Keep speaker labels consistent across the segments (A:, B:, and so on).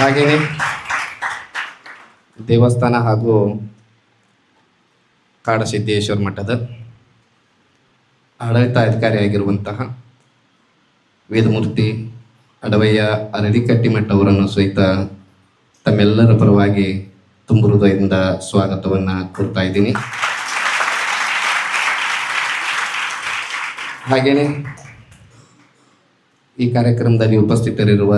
A: ಹಾಗೆಯೇ ದೇವಸ್ಥಾನ ಹಾಗೂ ಕಾಡಸಿದ್ದೇಶ್ವರ ಮಠದ ಆಡಳಿತಾಧಿಕಾರಿಯಾಗಿರುವಂತಹ ವೇದಮೂರ್ತಿ ಅಡವಯ್ಯ ಅರಳಿಕಟ್ಟಿಮಠ ಅವರನ್ನು ಸಹಿತ ತಮ್ಮೆಲ್ಲರ ಪರವಾಗಿ ತುಂಬ ಹೃದಯದಿಂದ ಸ್ವಾಗತವನ್ನು ಕೋರ್ತಾ ಇದ್ದೀನಿ. ಹಾಗೆಯೇ ಈ ಕಾರ್ಯಕ್ರಮದಲ್ಲಿ ಉಪಸ್ಥಿತರಿರುವ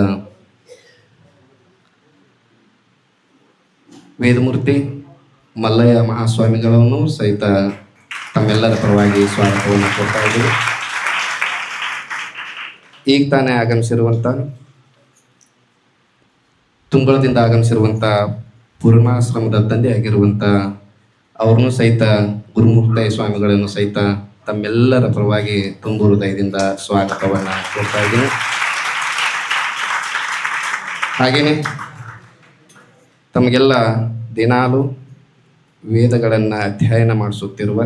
A: ವೇದಮೂರ್ತಿ ಮಲ್ಲಯ್ಯ ಮಹಾಸ್ವಾಮಿಗಳನ್ನು ಸಹಿತ ತಮ್ಮೆಲ್ಲರ ಪರವಾಗಿ ಸ್ವಾಗತವನ್ನು ಕೊಡ್ತಾ ಇದ್ದೀವಿ. ಈಗ ತಾನೇ ಆಗಮಿಸಿರುವಂಥ ತುಂಗಳದಿಂದ ಆಗಮಿಸಿರುವಂಥ ಪೂರ್ಣಾಶ್ರಮದ ತಂದೆ ಆಗಿರುವಂಥ ಅವ್ರನ್ನೂ ಸಹಿತ ಗುರುಮೂರ್ತಯ್ಯ ಸ್ವಾಮಿಗಳನ್ನು ಸಹಿತ ತಮ್ಮೆಲ್ಲರ ಪರವಾಗಿ ತುಂಬ ಹೃದಯದಿಂದ ಸ್ವಾಗತವನ್ನು ಕೊಡ್ತಾ ಇದ್ದೀನಿ. ಹಾಗೆಯೇ ತಮಗೆಲ್ಲ ದಿನಾಲು ವೇದಗಳನ್ನು ಅಧ್ಯಯನ ಮಾಡಿಸುತ್ತಿರುವ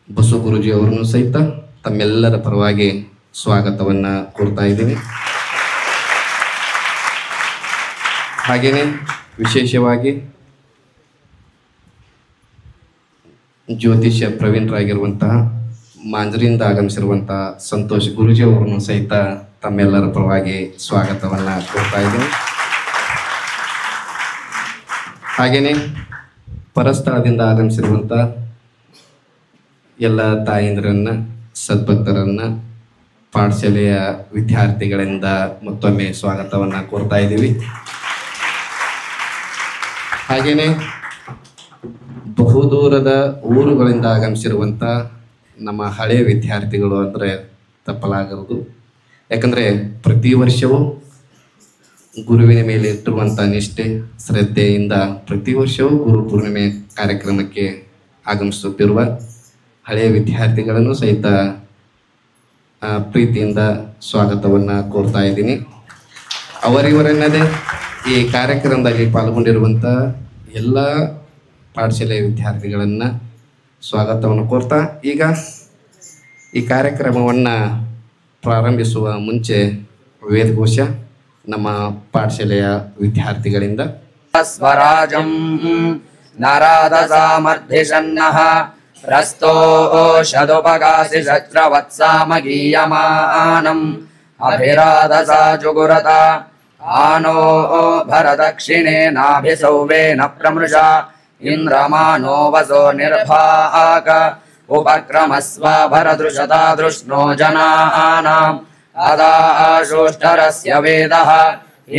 A: ಬಸವ ಗುರುಜಿ ಅವರನ್ನು ಸಹಿತ ತಮ್ಮೆಲ್ಲರ ಪರವಾಗಿ ಸ್ವಾಗತವನ್ನು ಕೋರ್ತಾ ಇದ್ದೀನಿ. ಹಾಗೆಯೇ ವಿಶೇಷವಾಗಿ ಜ್ಯೋತಿಷ್ಯ ಪ್ರವೀಣರಾಗಿರುವಂತಹ ಮಾಂಜರಿಂದ ಆಗಮಿಸಿರುವಂತಹ ಸಂತೋಷ್ ಗುರುಜಿ ಅವರನ್ನು ಸಹಿತ ತಮ್ಮೆಲ್ಲರ ಪರವಾಗಿ ಸ್ವಾಗತವನ್ನು ಕೋರ್ತಾ ಇದ್ದೀನಿ. ಹಾಗೆಯೇ ಪರಸ್ಥಳದಿಂದ ಆಗಮಿಸಿರುವಂಥ ಎಲ್ಲ ತಾಯಂದಿರನ್ನು ಸದ್ಭಕ್ತರನ್ನು ಪಾಠಶಾಲೆಯ ವಿದ್ಯಾರ್ಥಿಗಳಿಂದ ಮತ್ತೊಮ್ಮೆ ಸ್ವಾಗತವನ್ನು ಕೋರ್ತಾ ಇದ್ದೀವಿ. ಹಾಗೆಯೇ ಬಹುದೂರದ ಊರುಗಳಿಂದ ಆಗಮಿಸಿರುವಂಥ ನಮ್ಮ ಹಳೆಯ ವಿದ್ಯಾರ್ಥಿಗಳು ಅಂದರೆ ತಪ್ಪಲಾಗದು. ಯಾಕಂದರೆ ಪ್ರತಿ ವರ್ಷವೂ ಗುರುವಿನ ಮೇಲೆ ಇಟ್ಟಿರುವಂಥ ನಿಷ್ಠೆ ಶ್ರದ್ಧೆಯಿಂದ ಪ್ರತಿ ವರ್ಷವೂ ಗುರು ಪೂರ್ಣಿಮೆ ಕಾರ್ಯಕ್ರಮಕ್ಕೆ ಆಗಮಿಸುತ್ತಿರುವ ಹಳೆಯ ವಿದ್ಯಾರ್ಥಿಗಳನ್ನು ಸಹಿತ ಪ್ರೀತಿಯಿಂದ ಸ್ವಾಗತವನ್ನು ಕೋರ್ತಾ ಇದ್ದೀನಿ. ಅವರಿವರೆನ್ನದೇ ಈ ಕಾರ್ಯಕ್ರಮದಲ್ಲಿ ಪಾಲ್ಗೊಂಡಿರುವಂಥ ಎಲ್ಲ ಪಾಠಶಾಲೆಯ ವಿದ್ಯಾರ್ಥಿಗಳನ್ನು ಸ್ವಾಗತವನ್ನು ಕೋರ್ತಾ ಈಗ ಈ ಕಾರ್ಯಕ್ರಮವನ್ನು ಪ್ರಾರಂಭಿಸುವ ಮುಂಚೆ ವೇದಘೋಷ ನಮ್ಮ ಪಾಠಶಾಲೆಯ ವಿದ್ಯಾರ್ಥಿಗಳಿಂದ
B: ಸ್ವರಾಜಂ ನಾರಾದ ಸಾಮರ್ಥ್ಯಷನ್ನಃ ರಸ್ತೋ ಶದುಪಗಾಸಿ ಶಚ್ರವತ್ಸಾಮಗೀಯಮಾನಂ ಅಭಿರಾಧಸ ಜುಗುರತ ಆನೋ ಭರದಕ್ಷಿಣೇನಾಭಿಸೌವೇನ ಪ್ರಮೃಷ ಇಂದ್ರಮಾನೋ ವಸೋ ನಿರ್ಭಾಕ ಉಪಕ್ರಮಸ್ವ ಭರದೃಶತಾ ದೃಷ್ಣೋ ಜನಾನಾಂ ಅದಾಶೋಷ್ಟರಸ್ಯ ವೇದಃ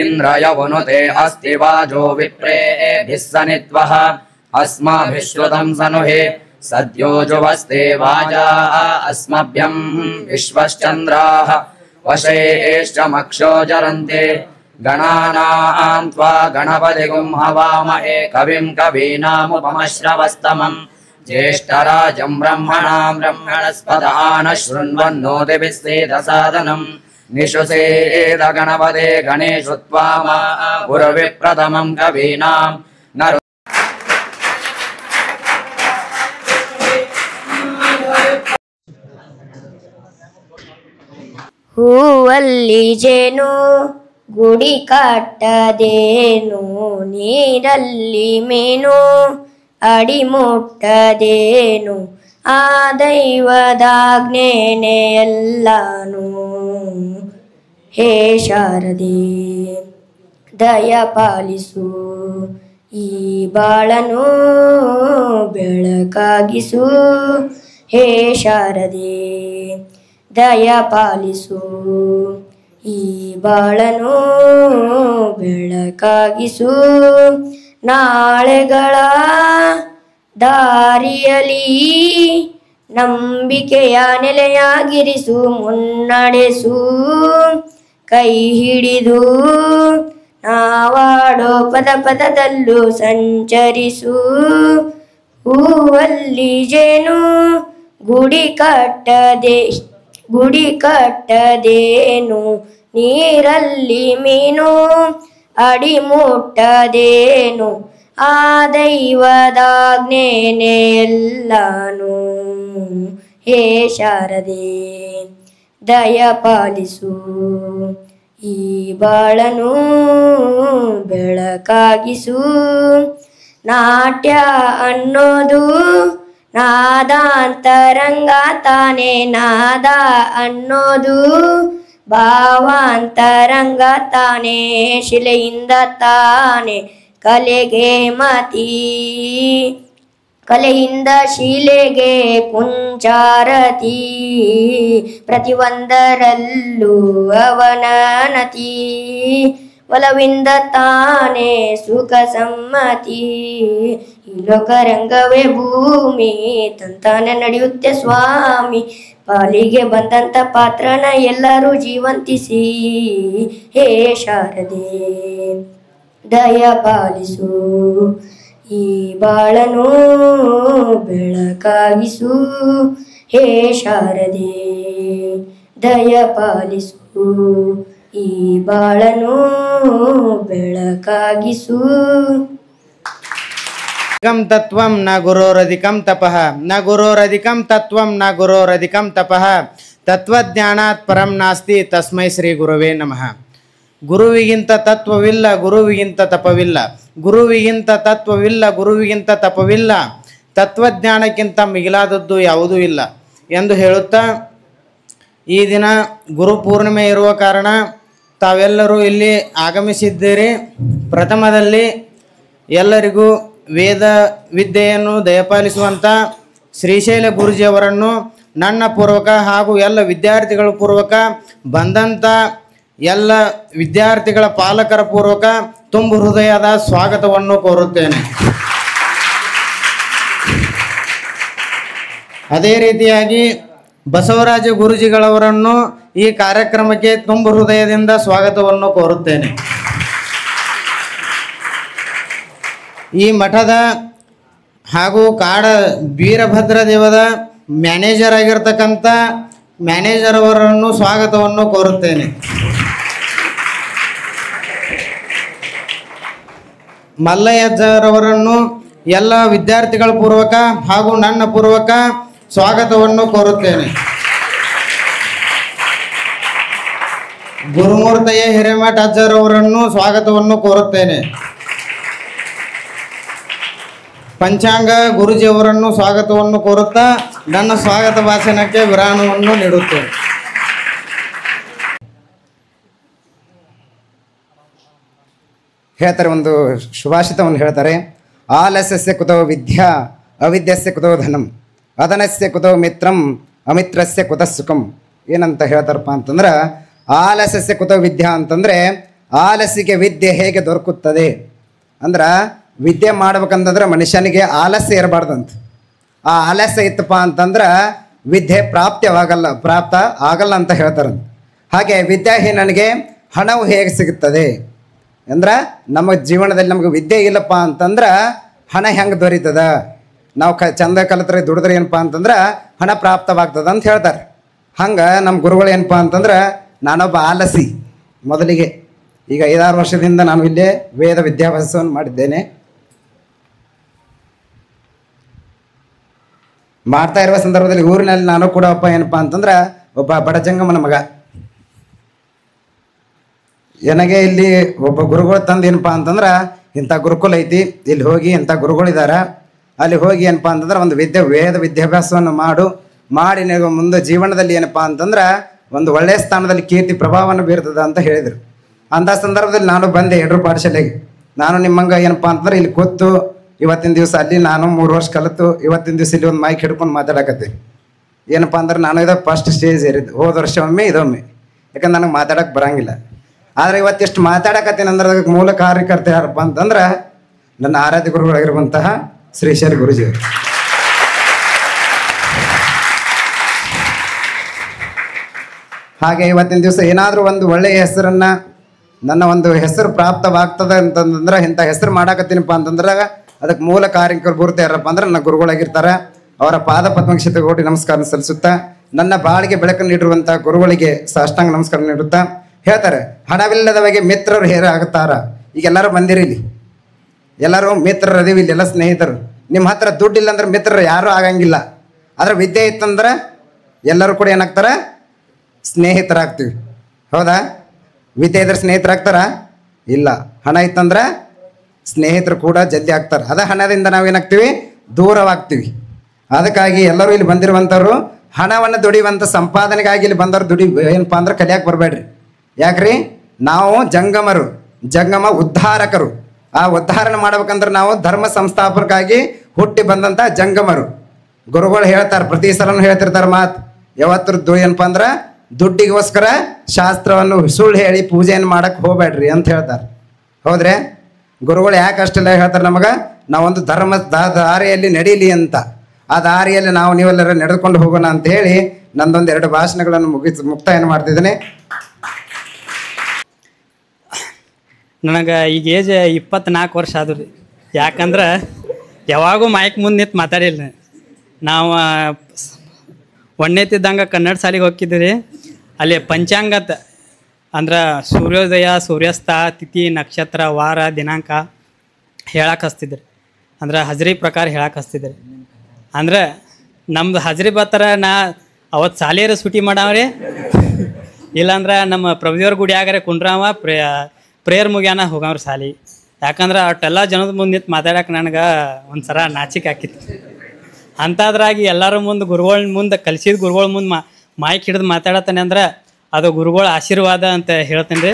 B: ಇಂದ್ರಯವನುತೆ ಅಸ್ತಿ ವಾಜೋ ವಿಪ್ರೇಭಿಃ ಸನಿತ್ವಃ ಅಸ್ಮಾಭಿಶ್ರುತಂ ಸನುಹೇ ಸದ್ಯೋಜುವಸ್ತೆ ವಾಜಾ ಅಸ್ಮಭ್ಯಂ ವಿಶ್ವಶ್ಚಂದ್ರಾಃ ವಶೇಶ್ಚಮಕ್ಷೋ ಜರಂತೆ ಗಣಾನಾಂ ತ್ವಾ ಗಣಪತಿಗುಂ ಹವಾಮಹೇ ಕವಿಂ ಕವೀನಾಮುಪಮಶ್ರವಸ್ತಮಂ ಜ್ಯೇಷ್ಠರಾಜಂ ಬ್ರಹ್ಮಣಾಂ ಬ್ರಹ್ಮಣಸ್ಪದಾನ ಶೃಣ್ವನ್ನೋತಿಭಿಸ್ಸೇದಸಾದನಂ ನಿಶುಸೇದ ಗಣಪತೆ ಗಣೇಶು ತ್ವಾಮ ಗುರವಿ ಪ್ರಥಮಂ ಕವೀನಾಂ ನರು
C: ಹೂವಲ್ಲಿ ಜೇನು ಗುಡಿ ಕಟ್ಟದೇನು ನೀರಲ್ಲಿ ಮೀನು ಅಡಿ ಮುಟ್ಟದೇನು ಆ ದೈವದಾಜ್ಞೆನೇ ಎಲ್ಲಾನು. ಹೇ ಶಾರದೆ ದಯ ಪಾಲಿಸು ಈ ಬಾಳನು ಬೆಳಕಾಗಿಸು. ಹೇ ಶಾರದೆ ದಯ ಪಾಲಿಸು ಈ ಬಾಳನು ಬೆಳಕಾಗಿಸು. ನಾಳೆಗಳ ದಾರಿಯಲಿ ನಂಬಿಕೆಯ ನೆಲೆಯಾಗಿರಿಸು. ಮುನ್ನಡೆಸು ಕೈ ಹಿಡಿದು ನಾವಾಡೋ ಪದ ಪದದಲ್ಲೂ ಸಂಚರಿಸು. ಹೂವಲ್ಲಿ ಜೇನು ಗುಡಿ ಕಟ್ಟದೇನು ನೀರಲ್ಲಿ ಮೀನು ಅಡಿ ಮುಟ್ಟದೇನು ಆ ದೈವದಾಜ್ಞೆನೇ ಎಲ್ಲಾನು. ಹೇ ಶಾರದೆ ದಯ ಪಾಲಿಸು ಈ ಬಾಳನು ಬೆಳಕಾಗಿಸು. ನಾಟ್ಯ ಅನ್ನೋದು ನಾದಾಂತರಂಗ ತಾನೇ, ನಾದ ಅನ್ನೋದು ಭಾವಾಂತರಂಗ ತಾನೇ, ಶಿಲೆಯಿಂದ ತಾನೇ ಕಲೆಗೆ ಮತಿ, ಕಲೆಯಿಂದ ಶಿಲೆಗೆ ಕುಂಚಾರತಿ, ಪ್ರತಿಯೊಂದರಲ್ಲೂ ಅವನನತಿ, ಒಲವಿಂದ ತಾನೇ ಸುಖ ಸಮ್ಮತಿ. ಈ ಲೋಕರಂಗವೇ ಭೂಮಿ ತಂತಾನೆ ನಡೆಯುತ್ತೆ ಸ್ವಾಮಿ, ಪಾಲಿಗೆ ಬಂದಂತ ಪಾತ್ರನ ಎಲ್ಲರೂ ಜೀವಂತಿಸಿ. ಹೇ ಶಾರದೆ ದಯ ಪಾಲಿಸು, ಈ ಬಾಳನು ಬೆಳಕಾಗಿಸು. ಹೇ ಶಾರದೆ ದಯ ಪಾಲಿಸು, ಈ ಬಾಳನು ಬೆಳಕಾಗಿಸು.
D: ತತ್ವಂ ನ ಗುರೋರಧಿಕಂ ತಪಃ, ನ ಗುರೋರಧಿಕಂ ತತ್ವಂ ನ ಗುರೋರಧಿಕಂ ತಪಃ, ತತ್ವಜ್ಞಾನಾತ್ ಪರಂ ನಾಸ್ತಿ ತಸ್ಮೈ ಶ್ರೀ ಗುರುವೇ ನಮಃ. ಗುರುವಿಗಿಂತ ತತ್ವವಿಲ್ಲ, ಗುರುವಿಗಿಂತ ತಪವಿಲ್ಲ, ಗುರುವಿಗಿಂತ ತತ್ವವಿಲ್ಲ, ಗುರುವಿಗಿಂತ ತಪವಿಲ್ಲ, ತತ್ವಜ್ಞಾನಕ್ಕಿಂತ ಮಿಗಿಲಾದದ್ದು ಯಾವುದೂ ಇಲ್ಲ ಎಂದು ಹೇಳುತ್ತಾ, ಈ ದಿನ ಗುರುಪೂರ್ಣಿಮೆ ಇರುವ ಕಾರಣ ತಾವೆಲ್ಲರೂ ಇಲ್ಲಿ ಆಗಮಿಸಿದ್ದೀರಿ. ಪ್ರಥಮದಲ್ಲಿ ಎಲ್ಲರಿಗೂ ವೇದ ವಿದ್ಯೆಯನ್ನು ದಯಪಾಲಿಸುವಂಥ ಶ್ರೀಶೈಲ ಗುರುಜಿಯವರನ್ನು ನನ್ನ ಪೂರ್ವಕ ಹಾಗೂ ಎಲ್ಲ ವಿದ್ಯಾರ್ಥಿಗಳ ಪೂರ್ವಕ, ಬಂದಂಥ ಎಲ್ಲ ವಿದ್ಯಾರ್ಥಿಗಳ ಪಾಲಕರ ಪೂರ್ವಕ ತುಂಬು ಹೃದಯದ ಸ್ವಾಗತವನ್ನು ಕೋರುತ್ತೇನೆ. ಅದೇ ರೀತಿಯಾಗಿ ಬಸವರಾಜ ಗುರುಜಿಗಳವರನ್ನು ಈ ಕಾರ್ಯಕ್ರಮಕ್ಕೆ ತುಂಬು ಹೃದಯದಿಂದ ಸ್ವಾಗತವನ್ನು ಕೋರುತ್ತೇನೆ. ಈ ಮಠದ ಹಾಗೂ ಕಾಡ ವೀರಭದ್ರ ದೇವದ ಮ್ಯಾನೇಜರ್ ಆಗಿರ್ತಕ್ಕಂಥ ಮ್ಯಾನೇಜರ್ ಅವರನ್ನು ಸ್ವಾಗತವನ್ನು ಕೋರುತ್ತೇನೆ. ಮಲ್ಲಯ್ಯಜ್ಜರವರನ್ನು ಎಲ್ಲ ವಿದ್ಯಾರ್ಥಿಗಳ ಪೂರ್ವಕ ಹಾಗೂ ನನ್ನ ಪೂರ್ವಕ ಸ್ವಾಗತವನ್ನು ಕೋರುತ್ತೇನೆ. ಗುರುಮೂರ್ತಯ್ಯ ಹಿರೇಮಠ ಅಜ್ಜರವರನ್ನು ಸ್ವಾಗತವನ್ನು ಕೋರುತ್ತೇನೆ. ಪಂಚಾಂಗ ಗುರುಜಿಯವರನ್ನು ಸ್ವಾಗತವನ್ನು ಕೋರುತ್ತಾ ನನ್ನ ಸ್ವಾಗತ ಭಾಷಣಕ್ಕೆ ವಿರಾಮವನ್ನು ನೀಡುತ್ತೇನೆ.
E: ಹೇಳ್ತಾರೆ, ಒಂದು ಸುಭಾಷಿತವನ್ನು ಹೇಳ್ತಾರೆ, ಆಲಸ್ಯಸ್ಯ ಕುತೋ ವಿದ್ಯಾ ಅವಿದ್ಯಸ್ಯ ಕುತೋ ಧನಂ, ಅದನಸ್ಯ ಕುತೋ ಮಿತ್ರಂ ಅಮಿತ್ರಸ್ಯ ಕುತಃ ಸುಖಂ. ಏನಂತ ಹೇಳ್ತಾರಪ್ಪ ಅಂತಂದ್ರೆ, ಆಲಸ್ಯಸ್ಯ ಕುತೋ ವಿದ್ಯಾ ಅಂತಂದರೆ ಆಲಸ್ಯಕ್ಕೆ ವಿದ್ಯೆ ಹೇಗೆ ದೊರಕುತ್ತದೆ ಅಂದ್ರೆ, ವಿದ್ಯೆ ಮಾಡ್ಬೇಕಂತಂದ್ರೆ ಮನುಷ್ಯನಿಗೆ ಆಲಸ್ಯ ಇರಬಾರ್ದಂತ. ಆ ಆಲಸ್ಯ ಇತ್ತಪ್ಪ ಅಂತಂದ್ರೆ ವಿದ್ಯೆ ಪ್ರಾಪ್ತ ಆಗಲ್ಲ ಅಂತ ಹೇಳ್ತಾರಂತ. ಹಾಗೆ ವಿದ್ಯಾಹೀನನಿಗೆ ಹಣವು ಹೇಗೆ ಸಿಗುತ್ತದೆ ಅಂದ್ರೆ, ನಮ್ಮ ಜೀವನದಲ್ಲಿ ನಮಗೆ ವಿದ್ಯೆ ಇಲ್ಲಪ್ಪ ಅಂತಂದ್ರೆ ಹಣ ಹೆಂಗೆ ದೊರೀತದ, ನಾವು ಚಂದ ಕಲಿತ್ರೆ ದುಡಿದ್ರೆ ಏನಪ್ಪ ಅಂತಂದ್ರೆ ಹಣ ಪ್ರಾಪ್ತವಾಗ್ತದೆ ಅಂತ ಹೇಳ್ತಾರೆ. ಹಂಗೆ ನಮ್ಮ ಗುರುಗಳು ಏನಪ್ಪ ಅಂತಂದ್ರೆ, ನಾನೊಬ್ಬ ಆಲಸಿ. ಮೊದಲಿಗೆ ಈಗ 5-6 ವರ್ಷದಿಂದ ನಾನು ಇಲ್ಲೇ ವೇದ ವಿದ್ಯಾಭ್ಯಾಸವನ್ನು ಮಾಡಿದ್ದೇನೆ. ಮಾಡ್ತಾ ಇರುವ ಸಂದರ್ಭದಲ್ಲಿ ಊರಿನಲ್ಲಿ ನಾನು ಕೂಡ ಏನಪ್ಪ ಅಂತಂದ್ರೆ ಒಬ್ಬ ಬಡ ಜಂಗಮನ ಮಗ. ನನಗೆ ಇಲ್ಲಿ ಒಬ್ಬ ಗುರುಗಳು ತಂದು ಏನಪ್ಪ ಅಂತಂದ್ರೆ, ಇಂಥ ಗುರುಕುಲ ಐತಿ, ಇಲ್ಲಿ ಹೋಗಿ ಇಂಥ ಗುರುಗಳಿದ್ದಾರೆ, ಅಲ್ಲಿ ಹೋಗಿ ಏನಪ್ಪ ಅಂತಂದ್ರೆ ಒಂದು ವೇದ ವಿದ್ಯಾಭ್ಯಾಸವನ್ನು ಮಾಡಿ ನೀವು ಮುಂದೆ ಜೀವನದಲ್ಲಿ ಏನಪ್ಪ ಅಂತಂದ್ರೆ ಒಂದು ಒಳ್ಳೆಯ ಸ್ಥಾನದಲ್ಲಿ ಕೀರ್ತಿ ಪ್ರಭಾವವನ್ನು ಬೀರ್ತದೆ ಅಂತ ಹೇಳಿದರು. ಅಂಥ ಸಂದರ್ಭದಲ್ಲಿ ನಾನು ಬಂದೆ ಎಡ್ರು ಪಾಠಶಾಲೆಗೆ. ನಾನು ನಿಮ್ಮಂಗೆ ಏನಪ್ಪ ಅಂತಂದ್ರೆ ಇಲ್ಲಿ ಕೂತು ಇವತ್ತಿನ ದಿವಸ ಅಲ್ಲಿ ನಾನು 3 ವರ್ಷ ಕಲಿತು ಇವತ್ತಿನ ದಿವಸ ಇಲ್ಲಿ ಒಂದು ಮೈಕ್ ಹಿಡ್ಕೊಂಡು ಮಾತಾಡಕತ್ತೀನಿ. ಏನಪ್ಪ ಅಂದ್ರೆ ನಾನು ಇದು ಫಸ್ಟ್ ಸ್ಟೇಜ್ ಏರಿದ್ದು, ಹೋದ ವರ್ಷ ಒಮ್ಮೆ ಇದೊಮ್ಮೆ, ಯಾಕಂದ್ರೆ ನನಗೆ ಮಾತಾಡೋಕ್ಕೆ ಬರೋಂಗಿಲ್ಲ. ಆದರೆ ಇವತ್ತಿಷ್ಟು ಮಾತಾಡಕತ್ತೀನಿ ಅಂದ್ರೆ ಅದಕ್ಕೆ ಮೂಲ ಕಾರ್ಯಕರ್ತ ಯಾರಪ್ಪ ಅಂತಂದ್ರೆ ನನ್ನ ಆರಾಧ್ಯ ಗುರುಗಳಾಗಿರುವಂತಹ ಶ್ರೀಶೈಲ ಗುರುಜಿಯವರು. ಹಾಗೆ ಇವತ್ತಿನ ದಿವಸ ಏನಾದರೂ ಒಂದು ಒಳ್ಳೆಯ ಹೆಸರನ್ನು, ನನ್ನ ಒಂದು ಹೆಸರು ಪ್ರಾಪ್ತವಾಗ್ತದೆ ಅಂತಂದ್ರೆ, ಇಂಥ ಹೆಸರು ಮಾಡಾಕತ್ತೀನಪ್ಪ ಅಂತಂದ್ರೆ ಅದಕ್ಕೆ ಮೂಲ ಕಾರ್ಯಕರ್ತರು ಯಾರಪ್ಪ ಅಂದ್ರೆ ನನ್ನ ಗುರುಗಳಾಗಿರ್ತಾರೆ. ಅವರ ಪಾದ ಪದ್ಮಕ್ಕೆ ಶತಕೋಟಿ ನಮಸ್ಕಾರ ಸಲ್ಲಿಸುತ್ತಾ, ನನ್ನ ಬಾಳಿಗೆ ಬೆಳಕನ್ನು ನೀಡಿರುವಂಥ ಗುರುಗಳಿಗೆ ಸಾಷ್ಟಾಂಗ ನಮಸ್ಕಾರ ನೀಡುತ್ತಾ ಹೇಳ್ತಾರೆ, ಹಣವಿಲ್ಲದವಗೆ ಮಿತ್ರರು ಹೇರ ಆಗುತ್ತಾರ. ಈಗ ಎಲ್ಲರೂ ಬಂದಿರಿ, ಇಲ್ಲಿ ಎಲ್ಲರೂ ಮಿತ್ರರು ಅದೀವಿ, ಇಲ್ಲೆಲ್ಲ ಸ್ನೇಹಿತರು. ನಿಮ್ಮ ಹತ್ರ ದುಡ್ಡಿಲ್ಲ ಅಂದ್ರೆ ಮಿತ್ರರು ಯಾರೂ ಆಗಂಗಿಲ್ಲ. ಆದರೆ ವಿದ್ಯೆ ಇತ್ತಂದ್ರೆ ಎಲ್ಲರೂ ಕೂಡ ಏನಾಗ್ತಾರೆ, ಸ್ನೇಹಿತರಾಗ್ತೀವಿ. ಹೌದಾ? ವಿದ್ಯೆ ಇದ್ರೆ ಸ್ನೇಹಿತರಾಗ್ತಾರ? ಇಲ್ಲ. ಹಣ ಇತ್ತಂದ್ರೆ ಸ್ನೇಹಿತರು ಕೂಡ ಜಲ್ದಿ ಆಗ್ತಾರೆ. ಅದ ಹಣದಿಂದ ನಾವೇನಾಗ್ತೀವಿ? ದೂರವಾಗ್ತೀವಿ. ಅದಕ್ಕಾಗಿ ಎಲ್ಲರೂ ಇಲ್ಲಿ ಬಂದಿರುವಂಥವ್ರು ಹಣವನ್ನು ದುಡಿಯುವಂಥ ಸಂಪಾದನೆಗಾಗಿ ಇಲ್ಲಿ ಬಂದವರು ಏನಪ್ಪ ಅಂದ್ರೆ ಕಲಿಯಕ್ಕೆ ಬರಬೇಡ್ರಿ. ಯಾಕ್ರಿ? ನಾವು ಜಂಗಮ ಉದ್ಧಾರಕರು. ಆ ಉದ್ಧಾರಣೆ ಮಾಡ್ಬೇಕಂದ್ರೆ ನಾವು ಧರ್ಮ ಸಂಸ್ಥಾಪಕರಾಗಿ ಹುಟ್ಟಿ ಬಂದಂಥ ಜಂಗಮರು. ಗುರುಗಳು ಹೇಳ್ತಾರೆ, ಪ್ರತಿ ಸಲನೂ ಹೇಳ್ತಿರ್ತಾರೆ ಮಾತು, ಯಾವತ್ತರದ್ದು ಏನಪ್ಪ ಅಂದ್ರೆ ದುಡ್ಡಿಗೋಸ್ಕರ ಶಾಸ್ತ್ರವನ್ನು ಸುಳ್ಳು ಹೇಳಿ ಪೂಜೆಯನ್ನು ಮಾಡಕ್ಕೆ ಹೋಗ್ಬೇಡ್ರಿ ಅಂತ ಹೇಳ್ತಾರೆ. ಹೌದ್ರಿ? ಗುರುಗಳು ಯಾಕೆ ಅಷ್ಟೆಲ್ಲ ಹೇಳ್ತಾರೆ ನಮಗೆ? ನಾವೊಂದು ಧರ್ಮ ದಾರಿಯಲ್ಲಿ ನಡೀಲಿ ಅಂತ. ಆ ದಾರಿಯಲ್ಲಿ ನೀವೆಲ್ಲರೂ ನಡೆದುಕೊಂಡು ಹೋಗೋಣ ಅಂತ ಹೇಳಿ ನಂದೊಂದು 2 ಭಾಷಣಗಳನ್ನು ಮುಕ್ತಾಯನ ಮಾಡ್ತಿದ್ದೇನೆ.
F: ನನಗೆ ಈಗ ಏಜ್ 24 ವರ್ಷ ಆದ್ರಿ. ಯಾಕಂದ್ರೆ ಯಾವಾಗೂ ಮೈಕ್ ಮುಂದೆ ನಿಂತು ಮಾತಾಡಿಲ್ಲ. ನಾವು ಒಣ್ಣೆತ್ತಿದ್ದಂಗೆ ಕನ್ನಡ ಶಾಲೆಗೆ ಹೋಗಿದ್ರಿ. ಅಲ್ಲಿ ಪಂಚಾಂಗದ ಅಂದ್ರೆ ಸೂರ್ಯೋದಯ, ಸೂರ್ಯಾಸ್ತ, ತಿಥಿ, ನಕ್ಷತ್ರ, ವಾರ, ದಿನಾಂಕ ಹೇಳಕ್ಕೆ ಹಚ್ತಿದ್ರಿ. ಅಂದ್ರೆ ಹಜರಿ ಪ್ರಕಾರ ಹೇಳಕ್ಕೆ ಹಚ್ತಿದ್ರಿ. ಅಂದ್ರೆ ನಮ್ದು ಹಜರಿ ಬರ್ತಾರ ಅವತ್ತು ಶಾಲೆಯರು ಸೂಟಿ ಮಾಡವ್ರಿ. ಇಲ್ಲಾಂದ್ರೆ ನಮ್ಮ ಪ್ರಭುದೇವ್ರ ಗುಡಿ ಆಗರೆ ಕುಂಡ್ರಾವ ಪ್ರೇಯರ್ ಮುಗ್ಯಾನ ಹೋಗವ್ರಿ ಶಾಲೆ. ಯಾಕಂದ್ರೆ ಅಷ್ಟೆಲ್ಲ ಜನದ ಮುಂದೆ ನಿಂತು ಮಾತಾಡಕ್ಕೆ ನನಗೆ ಒಂಥರ ನಾಚಿಕೆ ಹಾಕಿತ್ತು. ಅಂಥದ್ರಾಗಿ ಎಲ್ಲರ ಮುಂದೆ ಗುರುಗಳ ಮುಂದೆ ಕಲಿಸಿದ ಗುರುಗಳ ಮುಂದೆ ಮೈಕ್ ಹಿಡಿದು ಮಾತಾಡತ್ತಾನೆ ಅಂದ್ರೆ ಅದು ಗುರುಗಳ ಆಶೀರ್ವಾದ ಅಂತ ಹೇಳ್ತೇನೆ ರೀ.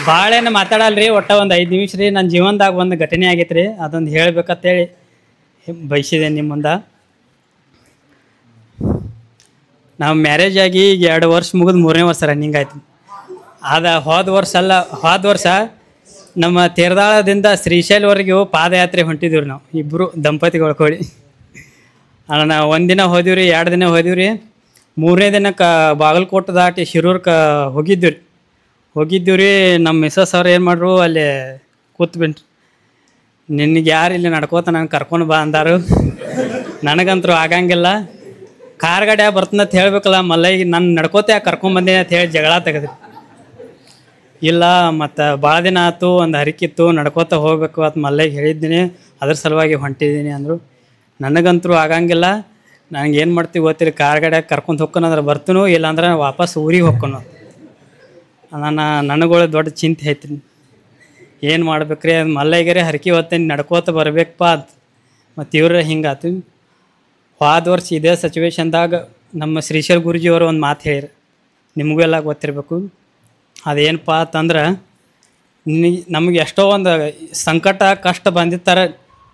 F: ಭಾಳೇನು ಮಾತಾಡಲ್ರಿ, ಒಟ್ಟು ಒಂದು 5 ನಿಮಿಷ ರೀ. ನನ್ನ ಜೀವನದಾಗ ಒಂದು ಘಟನೆ ಆಗೈತೆ ರೀ, ಅದೊಂದು ಹೇಳ್ಬೇಕಂತೇಳಿ ಬಯಸಿದೆ ನಿಮ್ಮ ಮುಂದೆ. ನಾವು ಮ್ಯಾರೇಜ್ ಆಗಿ ಈಗ 2 ವರ್ಷ ಮುಗಿದು 3ನೇ ವರ್ಷ ರನ್ನಿಂಗ್ ಆಯ್ತು. ಹೋದ ವರ್ಷ ನಮ್ಮ ತೇರದಾಳದಿಂದ ಶ್ರೀಶೈಲವರೆಗೂ ಪಾದಯಾತ್ರೆ ಹೊಂಟಿದ್ದೀವಿ ನಾವು ಇಬ್ಬರು ದಂಪತಿಗಳು ಕೂಡಿ. ನಾವು 1 ದಿನ ಹೋದಿವ್ರಿ, 2 ದಿನ ಹೋದಿವ್ರಿ. 3ನೇ ದಿನಕ್ಕೆ ಬಾಗಲಕೋಟೆ ದಾಟಿ ಶಿರೂರ್ಗೆ ಹೋಗಿದ್ದೀವಿ ರೀ. ನಮ್ಮ ಮಿಸಸ್ ಅವ್ರು ಏನು ಮಾಡ್ರು, ಅಲ್ಲಿ ಕೂತ್ಬಿಟ್ರಿ. ನಿನಗೆ ಯಾರು ಇಲ್ಲಿ ನಡ್ಕೋತ ನಂಗೆ ಕರ್ಕೊಂಡು ಬಾ ಅಂದಾರು. ನನಗಂತರೂ ಆಗಂಗಿಲ್ಲ. ಕಾರ್ ಗಾಡಿ ಬರ್ತಂತ ಹೇಳ್ಬೇಕಲ್ಲ, ಮಲ್ಲಯ್ಯ ನಾನು ನಡ್ಕೋತೆ ಕರ್ಕೊಂಬಂದಿನಿ ಅಂತ ಹೇಳಿ ಜಗಳ ತೆಗೆದ್ರಿ. ಇಲ್ಲ ಮತ್ತು ಭಾಳ ದಿನ ಆಯ್ತು, ಒಂದು ಹರಿಕಿತ್ತು, ನಡ್ಕೋತ ಹೋಗ್ಬೇಕು ಅಂತ ಮಲ್ಲಯ್ಯ ಹೇಳಿದ್ದೀನಿ, ಅದ್ರ ಸಲುವಾಗಿ ಹೊಂಟಿದ್ದೀನಿ ಅಂದರು. ನನಗಂತರೂ ಆಗಂಗಿಲ್ಲ. ನನಗೆ ಏನು ಮಾಡ್ತೀವಿ ಗೊತ್ತಿಲ್ಲ, ಕಾರ್ ಗಾಡಿಯಾಗ ಕರ್ಕೊಂಡು ಹೋಗ್ಕೊನಂದ್ರೆ ಬರ್ತೀನೋ, ಇಲ್ಲಾಂದ್ರೆ ವಾಪಸ್ ಊರಿಗೆ ಹೋಗ್ಕೊನು. ನನಗಳು ದೊಡ್ಡ ಚಿಂತೆ ಐತ್ರಿ, ಏನು ಮಾಡ್ಬೇಕ್ರಿ? ಮಲ್ಲಯ್ಯಗರೆ ಹರಕೆ ಹೊತ್ತೇನೆ ನಡ್ಕೋತ ಬರಬೇಕಪ್ಪ ಅಂತ. ಮತ್ತು ಇವ್ರ ಹಿಂಗಾತು. ಹೋದ ವರ್ಷ ಇದೇ ಸಿಚುವೇಶನ್ದಾಗ ನಮ್ಮ ಶ್ರೀಶೈಲ ಗುರುಜಿಯವರು ಒಂದು ಮಾತು ಹೇಳಿರಿ, ನಿಮಗೂ ಎಲ್ಲ ಗೊತ್ತಿರಬೇಕು. ಅದೇನಪ್ಪ ಅಂತಂದ್ರೆ, ನಮಗೆ ಎಷ್ಟೋ ಒಂದು ಸಂಕಟ ಕಷ್ಟ ಬಂದಿರ್ತಾರೆ.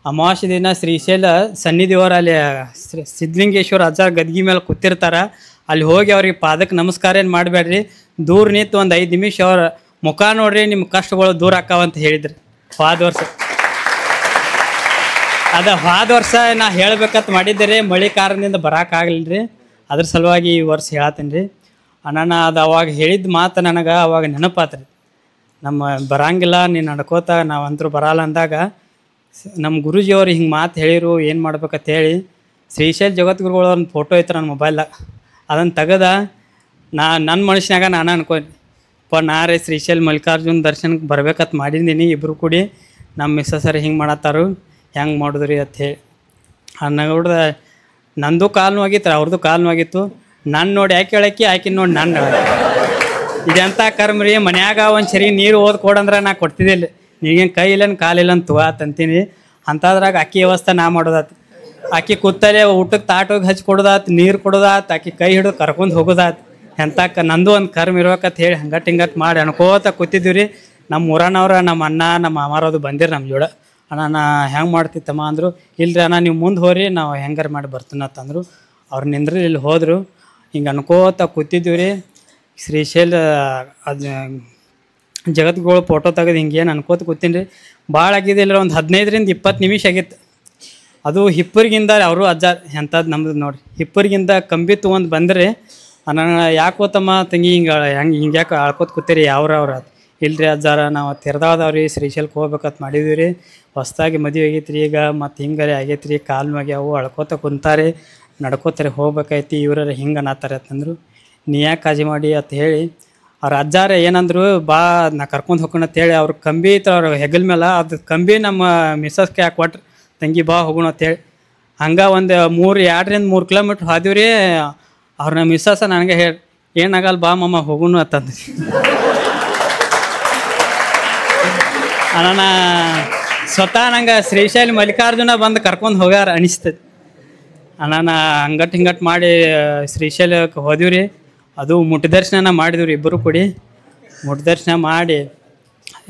F: ಅಮಾವಾಸ್ಯೆ ದಿನ ಶ್ರೀಶೈಲ ಸನ್ನಿಧಿಯವರು ಅಲ್ಲಿ ಸಿದ್ಧಲಿಂಗೇಶ್ವರ ಅಜ್ಜ ಗದ್ಗಿ ಮೇಲೆ ಕೂತಿರ್ತಾರೆ. ಅಲ್ಲಿ ಹೋಗಿ ಅವ್ರಿಗೆ ಪಾದಕ್ಕೆ ನಮಸ್ಕಾರ ಏನು ಮಾಡಬೇಡ್ರಿ, ದೂರ ನಿಂತು ಒಂದು 5 ನಿಮಿಷ ಅವ್ರ ಮುಖ ನೋಡ್ರಿ, ನಿಮ್ಮ ಕಷ್ಟಗಳು ದೂರ ಆಕ್ಕಾವಂತ ಹೇಳಿದ್ರಿ ಹೋದ ವರ್ಷ. ಹೋದ ವರ್ಷ ನಾ ಹೇಳ್ಬೇಕಂತ ಮಾಡಿದ್ದೆ, ಮಳೆ ಕಾರಣದಿಂದ ಬರೋಕ್ಕಾಗಲಿಲ್ಲ ರೀ. ಅದ್ರ ಸಲುವಾಗಿ ಈ ವರ್ಷ ಹೇಳತ್ತೀನಿ ರೀ. ಅದು ಅವಾಗ ಹೇಳಿದ ಮಾತು ನನಗೆ ಅವಾಗ ನೆನಪಾತ್ರಿ. ನಮ್ಮ ಬರಂಗಿಲ್ಲ, ನೀನು ನಡ್ಕೋತ ನಾವಂತರೂ ಬರಲ್ಲ ಅಂದಾಗ ನಮ್ಮ ಗುರೂಜಿಯವರು ಹಿಂಗೆ ಮಾತು ಹೇಳಿರು, ಏನು ಮಾಡ್ಬೇಕಂತ ಹೇಳಿ ಶ್ರೀಶೈಲ ಜಗದ್ಗುರುಗಳ ಒಂದು ಫೋಟೋ ಐತೆ ನನ್ನ ಮೊಬೈಲ್ದಾಗ. ಅದನ್ನು ತೆಗೆದ ನನ್ನ ಮನುಷ್ಯನಾಗ ನಾನು ಅನ್ಕೊಂಡೆ, ನಾರೇ ಶ್ರೀಶೈಲ ಮಲ್ಲಿಕಾರ್ಜುನ ದರ್ಶನಕ್ಕೆ ಬರ್ಬೇಕಂತ ಮಾಡಿದ್ದೀನಿ. ಇಬ್ಬರು ಕೂಡಿ ನಮ್ಮ ಮಿಸ್ಸಸರು ಹಿಂಗೆ ಮಾಡತ್ತಾರು, ಹೆಂಗೆ ಮಾಡಿದ್ರಿ ಅಂತ ಹೇಳಿ. ನೋಡ್ದ ನಂದು ಕಾಲು ನೋವಾಗಿತ್ತು, ಅವ್ರದ್ದು ಕಾಲು ನೋವಾಗಿತ್ತು. ನಾನು ನೋಡಿ ಯಾಕೆ ಹೇಳಕ್ಕೆ, ಆಕಿನ ನೋಡಿ ನಾನು ಇದೆಂಥ ಕರ್ಮ ರೀ. ಮನ್ಯಾಗ ಒಂದು ಸರಿ ನೀರು ಓದ್ ಕೊಡಂದ್ರೆ ನಾ ಕೊಡ್ತಿದ್ದಿಲ್ಲ, ನೀಗೇನು ಕೈ ಇಲ್ಲನ್ ಕಾಲಿಲ್ಲ ಅಂತ ಅಂತೀನಿ. ಅಂಥದ್ರಾಗ ಅಕ್ಕಿ ವ್ಯವಸ್ಥೆ ನಾ ಮಾಡೋದಾತು. ಆಕಿ ಕೂತಲ್ಲೇ ಊಟಕ್ಕೆ ತಾಟೋಗಿ ಹಚ್ಚಿ ಕೊಡೋದಾತು, ನೀರು ಕೊಡೋದಾತು, ಆಕಿ ಕೈ ಹಿಡಿದು ಕರ್ಕೊಂಡು ಹೋಗೋದಾತು. ನಂದು ಒಂದು ಕರ್ಮ ಇರ್ಬೇಕಂತ ಹೇಳಿ ಹಿಂಗಟ್ಟು ಮಾಡಿ ಅನ್ಕೋತ ಕೂತಿದ್ದೀವಿ ರೀ. ನಮ್ಮ ಊರನವ್ರ, ನಮ್ಮ ಅಣ್ಣ, ನಮ್ಮ ಮಾಮಾರದು ಬಂದಿರಿ ನಮ್ಮ ಜೋಡ. ಅಣ್ಣ ನಾ ಹೆಂಗೆ ಮಾಡ್ತಿತ್ತಮ್ಮ ಅಂದರು. ಇಲ್ಲರಿ ಅಣ್ಣ ನೀವು ಮುಂದೆ ಹೋರಿ, ನಾವು ಹೆಂಗಾರು ಮಾಡಿ ಬರ್ತೀನಂತಂದರು. ಅವ್ರು ನಿಂದ್ರಿ ಇಲ್ಲಿ ಹೋದರು. ಹಿಂಗೆ ಅನ್ಕೋತ ಕೂತಿದ್ದೀವಿ ರೀ. ಶ್ರೀಶೈಲ ಅದು ಜಗದ್ಗುರು ಫೋಟೋ ತೆಗೆದು ಹಿಂಗೇನು ಅನ್ಕೋತ ಕೂತೀನಿ ರೀ. ಭಾಳ ಆಗಿದ್ದಿಲ್ಲ, ಒಂದು 15ರಿಂದ 20 ನಿಮಿಷ ಆಗಿತ್ತು. ಅದು ಹಿಪ್ಪರಿಗಿಂದ ಅವರು ಅಜ್ಜ ಎಂಥದ್ದು ನಮ್ದು ನೋಡಿರಿ, ಹಿಪ್ಪರಿಗಿಂದ ಕಂಬಿ ತೊಗೊಂಡು ಬಂದರೆ ನಾನು ಯಾಕೆ ಹೋತಮ್ಮ ತಂಗಿ ಹಿಂಗೆ ಯಾಕೆ ಆಳ್ಕೋತ ಕೂತೀರಿ ಯಾವ್ರವ್ರ ಇಲ್ಲರಿ ಅಜ್ಜಾರ, ನಾವು ತೆರೆದಾದವ್ರಿ ಶ್ರೀಶೈಲಕ್ಕೆ ಹೋಗ್ಬೇಕಂತ ಮಾಡಿದ್ವಿ ರೀ. ಹೊಸ್ದಾಗಿ ಮದುವೆ ಆಗೈತೆ ರೀ ಈಗ, ಮತ್ತು ಹಿಂಗಾರೆ ಆಗೈತೆ ರೀ, ಕಾಲು ಮ್ಯಾಗ್ಯಾವು ಅಳ್ಕೋತ ಕುಂತಾರೆ, ನಡ್ಕೋತಾರೆ ಹೋಗ್ಬೇಕೈತಿ, ಇವ್ರ ಹಿಂಗೆ ಅನ್ನತ್ತಾರೆ ಅಂತಂದರು. ನೀ ಯಾಕೆ ಕಾಳಜಿ ಮಾಡಿ ಅಂತ ಹೇಳಿ ಅವ್ರ ಅಜ್ಜಾರ ಏನಂದ್ರು, ಬಾ ನಾ ಕರ್ಕೊಂಡು ಹೋಗೋಣ ಅಂತೇಳಿ ಅವ್ರ ಕಂಬಿ ಇತ್ತು ಅವ್ರ ಹೆಗಲ ಮೇಲೆ. ಅದು ಕಂಬಿ ನಮ್ಮ ಮಿಸ್ಸಸ್ಗೆ ಯಾಕೆ ಕೊಟ್ರು, ತಂಗಿ ಬಾ ಹೋಗೋಣ ಅಂತೇಳಿ. ಹಂಗೆ ಒಂದು 2ರಿಂದ 3 ಕಿಲೋಮೀಟ್ರ್ ಹೋದಿವಿ ರೀ. ಅವ್ರ ನಮ್ಮ ಮಿಸ್ಸಸ್ ನನಗೆ ಏನಾಗಲ್ಲ ಬಾ ಮಮ್ಮ ಹೋಗುನು ಅಂತಂದ್ರಿ. ಅಣ್ಣ ಸ್ವತಃ ನಂಗೆ ಶ್ರೀಶೈಲ ಮಲ್ಲಿಕಾರ್ಜುನ ಬಂದು ಕರ್ಕೊಂಡು ಹೋಗ್ಯಾರ ಅನಿಸ್ತದೆ. ಅಣ್ಣ ಹಂಗಟ್ಟು ಹಿಂಗಟ್ಟು ಮಾಡಿ ಶ್ರೀಶೈಲಕ್ಕೆ ಹೋದಿವಿ ರೀ. ಅದು ಮುಟ್ಟಿ ದರ್ಶನ ಮಾಡಿದ್ವಿ ರೀ ಇಬ್ಬರು ಕೂಡಿ. ಮುಟ್ಟಿ ದರ್ಶನ ಮಾಡಿ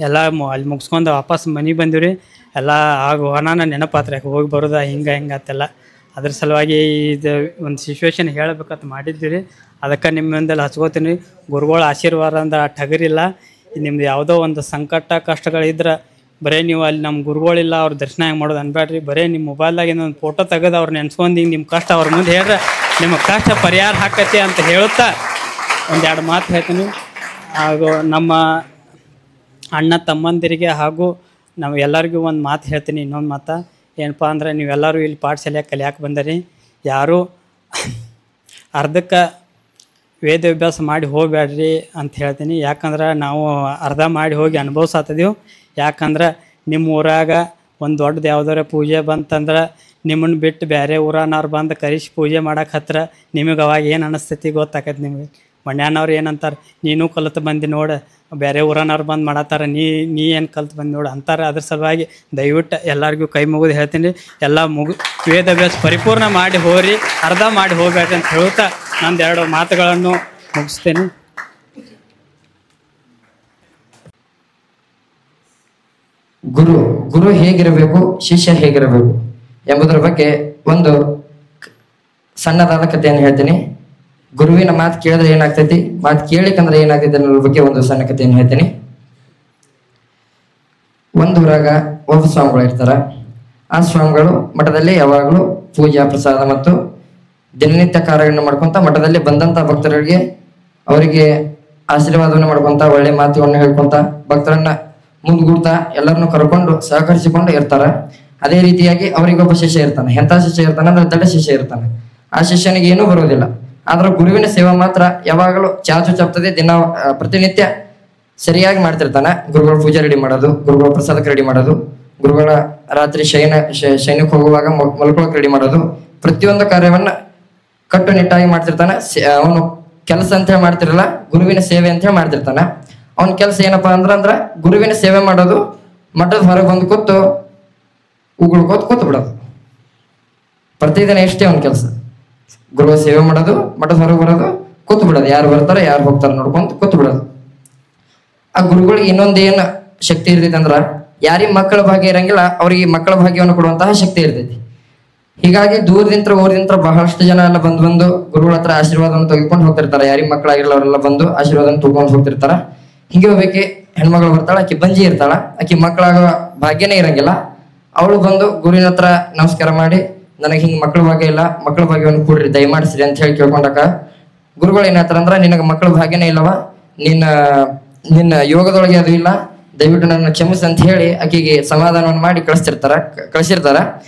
F: ಎಲ್ಲ ಅಲ್ಲಿ ಮುಗಿಸ್ಕೊಂಡು ವಾಪಸ್ ಮನೆಗೆ ಬಂದಿವಿ ರೀ. ಎಲ್ಲ ಆಗು ಅಣ್ಣ ನೆನಪಾತ್ರೆ ಹೋಗಿ ಬರೋದ ಹಿಂಗೆ ಅಂತೆಲ್ಲ. ಅದ್ರ ಸಲುವಾಗಿ ಇದು ಒಂದು ಸಿಚುವೇಶನ್ ಹೇಳಬೇಕಂತ ಮಾಡಿದ್ವಿ ರೀ. ಅದಕ್ಕೆ ನಿಮ್ಮಿಂದೆಲ್ಲ ಹಚ್ಕೋತೀನಿ. ಗುರುಗಳ ಆಶೀರ್ವಾದ ಅಂದ್ರೆ ಟಗರಿಲ್ಲ. ನಿಮ್ದು ಯಾವುದೋ ಒಂದು ಸಂಕಟ ಕಷ್ಟಗಳಿದ್ರೆ ಬರೀ ನೀವು ಅಲ್ಲಿ ನಮ್ಮ ಗುರುಗಳಿಲ್ಲ ಅವ್ರ ದರ್ಶನ ಹೆಂಗೆ ಮಾಡೋದು ಅನ್ಬೇಡ್ರಿ. ಬರೀ ನಿಮ್ಮ ಮೊಬೈಲ್ದಾಗ ಇನ್ನೊಂದು ಫೋಟೋ ತೆಗೆದು ಅವ್ರು ನೆನ್ಸ್ಕೊಂಡು ಹಿಂಗೆ ನಿಮ್ಮ ಕಷ್ಟ ಅವ್ರ ಮುಂದೆ ಹೇಳ್ರೆ ನಿಮ್ಮ ಕಷ್ಟ ಪರಿಹಾರ ಹಾಕತ್ತೆ ಅಂತ ಹೇಳುತ್ತಾ ಒಂದೆರಡು ಮಾತು ಹೇಳ್ತೀನಿ. ಹಾಗೂ ನಮ್ಮ ಅಣ್ಣ ತಮ್ಮಂದಿರಿಗೆ ಹಾಗೂ ನಾವು ಎಲ್ಲರಿಗೂ ಒಂದು ಮಾತು ಹೇಳ್ತೀನಿ. ಇನ್ನೊಂದು ಮಾತು ಏನಪ್ಪ ಅಂದ್ರೆ ನೀವೆಲ್ಲರೂ ಇಲ್ಲಿ ಪಾಠಶಾಲೆಯಾಗ ಕಲಿಯಾಕೆ ಬಂದರಿ. ಯಾರೂ ಅರ್ಧಕ್ಕೆ ವೇದಾಭ್ಯಾಸ ಮಾಡಿ ಹೋಗಬೇಡ್ರಿ ಅಂತ ಹೇಳ್ತೀನಿ. ಯಾಕಂದ್ರೆ ನಾವು ಅರ್ಧ ಮಾಡಿ ಹೋಗಿ ಅನುಭವಿಸತ್ತಿದ್ದೀವಿ. ಯಾಕಂದ್ರೆ ನಿಮ್ಮ ಊರಾಗ ಒಂದು ದೊಡ್ಡದು ಯಾವ್ದಾರ ಪೂಜೆ ಬಂತಂದ್ರೆ ನಿಮ್ಮನ್ನು ಬಿಟ್ಟು ಬೇರೆ ಊರನವ್ರು ಬಂದು ಕರಿಸಿ ಪೂಜೆ ಮಾಡಕ್ಕೆ ಹತ್ರ ನಿಮಗೆ ಅವಾಗ ಏನು ಅನ್ನಿಸ್ತೈತಿ ಗೊತ್ತಾಕೈತಿ ನಿಮಗೆ. ಮಣ್ಯಾನವ್ರು ಏನಂತಾರೆ, ನೀನು ಕಲಿತು ಬಂದು ನೋಡು, ಬೇರೆ ಊರನವ್ರು ಬಂದು ಮಾಡತ್ತಾರ, ನೀ ಏನು ಕಲ್ತು ಬಂದು ನೋಡು ಅಂತಾರೆ. ಅದ್ರ ಸಲುವಾಗಿ ದಯವಿಟ್ಟು ಎಲ್ಲರಿಗೂ ಕೈ ಮುಗಿದು ಹೇಳ್ತೀನಿ, ಎಲ್ಲ ವೇದಾಭ್ಯಾಸ ಪರಿಪೂರ್ಣ ಮಾಡಿ ಹೋಗ್ರಿ, ಅರ್ಧ ಮಾಡಿ ಹೋಗ್ಬೇಡ್ರಿ ಅಂತ ಹೇಳುತ್ತಾ ನಂದೆರಡು ಮಾತುಗಳನ್ನು ಮುಗಿಸ್ತೇನೆ.
G: ಗುರು ಹೇಗಿರಬೇಕು, ಶಿಷ್ಯ ಹೇಗಿರಬೇಕು ಎಂಬುದರ ಬಗ್ಗೆ ಒಂದು ಸಣ್ಣದಾದ ಕಥೆಯನ್ನು ಹೇಳ್ತೀನಿ. ಗುರುವಿನ ಮಾತು ಕೇಳಿದ್ರೆ ಏನಾಗ್ತೈತಿ, ಮಾತು ಕೇಳಿಕಂದ್ರೆ ಏನಾಗ್ತೈತಿ ಅನ್ನೋದ್ರ ಬಗ್ಗೆ ಒಂದು ಸಣ್ಣ ಕಥೆಯನ್ನು ಹೇಳ್ತೀನಿ. ಒಂದು ಊರಾಗ ಒಬ್ಬ ಸ್ವಾಮಿಗಳು ಇರ್ತಾರ. ಆ ಸ್ವಾಮಿಗಳು ಮಠದಲ್ಲಿ ಯಾವಾಗಲೂ ಪೂಜಾ ಪ್ರಸಾದ ಮತ್ತು ದಿನನಿತ್ಯ ಕಾರ್ಯಗಳನ್ನು ಮಾಡ್ಕೊಂತ ಮಠದಲ್ಲಿ ಬಂದಂತ ಭಕ್ತರಿಗೆ ಅವರಿಗೆ ಆಶೀರ್ವಾದವನ್ನು ಮಾಡ್ಕೊಂತ ಒಳ್ಳೆ ಮಾತುಗಳನ್ನು ಹೇಳ್ಕೊಂತ ಭಕ್ತರನ್ನ ಮುಂದ್ಗೂಡ್ತಾ ಎಲ್ಲರನ್ನು ಕರ್ಕೊಂಡು ಸಹಕರಿಸಿಕೊಂಡು ಇರ್ತಾರ. ಅದೇ ರೀತಿಯಾಗಿ ಅವರಿಗೊಬ್ಬ ಶಿಷ್ಯ ಇರ್ತಾನೆ. ಎಂಥ ಶಿಷ್ಯ ಇರ್ತಾನೆ ಅಂದ್ರೆ ದೊಡ್ಡ ಶಿಷ್ಯ ಇರ್ತಾನೆ. ಆ ಶಿಷ್ಯನಿಗೆ ಏನೂ ಬರೋದಿಲ್ಲ. ಆದ್ರೆ ಗುರುವಿನ ಸೇವೆ ಮಾತ್ರ ಯಾವಾಗಲೂ ಚಾಚು ಚಪ್ತದೆ ಪ್ರತಿನಿತ್ಯ ಸರಿಯಾಗಿ ಮಾಡ್ತಿರ್ತಾನೆ. ಗುರುಗಳ ಪೂಜೆ ರೆಡಿ ಮಾಡೋದು, ಗುರುಗಳ ಪ್ರಸಾದಕ್ಕೆ ರೆಡಿ ಮಾಡೋದು, ಗುರುಗಳ ರಾತ್ರಿ ಶಯನಕ್ಕೆ ಹೋಗುವಾಗ ಮಲ್ಕೊಳಕ್ಕೆ ರೆಡಿ ಮಾಡೋದು, ಪ್ರತಿಯೊಂದು ಕಾರ್ಯವನ್ನ ಕಟ್ಟುನಿಟ್ಟಾಗಿ ಮಾಡ್ತಿರ್ತಾನೆ. ಅವನು ಕೆಲಸ ಅಂತ ಹೇಳಿ ಮಾಡ್ತಿರಲ್ಲ, ಗುರುವಿನ ಸೇವೆ ಅಂತ ಹೇಳಿ ಮಾಡ್ತಿರ್ತಾನೆ. ಅವನ ಕೆಲಸ ಏನಪ್ಪಾ ಅಂದ್ರ ಗುರುವಿನ ಸೇವೆ ಮಾಡೋದು, ಮಠದ ಹೊರಗೆ ಬಂದು ಕೂತು ಕೂತು ಬಿಡೋದು. ಪ್ರತಿದಿನ ಎಷ್ಟೇ ಅವನ ಕೆಲಸ. ಗುರುಗಳ ಸೇವೆ ಮಾಡೋದು, ಮಠದ ಹೊರಗೆ ಬರೋದು, ಕೂತು ಬಿಡೋದು. ಯಾರು ಬರ್ತಾರ ಯಾರು ಹೋಗ್ತಾರ ನೋಡ್ಕೊಂತ ಕೂತು ಬಿಡೋದು. ಆ ಗುರುಗಳಿಗೆ ಇನ್ನೊಂದೇನು ಶಕ್ತಿ ಇರ್ತೈತಿ ಅಂದ್ರ, ಯಾರಿಗೆ ಮಕ್ಕಳ ಭಾಗ್ಯ ಇರಂಗಿಲ್ಲ ಅವ್ರಿಗೆ ಮಕ್ಕಳ ಭಾಗ್ಯವನ್ನು ಕೊಡುವಂತಹ ಶಕ್ತಿ ಇರ್ತೈತಿ. ಹೀಗಾಗಿ ದೂರದಿಂತ್ರ ಊರದಿಂತ್ರ ಬಹಳಷ್ಟು ಜನ ಎಲ್ಲ ಬಂದು ಗುರುಗಳ ಹತ್ರ ಆಶೀರ್ವಾದವನ್ನು ತೆಗೆದುಕೊಂಡು ಹೋಗ್ತಿರ್ತಾರೆ. ಯಾರಿಗೆ ಮಕ್ಕಳಾಗಿರಲ್ಲ ಅವರೆಲ್ಲ ಬಂದು ಆಶೀರ್ವಾದವನ್ನು ತಗೊಂಡು ಹೋಗ್ತಿರ್ತಾರ. ಹಿಂಗೆ ಒಬ್ಬಾಕಿ ಹೆಣ್ಮಗಳು ಬರ್ತಾಳ, ಆಕಿ ಬಂಜಿ ಇರ್ತಾಳ, ಆಕಿ ಮಕ್ಕಳಾಗೋ ಭಾಗ್ಯನೇ ಇರಂಗಿಲ್ಲ. ಅವಳು ಬಂದು ಗುರುವಿನ ಹತ್ರ ನಮಸ್ಕಾರ ಮಾಡಿ, ನನಗೆ ಹಿಂಗೆ ಮಕ್ಕಳ ಭಾಗ್ಯ ಇಲ್ಲ, ಮಕ್ಕಳ ಭಾಗ್ಯವನ್ನು ಕೊಡ್ರಿ ದಯಮಾಡಿಸ್ರಿ ಅಂತ ಹೇಳಿ ಕೇಳ್ಕೊಂಡಾಕ ಗುರುಗಳು ಏನ್ ಹೇಳ್ತಾರಂದ್ರ, ನಿನಗೆ ಮಕ್ಕಳ ಭಾಗ್ಯನೇ ಇಲ್ಲವ, ನಿನ್ನ ಯೋಗದೊಳಗೆ ಅದು ಇಲ್ಲ, ದಯವಿಟ್ಟು ನನ್ನ ಕ್ಷಮಿಸ ಅಂತ ಹೇಳಿ ಆಕಿಗೆ ಸಮಾಧಾನವನ್ನು ಮಾಡಿ ಕಳಿಸಿರ್ತಾರ.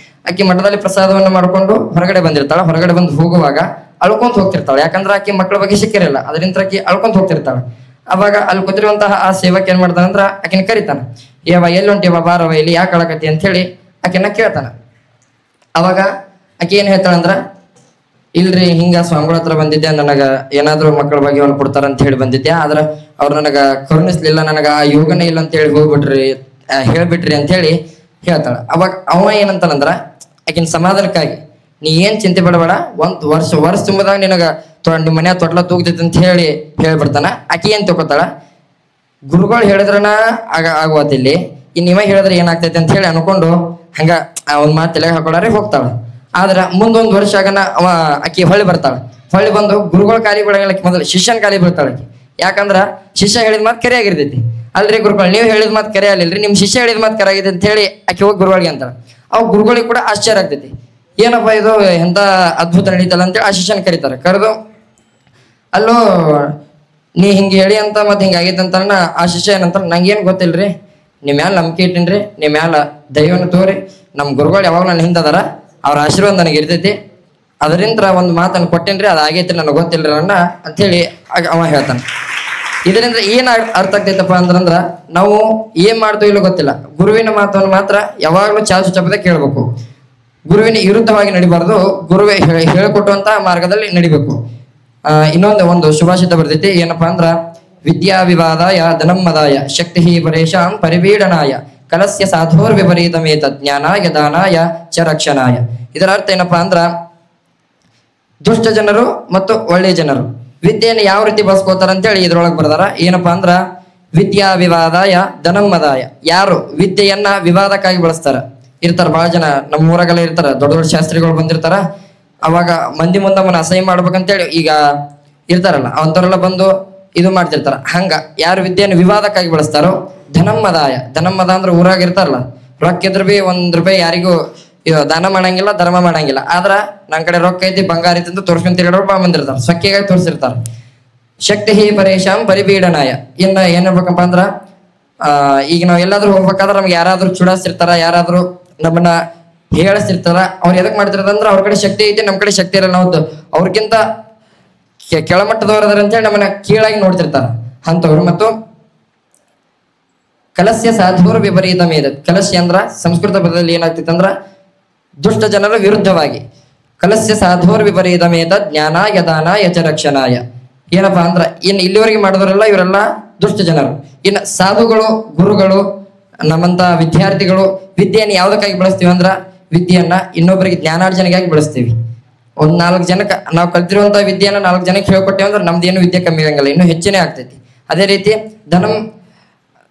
G: ಆಕಿ ಮಠದಲ್ಲಿ ಪ್ರಸಾದವನ್ನು ಮಾಡ್ಕೊಂಡು ಹೊರಗಡೆ ಬಂದಿರ್ತಾಳ. ಹೊರಗಡೆ ಬಂದು ಹೋಗುವಾಗ ಅಳ್ಕೊಂತ ಹೋಗ್ತಿರ್ತಾಳೆ. ಯಾಕಂದ್ರೆ ಆಕಿ ಮಕ್ಕಳ ಬಗ್ಗೆ ಸಿಕ್ಕಿರಲ್ಲ, ಅದರಿಂದ ಆಕಿ ಅಳ್ಕೊಂತ ಹೋಗ್ತಿರ್ತಾಳೆ. ಅವಾಗ ಅಲ್ಲಿ ಕೂತಿರುವಂತಹ ಆ ಸೇವಕ ಏನ್ ಮಾಡ್ತಾನಂದ್ರ ಆಕಿನ ಕರಿತಾನ. ಏವ ಎಲ್ಲಿ ಹೊಂಟಿವ, ಬಾರವ ಇಲ್ಲಿ, ಯಾಕೆ ಅಳಕತಿ ಅಂತ ಹೇಳಿ ಆಕಿನ ಕೇಳ್ತಾನ. ಅವಾಗ ಆಕಿ ಏನ್ ಹೇಳ್ತಾಳಂದ್ರ, ಇಲ್ರಿ ಹಿಂಗ ಸ್ವಾಮಿಗಳ ಹತ್ರ ಬಂದಿದ್ದೆ, ನನಗ ಏನಾದ್ರು ಮಕ್ಕಳ ಭಾಗ್ಯವನ್ನು ಕೊಡ್ತಾರ ಅಂತ ಹೇಳಿ ಬಂದಿದ್ದೆ, ಆದ್ರ ಅವ್ರು ನನಗ ಕರುಣಿಸ್ಲಿಲ್ಲ, ನನಗ ಆ ಯೋಗನೇ ಇಲ್ಲ ಅಂತ ಹೇಳಿ ಹೇಳ್ಬಿಟ್ರಿ ಅಂತ ಹೇಳಿ ಹೇಳ್ತಾಳ. ಅವಾಗ ಅವ ಏನಂತಾನಂದ್ರ ಆಕಿನ ಸಮಾಧಾನಕ್ಕಾಗಿ, ನೀ ಏನ್ ಚಿಂತೆ ಬೇಡಬೇಡ, ಒಂದ್ ವರ್ಷ ತುಂಬದಾಗ ನಿನಗ ನಿಮ್ಮ ಮನ್ಯಾಗ ತೊಟ್ಲ ತೂಗ್ತೈತಿ ಅಂತ ಹೇಳಿ ಹೇಳ್ಬಿಡ್ತಾನ. ಆಕಿ ಏನ್ ತಿಳ್ಕೊತಾಳ, ಗುರುಗಳು ಹೇಳಿದ್ರನ ಆಗುವತ್ತಿಲ್ಲಿ, ನೀವ ಹೇಳಿದ್ರೆ ಏನಾಗ್ತೈತಿ ಅಂತ ಹೇಳಿ ಅನ್ಕೊಂಡು ಹಂಗ ಒಂದ್ ಮಾತು ತಲೆಗೆ ಹಾಕೊಳಾರೆ ಹೋಗ್ತಾಳ. ಆದ್ರ ಮುಂದೊಂದ್ ವರ್ಷ ಆಗನ ಆಕಿ ಹೊಳ್ಳಿ ಬರ್ತಾಳ. ಹೊಳ್ಳಿ ಬಂದು ಗುರುಗಳ ಕಾಲಿ ಬಿಡಂಗಿಲ್ಲ, ಮೊದಲು ಶಿಷ್ಯನ ಕಾಲಿ ಬೀಳ್ತಾಳ ಆಕಿ. ಯಾಕಂದ್ರ ಶಿಷ್ಯ ಹೇಳಿದ ಮಾತು ಕರೆ ಆಗಿರ್ತೈತಿ. ಅಲ್ರಿ ಗುರುಗಳು, ನೀವು ಹೇಳಿದ ಮಾತು ಕರೆ ಆಗ್ಲಿಲ್ರಿ, ನಿಮ್ ಶಿಷ್ಯ ಹೇಳಿದ ಮಾತು ಕರೆ ಆಗೈತಿ ಅಂತ ಹೇಳಿ ಆಕಿ ಹೋಗಿ ಗುರುಗಳಿಗೆ ಅಂತಾಳ. ಅವ್ ಗುರುಗಳಿಗೆ ಕೂಡ ಆಶ್ಚರ್ಯ ಆಗ್ತೈತಿ, ಏನಪ್ಪಾ ಇದು ಎಂತ ಅದ್ಭುತ ನಡೀತಲ್ಲ ಅಂತೇಳಿ ಆ ಶಿಷ್ಯನ ಕರೀತಾರೆ. ಕರೆದು, ಅಲ್ಲೋ ನೀ ಹಿಂಗೆ ಹೇಳಿ ಅಂತ ಮತ್ತೆ ಹಿಂಗಾಗೈತೆ ಅಂತ ಆ ಶಿಷ್ಯ ಏನಂತಾರ, ನಂಗೇನು ಗೊತ್ತಿಲ್ರಿ, ನಿಮ್ಮ ಮ್ಯಾಲ ನಂಬಿಕೆ ಇಟ್ಟಿನ್ರಿ, ನಿಮ್ಮ ಮ್ಯಾಲ ದೈವನ ತೋರಿ, ನಮ್ಮ ಗುರುಗಳು ಯಾವಾಗ ನನ್ನ ಹಿಂದದಾರ, ಅವ್ರ ಆಶೀರ್ವಾದ ನನಗೆ ಇರ್ತೈತಿ, ಅದರಿಂದ ಒಂದು ಮಾತನ್ನು ಕೊಟ್ಟೇನ್ರಿ, ಅದು ಆಗೈತ್ರಿ, ನನಗೆ ಗೊತ್ತಿಲ್ರಿ ಅಣ್ಣ ಅಂತೇಳಿ ಅವ ಹೇಳ್ತಾನೆ. ಇದರಿಂದ ಏನ್ ಅರ್ಥ ಆಗ್ತೈತಪ್ಪ ಅಂದ್ರ, ನಾವು ಏನ್ ಮಾಡ್ತೀವಿ ಇಲ್ಲ ಗೊತ್ತಿಲ್ಲ, ಗುರುವಿನ ಮಾತನ್ನು ಮಾತ್ರ ಯಾವಾಗ್ಲೂ ಚಾಚು ಚಪ್ಪದೆ ಕೇಳ್ಬೇಕು. ಗುರುವಿನ ವಿರುದ್ಧವಾಗಿ ನಡಿಬಾರ್ದು, ಗುರುವೇ ಹೇಳಿಕೊಟ್ಟುವಂತ ಮಾರ್ಗದಲ್ಲಿ ನಡಿಬೇಕು. ಇನ್ನೊಂದು ಸುಭಾಷಿತ ಬರ್ತೈತಿ, ಏನಪ್ಪಾ ಅಂದ್ರ ವಿದ್ಯಾ ವಿವಾದಾಯ ಧನಮ್ಮದಾಯ ಶಕ್ತಿ ಪರೇಶಾಂ ಪರಿಪೀಡನಾಯ ಕಲಸ್ಯ ಸಾಧೋರ್ ವಿಪರೀತಮೇತ ಜ್ಞಾನಾಯ ದಾನಾಯ ಚ ರಕ್ಷಣಾಯ. ಇದರ ಅರ್ಥ ಏನಪ್ಪಾ ಅಂದ್ರ ದುಷ್ಟ ಜನರು ಮತ್ತು ಒಳ್ಳೆಯ ಜನರು ವಿದ್ಯೆಯನ್ನು ಯಾವ ರೀತಿ ಬಳಸ್ಕೋತಾರ ಅಂತೇಳಿ ಇದ್ರೊಳಗೆ ಬರ್ದಾರ. ಏನಪ್ಪಾ ಅಂದ್ರ ವಿದ್ಯಾ ವಿವಾದಾಯ ಧನಮ್ಮದಾಯ, ಯಾರು ವಿದ್ಯೆಯನ್ನ ವಿವಾದಕ್ಕಾಗಿ ಬಳಸ್ತಾರ ಇರ್ತಾರ. ಬಹಳ ಜನ ನಮ್ಮ ಊರಾಗೆಲ್ಲ ಇರ್ತಾರ, ದೊಡ್ಡ ದೊಡ್ಡ ಶಾಸ್ತ್ರಿಗಳು ಬಂದಿರ್ತಾರ. ಅವಾಗ ಮಂದಿ ಮುಂದೆ ಅವನ್ನ ಅಸಹ್ಯ ಮಾಡ್ಬೇಕಂತೇಳಿ ಈಗ ಇರ್ತಾರಲ್ಲ, ಅವಂತವರೆಲ್ಲ ಬಂದು ಇದು ಮಾಡ್ತಿರ್ತಾರ. ಹಂಗ ಯಾರು ವಿದ್ಯೆಯನ್ನು ವಿವಾದಕ್ಕಾಗಿ ಬಳಸ್ತಾರೋ ಧನಮ್ಮದಾಯ. ಧನಮ್ಮದ ಅಂದ್ರೆ ಊರಾಗ ಇರ್ತಾರಲ್ಲ, ರೊಕ್ಕ ಇದ್ರ ಬಿ ₹1 ಯಾರಿಗೂ ದಾನ ಮಾಡಂಗಿಲ್ಲ, ಧರ್ಮ ಮಾಡಂಗಿಲ್ಲ. ಆದ್ರ ನನ್ ಕಡೆ ರೊಕ್ಕ ಐತಿ, ಬಂಗಾರ ಐತಿ ಅಂತ ತೋರ್ಸ್ಕೊಂಡ್ ತಿರುಗಾಡೋರು ಬಾ ಬಂದಿರ್ತಾರ, ಸೊಕ್ಕೆಗಾಗಿ ತೋರಿಸಿರ್ತಾರ. ಶಕ್ತಿ ಪರೇಶಾಂ ಪರಿಪೀಡನಾಯ. ಇನ್ನ ಏನ್ ಹೇಳ್ಬೇಕಪ್ಪ ಅಂದ್ರ ಈಗ ನಾವ್ ಎಲ್ಲಾದ್ರೂ ಹೋಗ್ಬೇಕಾದ್ರೆ ನಮ್ಗೆ ಯಾರಾದ್ರೂ ಚುಡಾಸ್ತಿರ್ತಾರ, ಯಾರಾದ್ರೂ ನಮ್ಮನ್ನ ಹೇಳಿಸ್ತಿರ್ತಾರ. ಅವ್ರು ಎದಕ್ ಮಾಡ್ತಿರ್ತಾರ ಅಂದ್ರೆ ಅವ್ರ ಕಡೆ ಶಕ್ತಿ ಐತಿ, ನಮ್ ಕಡೆ ಶಕ್ತಿ ಇರಲ್ಲ. ನಾವು ಅವ್ರಿಗಿಂತ ಕೆಳಮಟ್ಟದವರದಾರ ಅಂತೇಳಿ ನಮ್ಮನ್ನ ಕೀಳಾಗಿ ನೋಡ್ತಿರ್ತಾರ ಅಂತವ್ರು. ಮತ್ತು ಕಲಸ್ಯ ಸಾಧುರ ವಿಪರೀತ ಮೇದ. ಕಲಸ್ಯ ಅಂದ್ರ ಸಂಸ್ಕೃತ ಪದದಲ್ಲಿ ಏನಾಗ್ತಿತ್ತು ಅಂದ್ರ ದುಷ್ಟ ಜನರ ವಿರುದ್ಧವಾಗಿ. ಕಲಸ್ಯ ಸಾಧುರ ವಿಪರೀತ ಮೇದ ಜ್ಞಾನಾಯ ದಾನಾಯ ಚ ರಕ್ಷಣಾಯ. ಏನಪ್ಪಾ ಅಂದ್ರ ಇನ್ನು ಇಲ್ಲಿವರೆಗೆ ಮಾಡಿದವರೆಲ್ಲ ಇವರೆಲ್ಲ ದುಷ್ಟ ಜನರು. ಇನ್ನು ಸಾಧುಗಳು, ಗುರುಗಳು, ನಮ್ಮಂತ ವಿದ್ಯಾರ್ಥಿಗಳು ವಿದ್ಯೆಯನ್ನು ಯಾವ್ದಕ್ಕಾಗಿ ಬಳಸ್ತೀವಿ ಅಂದ್ರ ವಿದ್ಯೆಯನ್ನ ಇನ್ನೊಬ್ಬರಿಗೆ ಜ್ಞಾನಾರ್ಜನೆಗಾಗಿ ಬಳಸ್ತೀವಿ. ಒಂದ್ 4 ಜನಕ್ಕೆ ನಾವು ಕಲ್ತಿರುವಂತ ವಿದ್ಯೆಯನ್ನ 4 ಜನಕ್ಕೆ ಹೇಳ್ಕೊಟ್ಟೇವೆ ಅಂದ್ರೆ ನಮ್ದೇನು ವಿದ್ಯೆ ಕಮ್ಮಿ ಆಗಂಗಿಲ್ಲ, ಇನ್ನೂ ಹೆಚ್ಚಿನೇ ಆಗ್ತೈತಿ. ಅದೇ ರೀತಿ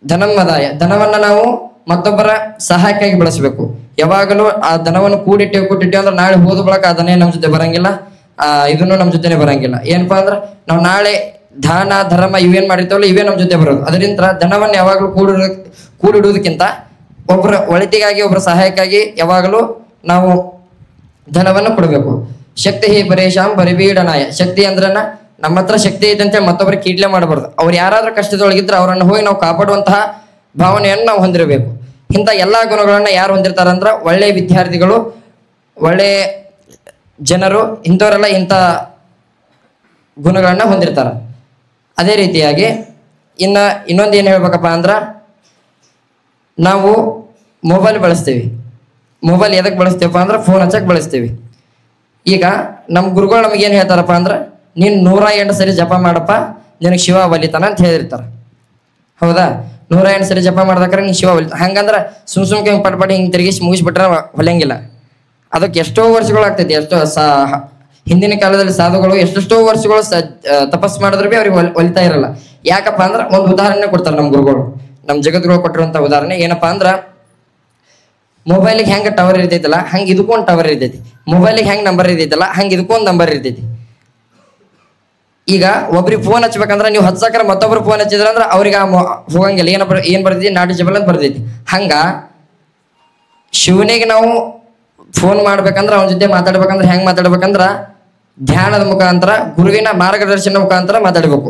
G: ಧನಮ್ಮದಾಯ, ಧನವನ್ನ ನಾವು ಮತ್ತೊಬ್ಬರ ಸಹಾಯಕ್ಕಾಗಿ ಬಳಸಬೇಕು. ಯಾವಾಗಲೂ ಆ ಧನವನ್ನು ಕೂಡಿಟ್ಟೇವೆ ಅಂದ್ರೆ ನಾಳೆ ಹೋದ ಬಳಕ ಆ ಧನ ನಮ್ ಜೊತೆ ಬರಂಗಿಲ್ಲ, ಇದನ್ನು ನಮ್ ಜೊತೆನೆ ಬರಂಗಿಲ್ಲ. ಏನಪ್ಪಾ ಅಂದ್ರ ನಾವು ನಾಳೆ ದಾನ ಧರ್ಮ ಇವೇನ್ ಮಾಡಿರ್ತೇವಲ್ಲ ಇವೇ ನಮ್ ಜೊತೆ ಬರೋದು. ಅದರಿಂದ ಧನವನ್ನ ಯಾವಾಗಲೂ ಕೂಡಿಡುವುದಕ್ಕಿಂತ ಒಬ್ಬರ ಒಳಿತಿಗಾಗಿ, ಒಬ್ಬರ ಸಹಾಯಕ್ಕಾಗಿ ಯಾವಾಗಲೂ ನಾವು ಧನವನ್ನು ಕೊಡಬೇಕು. ಶಕ್ತಿ ಪರೇಶಾಂ ಪರಿಪೀಡನಾಯ. ಶಕ್ತಿ ಅಂದ್ರನ ನಮ್ಮ ಹತ್ರ ಶಕ್ತಿ ಐತೆ ಅಂತ ಮತ್ತೊಬ್ಬರಿಗೆ ಕೀಡ್ಲೆ ಮಾಡಬಾರ್ದು. ಅವ್ರು ಯಾರಾದ್ರೂ ಕಷ್ಟದೊಳಗಿದ್ರೆ ಅವರನ್ನು ಹೋಗಿ ನಾವು ಕಾಪಾಡುವಂತಹ ಭಾವನೆಯನ್ನು ನಾವು ಹೊಂದಿರಬೇಕು. ಇಂಥ ಎಲ್ಲಾ ಗುಣಗಳನ್ನ ಯಾರು ಹೊಂದಿರ್ತಾರಂದ್ರ ಒಳ್ಳೆಯ ವಿದ್ಯಾರ್ಥಿಗಳು, ಒಳ್ಳೆಯ ಜನರು, ಇಂಥವರೆಲ್ಲ ಇಂಥ ಗುಣಗಳನ್ನ ಹೊಂದಿರ್ತಾರ. ಅದೇ ರೀತಿಯಾಗಿ ಇನ್ನೊಂದು ಏನ್ ಹೇಳ್ಬೇಕಪ್ಪ ಅಂದ್ರ ನಾವು ಮೊಬೈಲ್ ಬಳಸ್ತೀವಿ. ಮೊಬೈಲ್ ಎದಕ್ ಬಳಸ್ತೀವಪ್ಪ ಅಂದ್ರೆ ಫೋನ್ ಹಚ್ಚಕ್ ಬಳಸ್ತೀವಿ. ಈಗ ನಮ್ಮ ಗುರುಗಳು ನಮಗೆ ಏನ್ ಹೇಳ್ತಾರಪ್ಪ ಅಂದ್ರ ನೀನ್ 108 ಸರಿ ಜಪ ಮಾಡಪ್ಪ, ನಿನಗೆ ಶಿವ ಒಲಿತಾನ ಅಂತ ಹೇಳಿರ್ತಾರ. ಹೌದಾ? 108 ಸರಿ ಜಪ ಮಾಡ್ದಾಕ್ರೆ ನೀನ್ ಶಿವ ಒಲಿತ. ಹಂಗಂದ್ರ ಸುಮ್ಕೆ ಪಟ್ಪಡಿ ಹಿಂಗ್ ತಿರುಗಿಸಿ ಮುಗಿಸ್ಬಿಟ್ರೆ ಹೊಲಿಯಂಗಿಲ್ಲ. ಅದಕ್ಕೆ ಎಷ್ಟೋ ವರ್ಷಗಳು ಆಗ್ತೈತಿ. ಹಿಂದಿನ ಕಾಲದಲ್ಲಿ ಸಾಧುಗಳು ಎಷ್ಟೆಷ್ಟೋ ವರ್ಷಗಳು ತಪಸ್ಸು ಮಾಡಿದ್ರೆ ಬಿ ಅವ್ರಿಗೆ ಒಲಿತಾ ಇರಲ್ಲ. ಯಾಕಪ್ಪ ಅಂದ್ರ ಒಂದು ಉದಾಹರಣೆ ಕೊಡ್ತಾರೆ ನಮ್ಮ ಗುರುಗಳು, ನಮ್ಮ ಜಗದ್ಗುರು ಕೊಟ್ಟಿರುವಂತ ಉದಾಹರಣೆ. ಏನಪ್ಪಾ ಅಂದ್ರ ಮೊಬೈಲಿಗೆ ಹೆಂಗ ಟವರ್ ಇರ್ತೈತಲ್ಲ ಹಂಗ ಇದಕ್ಕೊಂದು ಟವರ್ ಇರ್ತೈತಿ. ಮೊಬೈಲಿಗೆ ಹೆಂಗ್ ನಂಬರ್ ಇರ್ತೈತಲ್ಲ ಹಂಗ ಇದಕ್ಕೊಂದು ನಂಬರ್ ಇರ್ತೈತಿ. ಈಗ ಒಬ್ರಿಗೆ ಫೋನ್ ಹಚ್ಬೇಕಂದ್ರ ನೀವು ಹಚ್ಚಾಕ್ರ ಮತ್ತೊಬ್ರು ಫೋನ್ ಹಚ್ಚಿದ್ರ ಅಂದ್ರ ಅವ್ರಿಗೆ ಹೋಗಂಗಿಲ್ಲ. ಏನ್ ಬರ್ತೈತಿ ನಾಟ್ ರೀಚಬಲ್ ಅಂತ ಬರ್ತೈತಿ. ಹಂಗ ಶಿವನಿಗೆ ನಾವು ಫೋನ್ ಮಾಡ್ಬೇಕಂದ್ರ ಅವನ ಜೊತೆ ಮಾತಾಡ್ಬೇಕಂದ್ರ ಹೆಂಗ್ ಮಾತಾಡ್ಬೇಕಂದ್ರ ಧ್ಯಾನದ ಮುಖಾಂತರ, ಗುರುವಿನ ಮಾರ್ಗದರ್ಶನ ಮುಖಾಂತರ ಮಾತಾಡ್ಬೇಕು.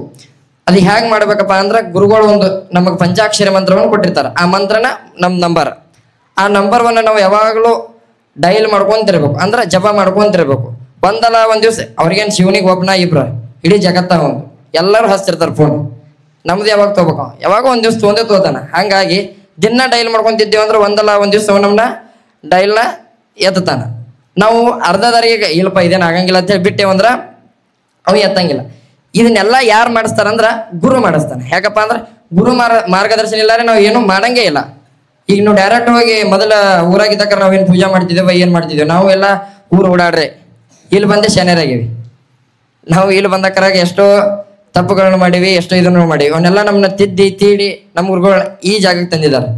G: ಅದು ಹೆಂಗ್ ಮಾಡ್ಬೇಕಪ್ಪ ಅಂದ್ರ ಗುರುಗಳು ಒಂದು ನಮಗ್ ಪಂಚಾಕ್ಷರ ಮಂತ್ರವನ್ನು ಕೊಟ್ಟಿರ್ತಾರ. ಆ ಮಂತ್ರನ ನಮ್ ನಂಬರ್, ಆ ನಂಬರ್ವನ್ನ ನಾವು ಯಾವಾಗಲೂ ಡೈಲ್ ಮಾಡ್ಕೊಂತಿರ್ಬೇಕು, ಅಂದ್ರ ಜಪ ಮಾಡ್ಕೊಂತಿರ್ಬೇಕು. ಒಂದಲ್ಲ ಒಂದ್ ದಿವ್ಸ ಅವ್ರಿಗೇನ್ ಶಿವನಿಗೆ ಒಬ್ಬನ ಇಬ್ರ, ಇಡೀ ಜಗತ್ತ ಒಂದು ಎಲ್ಲರೂ ಹಚ್ತಿರ್ತಾರ ಫೋನ್. ನಮ್ದು ಯಾವಾಗ ತಗೋಬೇಕು, ಯಾವಾಗ ಒಂದ್ ದಿವ್ಸ ತೊಂದೇ ತೋತಾನ. ಹಂಗಾಗಿ ದಿನ ಡೈಲ್ ಮಾಡ್ಕೊಂತಿದ್ದೇವೆ ಅಂದ್ರೆ ಒಂದಲ್ಲ ಒಂದ್ ದಿವ್ಸ ನಮ್ನ ಡೈಲ್ನ ಎತ್ತಾನ. ನಾವು ಅರ್ಧ ದಾರಿಗೆ ಇಲ್ಲಪ್ಪ ಇದೇನು ಆಗಂಗಿಲ್ಲ ಅಂತ ಹೇಳಿ ಬಿಟ್ಟೇವಂದ್ರ ಅವ ಎತ್ತಂಗಿಲ್ಲ. ಇದನ್ನೆಲ್ಲ ಯಾರು ಮಾಡಿಸ್ತಾರಂದ್ರ ಗುರು ಮಾಡಿಸ್ತಾನೆ. ಯಾಕಪ್ಪ ಅಂದ್ರ ಗುರು ಮಾರ್ಗದರ್ಶನ ಇಲ್ಲಾರೆ ನಾವು ಏನು ಮಾಡಂಗೇ ಇಲ್ಲ. ಈಗ ನಾವು ಡೈರೆಕ್ಟ್ ಹೋಗಿ ಮೊದಲ ಊರಾಗಿದ್ದಕ್ಕ ನಾವೇನು ಪೂಜೆ ಮಾಡ್ತಿದ್ದೇವೆ, ಏನ್ ಮಾಡ್ತಿದ್ದೇವೆ, ನಾವು ಎಲ್ಲ ಊರು ಓಡಾಡ್ರೆ ಇಲ್ಲಿ ಬಂದೆ ಶನಿಯರಾಗಿವಿ. ನಾವು ಇಲ್ಲಿ ಬಂದಕ್ಕರಾಗ ಎಷ್ಟೋ ತಪ್ಪುಗಳನ್ನು ಮಾಡಿವಿ, ಎಷ್ಟೋ ಇದನ್ನು ಮಾಡಿವಿ. ಅವನ್ನೆಲ್ಲ ನಮ್ಮನ್ನ ತೀಡಿ ನಮ್ಮ ಗುರುಗಳು ಈ ಜಾಗಕ್ಕೆ ತಂದಿದ್ದಾರೆ.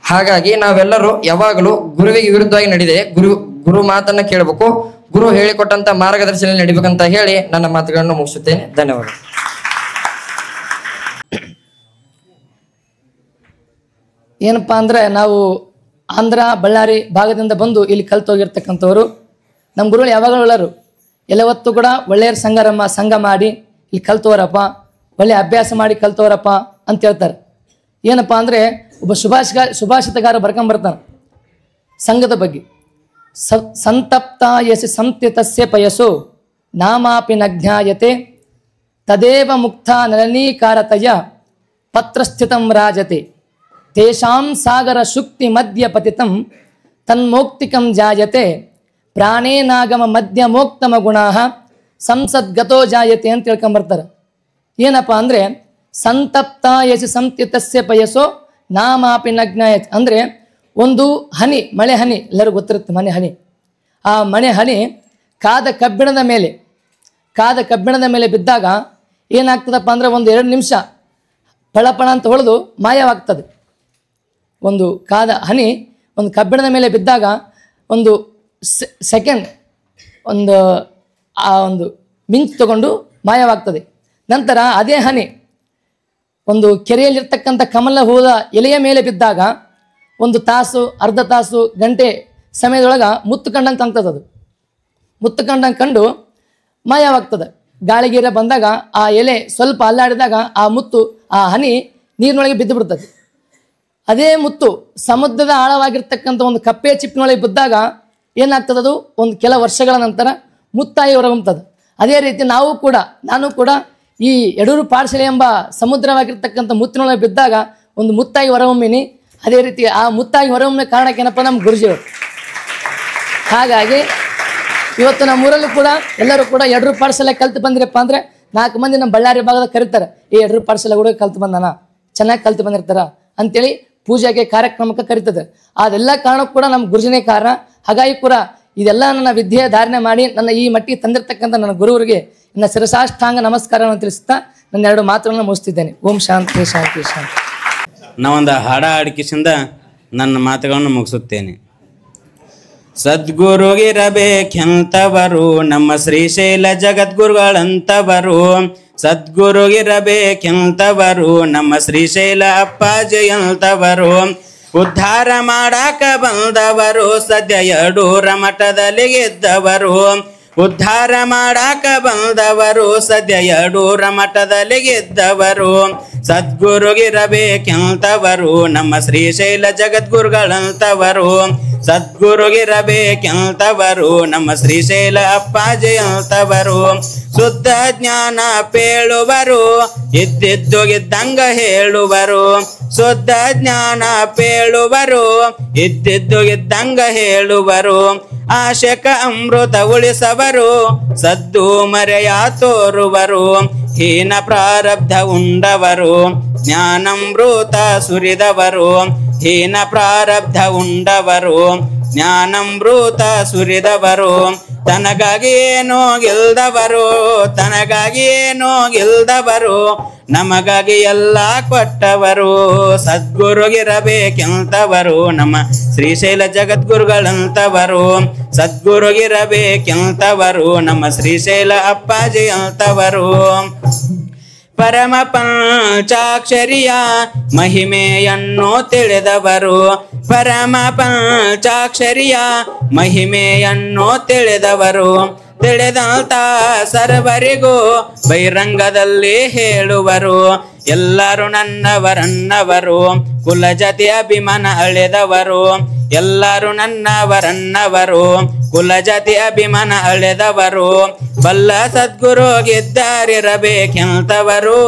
G: ಹಾಗಾಗಿ ನಾವೆಲ್ಲರೂ ಯಾವಾಗಲೂ ಗುರುವಿಗೆ ವಿರುದ್ಧವಾಗಿ ನಡೆದೆ ಗುರು ಮಾತನ್ನ ಕೇಳಬೇಕು, ಗುರು ಹೇಳಿಕೊಟ್ಟಂತ ಮಾರ್ಗದರ್ಶನ ನಡಿಬೇಕಂತ ಹೇಳಿ ನನ್ನ ಮಾತುಗಳನ್ನು ಮುಗಿಸುತ್ತೇನೆ. ಧನ್ಯವಾದ.
H: ಏನಪ್ಪಾ ಅಂದ್ರೆ ನಾವು ಆಂಧ್ರ ಬಳ್ಳಾರಿ ಭಾಗದಿಂದ ಬಂದು ಇಲ್ಲಿ ಕಲ್ತೋಗಿರ್ತಕ್ಕಂಥವ್ರು. ನಮ್ಮ ಗುರುಗಳು ಯಾವಾಗಲೂ ಹೇಳೋರು, ಎಲ್ಲವತ್ತೂ ಕೂಡ ಒಳ್ಳೆಯ ಸಂಘ ಮಾಡಿ ಇಲ್ಲಿ ಕಲ್ತೋರಪ್ಪ, ಒಳ್ಳೆ ಅಭ್ಯಾಸ ಮಾಡಿ ಕಲ್ತೋರಪ್ಪ ಅಂತ ಹೇಳ್ತಾರೆ. ಏನಪ್ಪಾ ಅಂದ್ರೆ ಒಬ್ಬ ಸುಭಾಷಿತಗಾರ ಬರ್ಕೊಂಬರ್ತಾನೆ ಸಂಘದ ಬಗ್ಗೆ. ಸಂತಪ್ತ ಯಸಿ ಸಂತ್ಯತಸ್ಯ ಪಯಸು ನಾಮಾಪಿ ನ ಜ್ಞಾಯತೆ ತದೇವ ಮುಕ್ತ ನಳನೀಕಾರತಯ ಪತ್ರಸ್ಥಿತಂ ರಾಜತೆ ತೇಷಾಂ ಸಾಗರ ಶುಕ್ತಿ ಮಧ್ಯ ಪತಿತಂ ತನ್ಮೋಕ್ತಿಕಂ ಜಾಯತೆ ಪ್ರಾಣೇನಾಗಮ ಮಧ್ಯ ಮೋಕ್ತಮ ಗುಣಾಃ ಸಂಸದ್ಗತೋ ಜಾಯತೆ ಅಂತ ತಿಳ್ಕೊಂಬರ್ತಾರೆ. ಏನಪ್ಪ ಅಂದರೆ ಸಂತಪ್ತ ಯಶಿ ಸಂತ್ಯತಸ್ಯ ಪಯಸೋ ನಾಮಾಪಿ ನಜ್ಞಾಯತ್. ಅಂದರೆ ಒಂದು ಹನಿ, ಮಳೆ ಹನಿ, ಎಲ್ಲರಿಗೂ ಗೊತ್ತಿರುತ್ತೆ ಮನೆ ಹನಿ. ಆ ಮಳೆ ಹನಿ ಕಾದ ಕಬ್ಬಿಣದ ಮೇಲೆ ಬಿದ್ದಾಗ ಏನಾಗ್ತದಪ್ಪ ಅಂದರೆ ಒಂದು 2 ನಿಮಿಷ ಪಳಪಳ ಅಂತ ಹೊಳೆದು ಮಾಯವಾಗ್ತದೆ. ಒಂದು ಕಾದ ಹನಿ ಒಂದು ಕಬ್ಬಿಣದ ಮೇಲೆ ಬಿದ್ದಾಗ ಒಂದು ಸೆಕೆಂಡ್ ಒಂದು ಮಿಂಚು ತಗೊಂಡು ಮಾಯವಾಗ್ತದೆ. ನಂತರ ಅದೇ ಹನಿ ಒಂದು ಕೆರೆಯಲ್ಲಿರ್ತಕ್ಕಂಥ ಕಮಲ ಹೂದ ಎಲೆಯ ಮೇಲೆ ಬಿದ್ದಾಗ ಒಂದು ತಾಸು, ಅರ್ಧ ತಾಸು, ಗಂಟೆ ಸಮಯದೊಳಗೆ ಮುತ್ತು ಕಂಡಂಗೆ ಕಾಣ್ತದೆ. ಅದು ಮುತ್ತು ಕಂಡಂಗೆ ಕಂಡು ಮಾಯವಾಗ್ತದೆ. ಗಾಳಿಗೀರ ಬಂದಾಗ ಆ ಎಲೆ ಸ್ವಲ್ಪ ಅಲ್ಲಾಡಿದಾಗ ಆ ಮುತ್ತು, ಆ ಹನಿ ನೀರಿನೊಳಗೆ ಬಿದ್ದು ಬಿಡ್ತದೆ. ಅದೇ ಮುತ್ತು ಸಮುದ್ರದ ಆಳವಾಗಿರ್ತಕ್ಕಂಥ ಒಂದು ಕಪ್ಪೆ ಚಿಪ್ಪಿನೊಳಗೆ ಬಿದ್ದಾಗ ಏನಾಗ್ತದದು ಒಂದು ಕೆಲ ವರ್ಷಗಳ ನಂತರ ಮುತ್ತಾಗಿ ಹೊರಹೊಮ್ಮುತ್ತದೆ. ಅದೇ ರೀತಿ ನಾನು ಕೂಡ ಈ ಯಡೂರು ಪಾಠಶಾಲೆ ಎಂಬ ಸಮುದ್ರವಾಗಿರ್ತಕ್ಕಂಥ ಮುತ್ತಿನೊಳಗೆ ಬಿದ್ದಾಗ ಒಂದು ಮುತ್ತಾಗಿ ಹೊರಹೊಮ್ಮಿನಿ. ಅದೇ ರೀತಿ ಆ ಮುತ್ತಾಗಿ ಹೊರಹೊಮ್ಮೆ ಕಾರಣಕ್ಕೇನಪ್ಪ ನಮ್ಮ ಗುರುಜಿಯವರು. ಹಾಗಾಗಿ ಇವತ್ತು ನಮ್ಮೂರಲ್ಲೂ ಕೂಡ ಎಲ್ಲರೂ ಕೂಡ ಯಡೂರು ಪಾಠಶಾಲೆ ಕಲ್ತು ಬಂದಿರಪ್ಪ ಅಂದರೆ 4 ಮಂದಿ ನಮ್ಮ ಬಳ್ಳಾರಿ ಭಾಗದ ಕರೀತಾರೆ, ಈ ಯಡೂರು ಪಾಠಶಾಲೆ ಹುಡುಗ ಕಲ್ತು ಬಂದಾನ, ಚೆನ್ನಾಗಿ ಕಲ್ತು ಬಂದಿರ್ತಾರ ಅಂತೇಳಿ ಪೂಜೆಗೆ ಕಾರ್ಯಕ್ರಮಕ್ಕೆ ಕರೀತದೆ. ಅದೆಲ್ಲ ಕಾರಣಕ್ಕೂ ಕೂಡ ನಮ್ಮ ಗುರುಜಿನೇ ಕಾರಣ. ಹಾಗಾಗಿ ಕೂಡ ಇದೆಲ್ಲ ನನ್ನ ವಿದ್ಯೆ ಧಾರಣೆ ಮಾಡಿ ನನ್ನ ಈ ಮಟ್ಟಿಗೆ ತಂದಿರತಕ್ಕಂಥ ನನ್ನ ಗುರುವರಿಗೆ ಇನ್ನು ಶಿರಸಾಷ್ಟಾಂಗ ನಮಸ್ಕಾರವನ್ನು ತಿಳಿಸ್ತಾ ನನ್ನ 2 ಮಾತುಗಳನ್ನು ಮುಗಿಸ್ತಿದ್ದೇನೆ. ಓಂ ಶಾಂತಿ ಶಾಂತಿ ಶಾಂತಿ.
I: ನಾವೊಂದು ಹಾಡ ಹಾಡಿಕೆಸಿಂದ ನನ್ನ ಮಾತುಗಳನ್ನು ಮುಗಿಸುತ್ತೇನೆ. ಸದ್ಗುರುಗಿರಬೇಕೆಂತವರು ನಮ್ಮ ಶ್ರೀಶೈಲ ಜಗದ್ಗುರುಗಳಂತವರು, ಸದ್ಗುರುಗಿರಬೇಕೆಂತವರು ನಮ್ಮ ಶ್ರೀಶೈಲ ಅಪ್ಪಾಜಿಯಂತವರು, ಉದ್ಧಾರ ಮಾಡಾಕ ಬಂದವರು ಸದ್ಯ ಯಡೂರ ಮಠದಲ್ಲಿ ಗೆದ್ದವರು, ಉದ್ಧಾರ ಮಾಡಾಕ ಬಂದವರು ಸದ್ಯ ಯಡೂರ ಮಠದಲ್ಲಿ ಗೆದ್ದವರು, ಸದ್ಗುರುಗಿರಬೇಕೆಂತವರು ನಮ್ಮ ಶ್ರೀಶೈಲ ಜಗದ್ಗುರುಗಳಂತವರು, ಸದ್ಗುರುಗಿರಬೇಕೆಂತವರು ನಮ್ಮ ಶ್ರೀಶೈಲ ಅಪ್ಪಾಜಿಯಂತವರು, ಶುದ್ಧ ಜ್ಞಾನ ಪೇಳುವರು ಇದ್ದಿದ್ದು ಇದ್ದಂಗ ಹೇಳುವರು, ಶುದ್ಧ ಜ್ಞಾನ ಪೇಳುವರು ಇದ್ದಿದ್ದು ಇದ್ದಂಗ ಹೇಳುವರು, ಆಶಕ ಅಮೃತ ಉಳಿಸವರು ಸದ್ದು ಮರೆಯ ತೋರುವರು, ಹೀನ ಪ್ರಾರಬ್ಧ ಉಂಡವರು ಜ್ಞಾನಮೃತ ಸುರಿದವರು, ಹೀನ ಪ್ರಾರಬ್ಧ ಉಂಡವರು ಜ್ಞಾನಮೃತ ಸುರಿದವರು, ತನಗಾಗಿ ಏನೋ ಗೆಲ್ದವರು ತನಗಾಗಿ ಏನೋ ಗೆಲ್ದವರು ನಮಗಾಗಿ ಎಲ್ಲ ಕೊಟ್ಟವರು, ಸದ್ಗುರುಗಿರಬೇಕೆಂತವರು ನಮ್ಮ ಶ್ರೀಶೈಲ ಜಗದ್ಗುರುಗಳಂತವರು, ಸದ್ಗುರುಗಿರಬೇಕೆಂತವರು ನಮ್ಮ ಶ್ರೀಶೈಲ ಅಪ್ಪಾಜಿ ಅಂತವರು. ಪರಮ ಪಂಚಾಕ್ಷರಿಯ ಮಹಿಮೆಯನ್ನು ತಿಳಿದವರು, ಪರಮ ಪಂಚಾಕ್ಷರಿಯ ಮಹಿಮೆಯನ್ನು ತಿಳಿದವರು, ತಿಳಿದಂತ ಸರ್ವರಿಗೂ ಬಹಿರಂಗದಲ್ಲಿ ಹೇಳುವರು, ಎಲ್ಲರೂ ನನ್ನವರನ್ನವರು ಕುಲಜತಿ ಅಭಿಮಾನ ಅಳೆದವರು, ಎಲ್ಲರೂ ನನ್ನವರನ್ನವರು ಕುಲಜತಿ ಅಭಿಮಾನ ಅಳೆದವರು, ಬಲ್ಲ ಸದ್ಗುರು ಗೆದ್ದಾರಿರಬೇಕೆಂತವರು,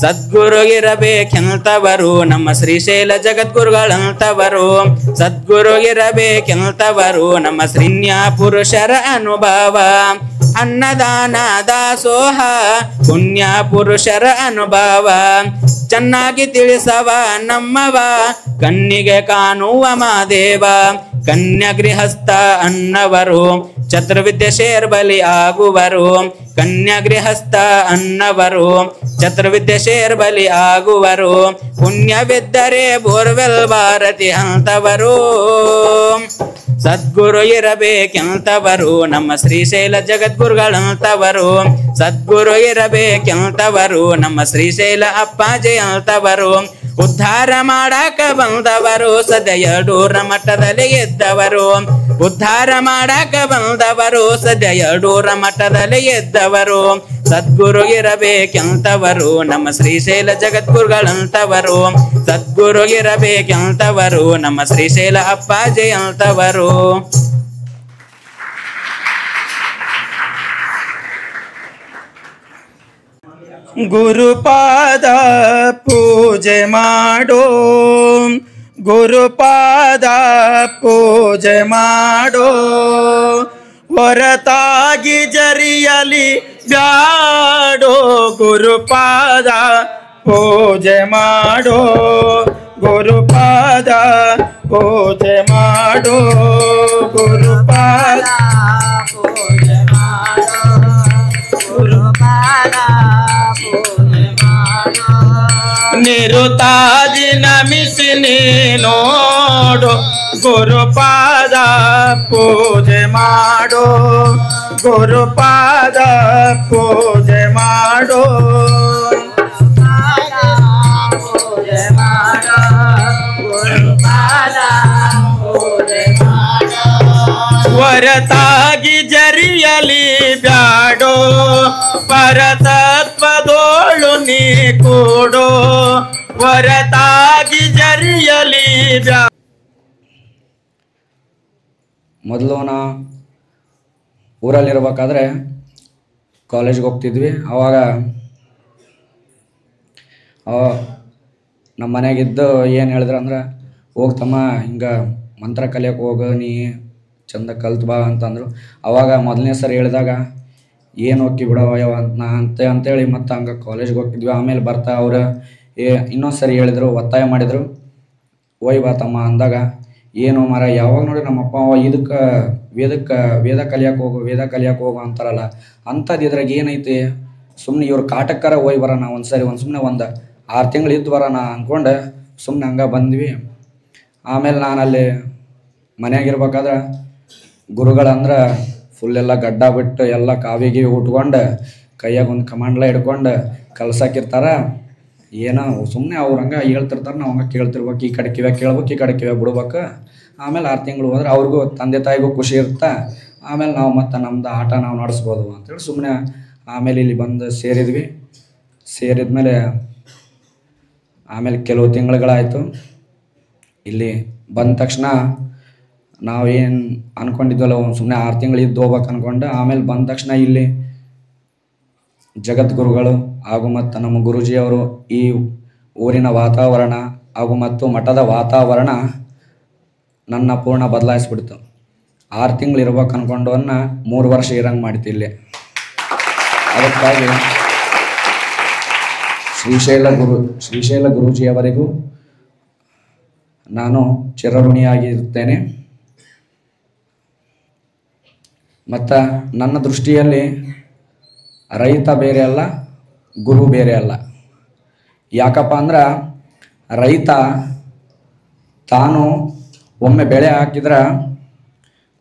I: ಸದ್ಗುರುಗಿರಬೇಕೆಂತವರು ನಮ್ಮ ಶ್ರೀಶೈಲ ಜಗದ್ಗುರುಗಳಂತವರು, ಸದ್ಗುರುಗಿರಬೇಕೆಂತವರು ನಮ್ಮ ಶ್ರೀನ್ಯ ಪುರುಷರ ಅನುಭವ, ಅನ್ನದಾನ ದಾಸೋಹ ಪುಣ್ಯ ಪುರುಷರ ಅನುಭವ, ಚೆನ್ನಾಗಿ ತಿಳಿಸವ ನಮ್ಮವ ಕಣ್ಣಿಗೆ ಕಾಣುವ ಮಾದೇವ, ಕನ್ಯಾ ಗೃಹಸ್ಥ ಅನ್ನವರು ಚತುರ್ವಿದ್ಯೆ ಶೇರ್ಬಲಿ ಆಗುವರು, ಕನ್ಯಾ ಗೃಹಸ್ಥ ಅನ್ನವರು ಚತುರ್ವಿದ್ಯೆ ಶೇರ್ಬಲಿ ಆಗುವರು, ಪುಣ್ಯವಿದ್ದರೆ ಬೋರ್ವೆಲ್ ಭಾರತಿ ಅಂತವರು, ಸದ್ಗುರು ಇರಬೇಕೆಂತವರು ನಮ್ಮ ಶ್ರೀಶೈಲ ಜಗದ್ಗುರುಗಳಂತವರು, ಸದ್ಗುರು ಇರಬೇಕೆಂತವರು ನಮ್ಮ ಶ್ರೀಶೈಲ ಅಪ್ಪಾಜಿ ಅಂತವರು, ಉದ್ಧಾರ ಮಾಡಾಕ ಬಂದವರು ಸದ್ಯ ಯಡೂರ ಮಠದಲ್ಲಿ ಗೆದ್ದವರು, ಉದ್ಧಾರ ಮಾಡಾಕ ಬಂದವರು ಸದ್ಯ ಯಡೂರ ಮಠದಲ್ಲಿ ಗೆದ್ದವರು, ಸದ್ಗುರು ಇರಬೇಕೆಂತವರು ನಮ್ಮ ಶ್ರೀಶೈಲ ಜಗದ್ಗುರುಗಳಂತವರು, ಸದ್ಗುರು ಇರಬೇಕೆಂತವರು ನಮ್ಮ ಶ್ರೀಶೈಲ ಅಪ್ಪಾಜಿ ಅಂತವರು.
J: ಗುರುಪಾದ ಪೂಜೆ ಮಾಡೋ, ಗುರುಪಾದ ಪೂಜೆ ಮಾಡೋ, ಹೊರತಾಗಿ ಜರಿಯಲಿ ಬ್ಯಾಡೋ ಗುರುಪಾದ ಪೂಜೆ ಮಾಡೋ ಗುರುಪಾದ ಪೂಜೆ ಮಾಡೋ ಗುರುಪಾದ ಪೂಜೆ ಮಾಡೋ ಗುರುಪಾದ ಪೂಜೆ ಮಾಡೋ ನಿರುತಾದಿ ನಮಿಸಿ ನೀ ನೋಡು ಗುರುಪಾದ ಪೂಜೆ ಮಾಡೋ ಗುರುಪಾದ ಪೂಜೆ ಮಾಡೋ ಪೂಜೆ ಮಾಡೋ ಗುರುಪಾದ ಪೂಜೆ ಮಾಡೋ ಹೊರತಾಗಿ ಜರಿಯಲಿ ಬ್ಯಾಡೋ ಪರತತ್ವದೋಳು ನೀ ಕೂಡೋ ಹೊರತಾಗಿ ಜರಿಯಲಿ ಬ್ಯಾ
B: ಮೊದಲು ನಾ ಊರಲ್ಲಿರ್ಬೇಕಾದ್ರೆ ಕಾಲೇಜ್ಗೆ ಹೋಗ್ತಿದ್ವಿ. ಅವಾಗ ನಮ್ಮ ಮನೆಯಾಗಿದ್ದು ಏನು ಹೇಳಿದ್ರು ಅಂದ್ರೆ ಹೋಗ್ತಮ್ಮ ಹಿಂಗೆ ಮಂತ್ರ ಕಲಿಯೋಕೆ ಹೋಗು, ನೀ ಚಂದ ಕಲ್ತು ಬಾ ಅಂತಂದರು. ಅವಾಗ ಮೊದಲನೇ ಸರಿ ಹೇಳಿದಾಗ ಏನು ಹೋಗಿ ಬಿಡವ ಅಂತೇಳಿ ಮತ್ತು ಹಂಗೆ ಕಾಲೇಜ್ಗೆ ಹೋಗ್ತಿದ್ವಿ. ಆಮೇಲೆ ಬರ್ತಾ ಅವರು ಇನ್ನೊಂದು ಸರಿ ಹೇಳಿದರು, ಒತ್ತಾಯ ಮಾಡಿದರು, ಓಯ್ ಬಾ ತಮ್ಮ ಅಂದಾಗ ಏನು ಮರ ಯಾವಾಗ ನೋಡಿ ನಮ್ಮಪ್ಪ ಇದಕ್ಕೆ ವೇದ ಕಲಿಯಕ್ಕೆ ಹೋಗು ಅಂತಾರಲ್ಲ, ಅಂಥದ್ದು ಇದ್ರಾಗ ಏನೈತಿ, ಸುಮ್ಮನೆ ಇವ್ರು ಕಾಟಕ್ಕರ ಹೋಯ್ ಬರೋಣ ಸುಮ್ಮನೆ ಒಂದು 6 ತಿಂಗಳು ಇದ್ದು ಬರೋಣ ಅಂದ್ಕೊಂಡು ಸುಮ್ಮನೆ ಹಂಗೆ ಬಂದ್ವಿ. ಆಮೇಲೆ ನಾನು ಅಲ್ಲಿ ಮನೆಯಾಗಿರ್ಬೇಕಾದ್ರೆ ಗುರುಗಳಂದ್ರೆ ಫುಲ್ಲೆಲ್ಲ ಗಡ್ಡ ಬಿಟ್ಟು ಎಲ್ಲ ಕಾವಿಗೆ ಉಟ್ಕೊಂಡು ಕೈಯಾಗ ಒಂದು ಕಮಾಂಡ್ಲ ಹಿಡ್ಕೊಂಡು ಕಲ್ಸಾಕಿರ್ತಾರೆ. ಏನೋ ಸುಮ್ಮನೆ ಅವ್ರು ಹಂಗೆ ಹೇಳ್ತಿರ್ತಾರೆ, ನಾವು ಹಂಗೆ ಕೇಳ್ತಿರ್ಬೇಕು, ಈ ಕಡೆ ಕಿವ್ಯಾಗ ಕೇಳ್ಬೇಕು, ಈ ಕಡೆ ಕಿವ್ಯಾಗ ಬಿಡ್ಬೇಕು. ಆಮೇಲೆ 6 ತಿಂಗಳು ಹೋದ್ರೆ ಅವ್ರಿಗೂ ತಂದೆ ತಾಯಿಗೂ ಖುಷಿ ಇರುತ್ತೆ. ಆಮೇಲೆ ನಾವು ಮತ್ತು ನಮ್ಮದು ಆಟ ನಾವು ನಡೆಸ್ಬೋದು ಅಂತೇಳಿ ಸುಮ್ಮನೆ ಆಮೇಲೆ ಇಲ್ಲಿ ಬಂದು ಸೇರಿದ್ಮೇಲೆ ಆಮೇಲೆ ಕೆಲವು ತಿಂಗಳುಗಳಾಯಿತು. ಇಲ್ಲಿ ಬಂದ ತಕ್ಷಣ ನಾವೇನು ಅಂದ್ಕೊಂಡಿದ್ವಲ್ಲ ಸುಮ್ಮನೆ 6 ತಿಂಗಳು ಇದ್ದು ಹೋಗ್ಬೇಕು ಅಂದ್ಕೊಂಡು, ಆಮೇಲೆ ಬಂದ ತಕ್ಷಣ ಇಲ್ಲಿ ಜಗದ್ಗುರುಗಳು ಹಾಗೂ ಮತ್ತು ನಮ್ಮ ಗುರೂಜಿಯವರು ಈ ಊರಿನ ವಾತಾವರಣ ಹಾಗೂ ಮತ್ತು ಮಠದ ವಾತಾವರಣ ನನ್ನ ಪೂರ್ಣ ಬದಲಾಯಿಸ್ಬಿಡ್ತು. 6 ತಿಂಗಳು ಇರ್ಬೇಕು ಅಂದ್ಕೊಂಡವನ್ನ 3 ವರ್ಷ ಇರಂಗೆ ಮಾಡ್ತಿ ಇಲ್ಲಿ. ಅದಕ್ಕಾಗಿ ಶ್ರೀಶೈಲ ಗುರೂಜಿಯವರಿಗೂ ನಾನು ಚಿರಋಣಿಯಾಗಿರುತ್ತೇನೆ. ಮತ್ತು ನನ್ನ ದೃಷ್ಟಿಯಲ್ಲಿ ರೈತ ಬೇರೆ ಅಲ್ಲ, ಗುರು ಬೇರೆ ಅಲ್ಲ. ಯಾಕಪ್ಪ ಅಂದ್ರೆ ರೈತ ತಾನು ಒಮ್ಮೆ ಬೆಳೆ ಹಾಕಿದ್ರೆ